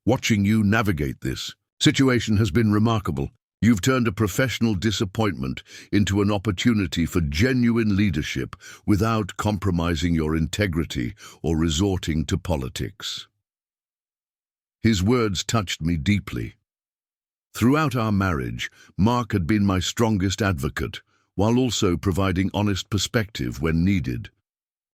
Watching you navigate this situation has been remarkable. You've turned a professional disappointment into an opportunity for genuine leadership without compromising your integrity or resorting to politics. His words touched me deeply. Throughout our marriage, Mark had been my strongest advocate, while also providing honest perspective when needed.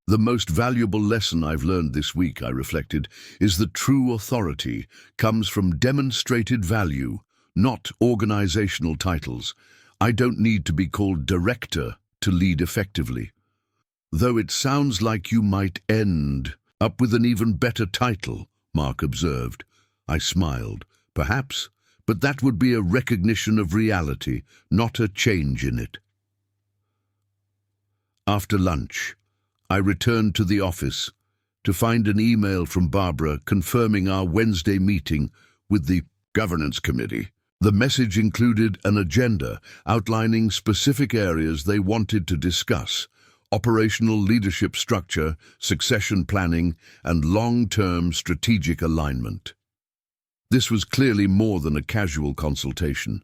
The most valuable lesson I've learned this week, I reflected, is that true authority comes from demonstrated value, not organizational titles. I don't need to be called director to lead effectively. Though it sounds like you might end up with an even better title, Mark observed. I smiled. Perhaps, but that would be a recognition of reality, not a change in it. After lunch, I returned to the office to find an email from Barbara confirming our Wednesday meeting with the Governance Committee. The message included an agenda outlining specific areas they wanted to discuss: operational leadership structure, succession planning, and long-term strategic alignment. This was clearly more than a casual consultation.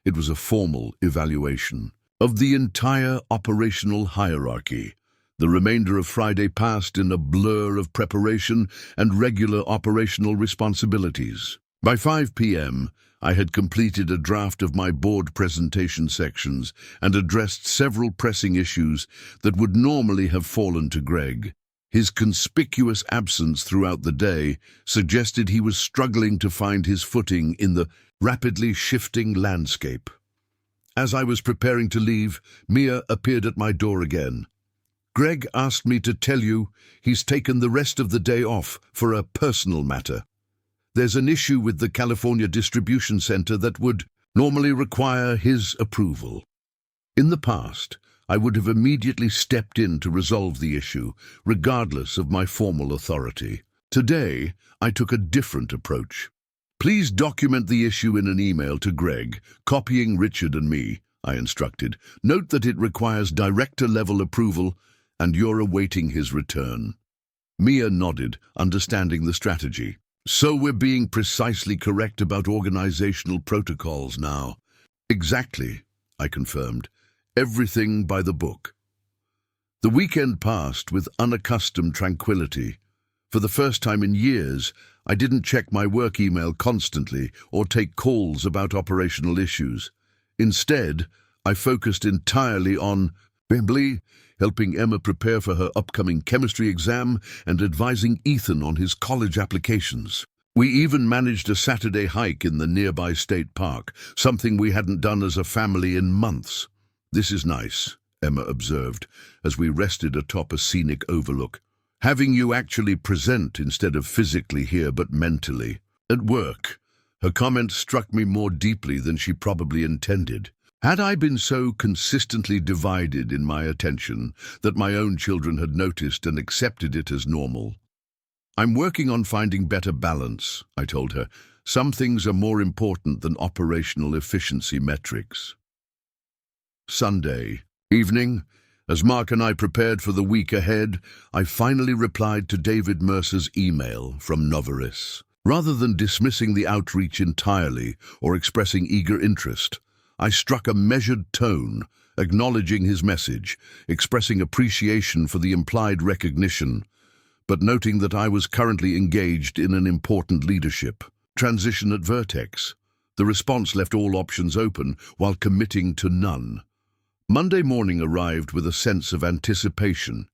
It was a formal evaluation of the entire operational hierarchy. The remainder of Friday passed in a blur of preparation and regular operational responsibilities. By 5 p.m., I had completed a draft of my board presentation sections and addressed several pressing issues that would normally have fallen to Greg. His conspicuous absence throughout the day suggested he was struggling to find his footing in the rapidly shifting landscape. As I was preparing to leave, Mia appeared at my door again. Greg asked me to tell you he's taken the rest of the day off for a personal matter. There's an issue with the California distribution center that would normally require his approval. In the past, I would have immediately stepped in to resolve the issue, regardless of my formal authority. Today, I took a different approach. Please document the issue in an email to Greg, copying Richard and me, I instructed. Note that it requires director-level approval, and you're awaiting his return. Mia nodded, understanding the strategy. So we're being precisely correct about organizational protocols now. Exactly, I confirmed. Everything by the book. The weekend passed with unaccustomed tranquility. For the first time in years, I didn't check my work email constantly or take calls about operational issues. Instead, I focused entirely on Bimbly, helping Emma prepare for her upcoming chemistry exam and advising Ethan on his college applications. We even managed a Saturday hike in the nearby state park, something we hadn't done as a family in months. This is nice, Emma observed, as we rested atop a scenic overlook. Having you actually present instead of physically here but mentally. At work, her comment struck me more deeply than she probably intended. Had I been so consistently divided in my attention that my own children had noticed and accepted it as normal? I'm working on finding better balance, I told her. Some things are more important than operational efficiency metrics. Sunday evening, as Mark and I prepared for the week ahead, I finally replied to David Mercer's email from Novaris. Rather than dismissing the outreach entirely or expressing eager interest, I struck a measured tone, acknowledging his message, expressing appreciation for the implied recognition, but noting that I was currently engaged in an important leadership transition at Vertex. The response left all options open while committing to none. Monday morning arrived with a sense of anticipation.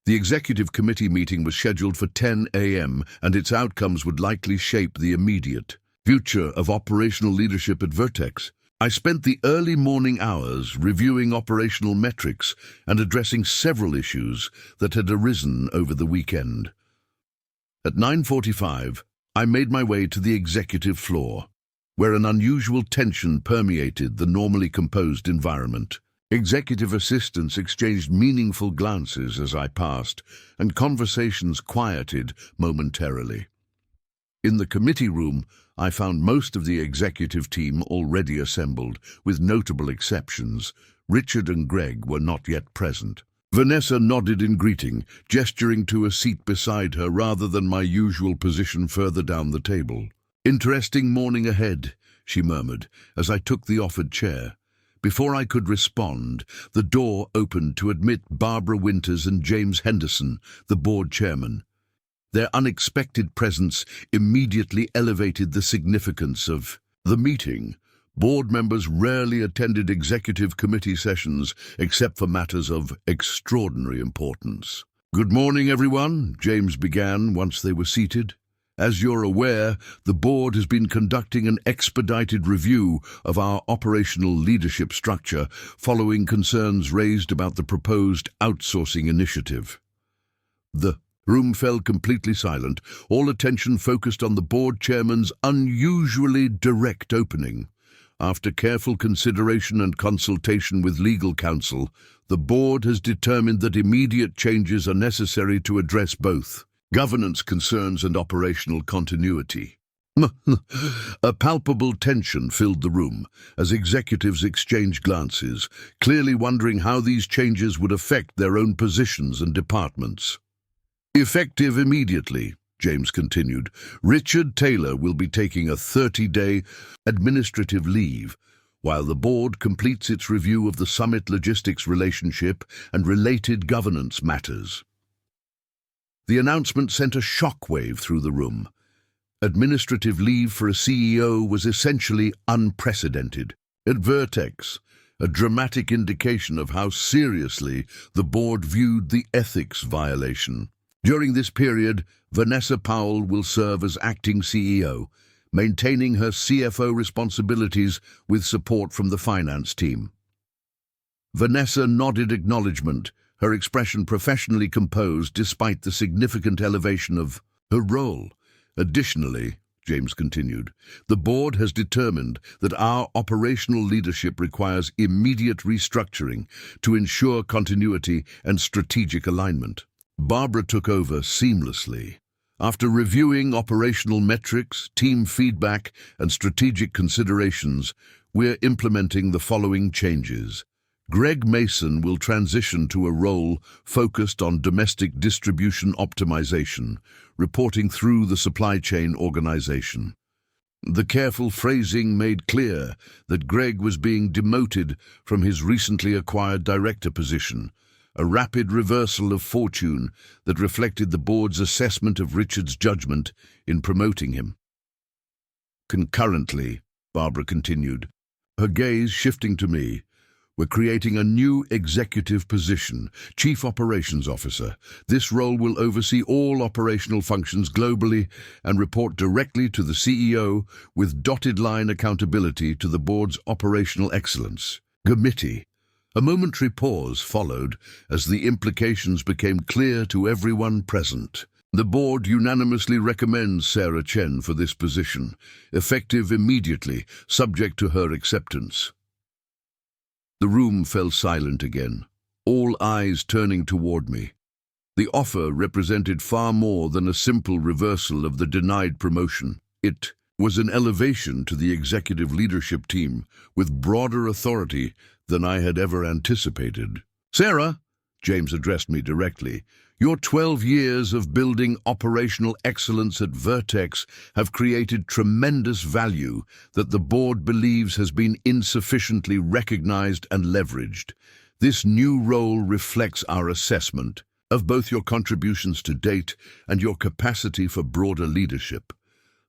The executive committee meeting was scheduled for 10 a.m. and its outcomes would likely shape the immediate future of operational leadership at Vertex. I spent the early morning hours reviewing operational metrics and addressing several issues that had arisen over the weekend. At 9:45, I made my way to the executive floor, where an unusual tension permeated the normally composed environment. Executive assistants exchanged meaningful glances as I passed, and conversations quieted momentarily. In the committee room, I found most of the executive team already assembled, with notable exceptions. Richard and Greg were not yet present. Vanessa nodded in greeting, gesturing to a seat beside her rather than my usual position further down the table. "Interesting morning ahead," she murmured, as I took the offered chair. Before I could respond, the door opened to admit Barbara Winters and James Henderson, the board chairman. Their unexpected presence immediately elevated the significance of the meeting. Board members rarely attended executive committee sessions except for matters of extraordinary importance. "Good morning, everyone," James began once they were seated. "As you're aware, the board has been conducting an expedited review of our operational leadership structure following concerns raised about the proposed outsourcing initiative." The room fell completely silent, all attention focused on the board chairman's unusually direct opening. After careful consideration and consultation with legal counsel, the board has determined that immediate changes are necessary to address both governance concerns and operational continuity. A palpable tension filled the room as executives exchanged glances, clearly wondering how these changes would affect their own positions and departments. "Effective immediately," James continued, "Richard Taylor will be taking a 30-day administrative leave while the board completes its review of the Summit Logistics relationship and related governance matters." The announcement sent a shockwave through the room. Administrative leave for a CEO was essentially unprecedented. At Vertex, a dramatic indication of how seriously the board viewed the ethics violation. During this period, Vanessa Powell will serve as acting CEO, maintaining her CFO responsibilities with support from the finance team. Vanessa nodded acknowledgement, her expression professionally composed despite the significant elevation of her role. "Additionally," James continued, "the board has determined that our operational leadership requires immediate restructuring to ensure continuity and strategic alignment." Barbara took over seamlessly. After reviewing operational metrics, team feedback, and strategic considerations, we're implementing the following changes. Greg Mason will transition to a role focused on domestic distribution optimization, reporting through the supply chain organization. The careful phrasing made clear that Greg was being demoted from his recently acquired director position, a rapid reversal of fortune that reflected the board's assessment of Richard's judgment in promoting him. Concurrently, Barbara continued, her gaze shifting to me, we're creating a new executive position, Chief Operations Officer. This role will oversee all operational functions globally and report directly to the CEO with dotted line accountability to the board's operational excellence committee. A momentary pause followed as the implications became clear to everyone present. The board unanimously recommends Sarah Chen for this position, effective immediately, subject to her acceptance. The room fell silent again, all eyes turning toward me. The offer represented far more than a simple reversal of the denied promotion. It was an elevation to the executive leadership team with broader authority than I had ever anticipated. Sarah, James addressed me directly, your 12 years of building operational excellence at Vertex have created tremendous value that the board believes has been insufficiently recognized and leveraged. This new role reflects our assessment of both your contributions to date and your capacity for broader leadership.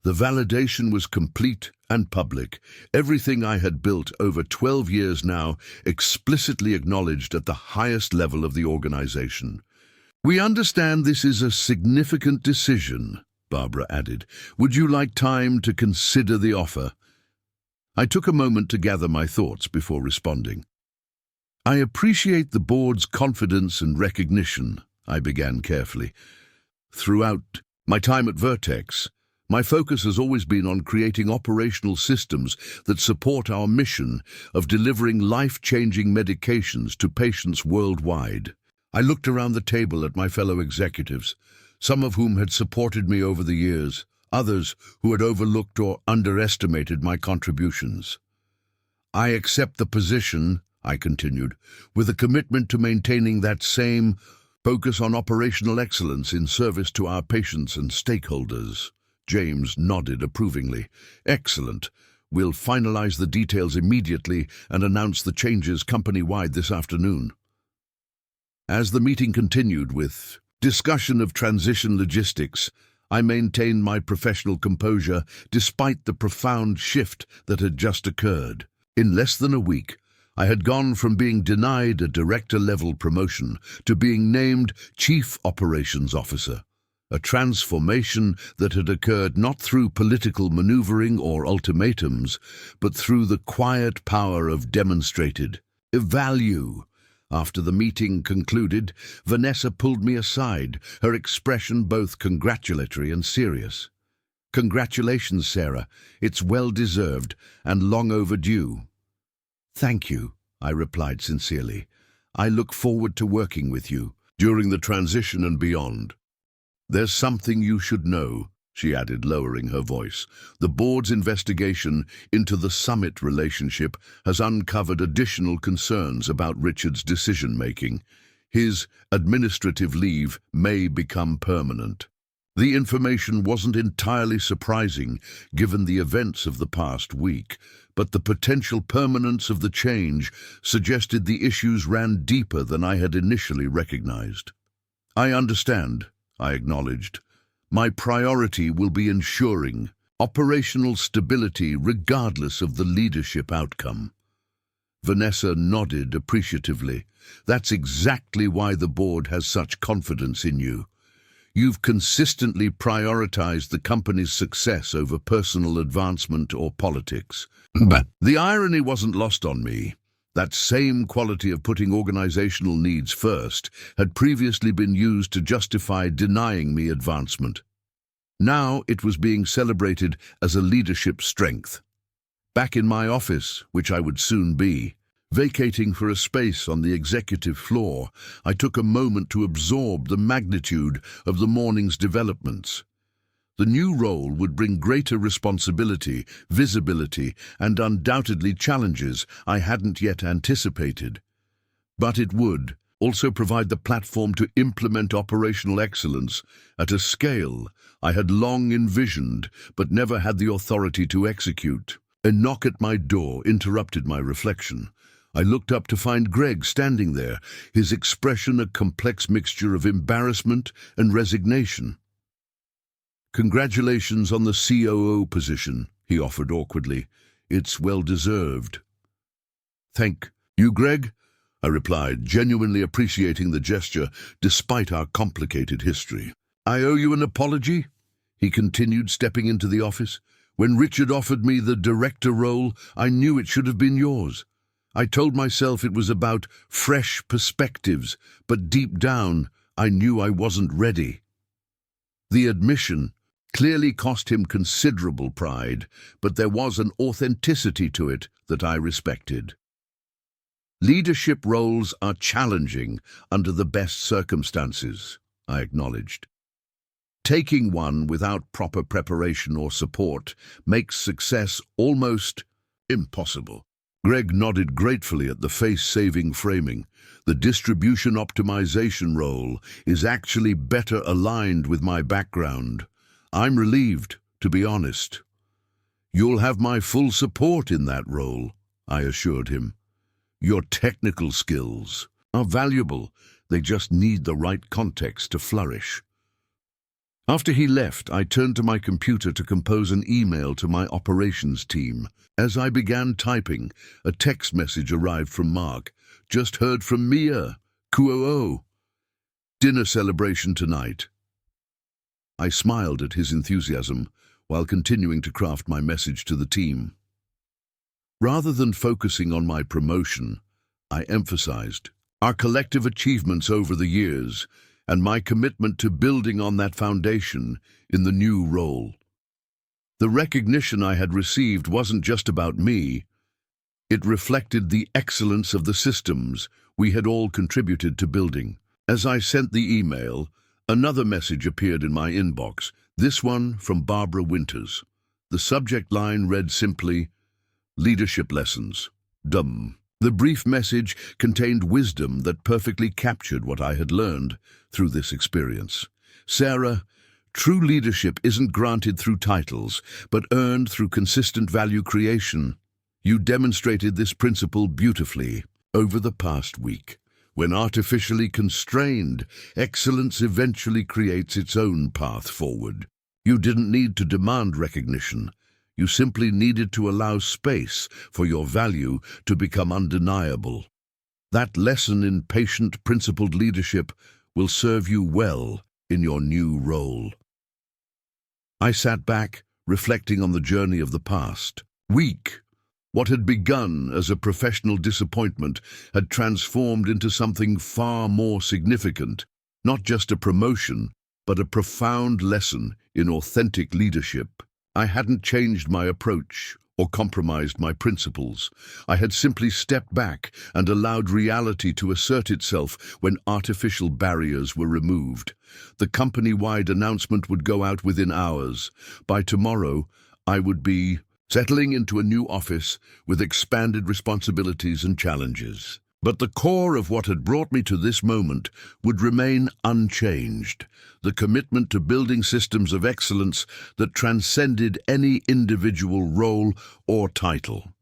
The validation was complete and public. Everything I had built over 12 years now explicitly acknowledged at the highest level of the organization. We understand this is a significant decision, Barbara added. Would you like time to consider the offer? I took a moment to gather my thoughts before responding. I appreciate the board's confidence and recognition, I began carefully. Throughout my time at Vertex, my focus has always been on creating operational systems that support our mission of delivering life-changing medications to patients worldwide. I looked around the table at my fellow executives, some of whom had supported me over the years, others who had overlooked or underestimated my contributions. I accept the position, I continued, with a commitment to maintaining that same focus on operational excellence in service to our patients and stakeholders. James nodded approvingly. Excellent. We'll finalize the details immediately and announce the changes company-wide this afternoon. As the meeting continued with discussion of transition logistics, I maintained my professional composure despite the profound shift that had just occurred. In less than a week, I had gone from being denied a director-level promotion to being named Chief Operations Officer, a transformation that had occurred not through political maneuvering or ultimatums, but through the quiet power of demonstrated value. After the meeting concluded, Vanessa pulled me aside, her expression both congratulatory and serious. Congratulations, Sarah. It's well-deserved and long overdue. Thank you, I replied sincerely. I look forward to working with you during the transition and beyond. There's something you should know, she added, lowering her voice. The board's investigation into the Summit relationship has uncovered additional concerns about Richard's decision-making. His administrative leave may become permanent. The information wasn't entirely surprising, given the events of the past week, but the potential permanence of the change suggested the issues ran deeper than I had initially recognized. I understand, I acknowledged. My priority will be ensuring operational stability regardless of the leadership outcome. Vanessa nodded appreciatively. That's exactly why the board has such confidence in you. You've consistently prioritized the company's success over personal advancement or politics. But the irony wasn't lost on me. That same quality of putting organizational needs first had previously been used to justify denying me advancement. Now it was being celebrated as a leadership strength. Back in my office, which I would soon be, vacating for a space on the executive floor, I took a moment to absorb the magnitude of the morning's developments. The new role would bring greater responsibility, visibility, and undoubtedly challenges I hadn't yet anticipated. But it would also provide the platform to implement operational excellence at a scale I had long envisioned but never had the authority to execute. A knock at my door interrupted my reflection. I looked up to find Greg standing there, his expression a complex mixture of embarrassment and resignation. "Congratulations on the COO position," he offered awkwardly. "It's well-deserved." "Thank you, Greg," I replied, genuinely appreciating the gesture despite our complicated history. "I owe you an apology," he continued, stepping into the office. "When Richard offered me the director role, I knew it should have been yours. I told myself it was about fresh perspectives, but deep down, I knew I wasn't ready." The admission clearly cost him considerable pride, but there was an authenticity to it that I respected. "Leadership roles are challenging under the best circumstances," I acknowledged. "Taking one without proper preparation or support makes success almost impossible." Greg nodded gratefully at the face-saving framing. "The distribution optimization role is actually better aligned with my background. I'm relieved, to be honest." "You'll have my full support in that role," I assured him. "Your technical skills are valuable. They just need the right context to flourish." After he left, I turned to my computer to compose an email to my operations team. As I began typing, a text message arrived from Mark. "Just heard from Mia. Kuo. Dinner celebration tonight." I smiled at his enthusiasm while continuing to craft my message to the team. Rather than focusing on my promotion, I emphasized our collective achievements over the years and my commitment to building on that foundation in the new role. The recognition I had received wasn't just about me. It reflected the excellence of the systems we had all contributed to building. As I sent the email, another message appeared in my inbox, this one from Barbara Winters. The subject line read simply, "Leadership Lessons. Dumb." The brief message contained wisdom that perfectly captured what I had learned through this experience. "Sarah, true leadership isn't granted through titles, but earned through consistent value creation. You demonstrated this principle beautifully over the past week. When artificially constrained, excellence eventually creates its own path forward. You didn't need to demand recognition. You simply needed to allow space for your value to become undeniable. That lesson in patient, principled leadership will serve you well in your new role." I sat back, reflecting on the journey of the past week. What had begun as a professional disappointment had transformed into something far more significant, not just a promotion, but a profound lesson in authentic leadership. I hadn't changed my approach or compromised my principles. I had simply stepped back and allowed reality to assert itself when artificial barriers were removed. The company-wide announcement would go out within hours. By tomorrow, I would be settling into a new office with expanded responsibilities and challenges. But the core of what had brought me to this moment would remain unchanged, the commitment to building systems of excellence that transcended any individual role or title.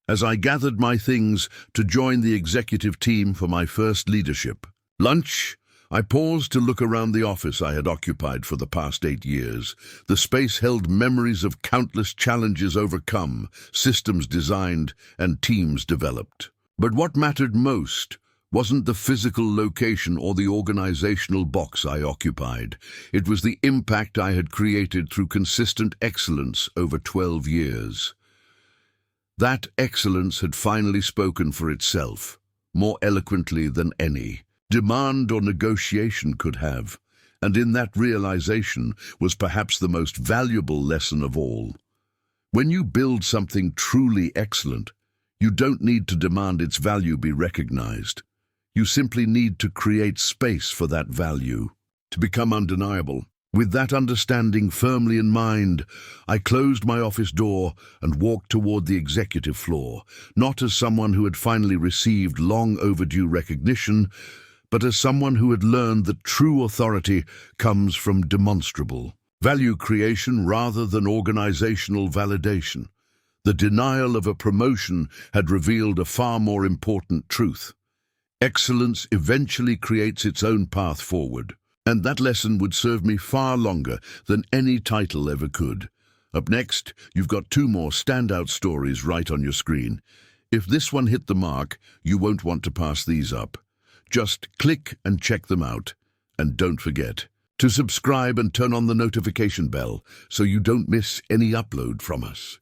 As I gathered my things to join the executive team for my first leadership lunch, I paused to look around the office I had occupied for the past 8 years. The space held memories of countless challenges overcome, systems designed, and teams developed. But what mattered most wasn't the physical location or the organizational box I occupied. It was the impact I had created through consistent excellence over 12 years. That excellence had finally spoken for itself, more eloquently than any demand or negotiation could have, and in that realization was perhaps the most valuable lesson of all. When you build something truly excellent, you don't need to demand its value be recognized. You simply need to create space for that value to become undeniable. With that understanding firmly in mind, I closed my office door and walked toward the executive floor, not as someone who had finally received long overdue recognition, but as someone who had learned that true authority comes from demonstrable value creation rather than organizational validation. The denial of a promotion had revealed a far more important truth. Excellence eventually creates its own path forward. And that lesson would serve me far longer than any title ever could. Up next, you've got two more standout stories right on your screen. If this one hit the mark, you won't want to pass these up. Just click and check them out. And don't forget to subscribe and turn on the notification bell so you don't miss any upload from us.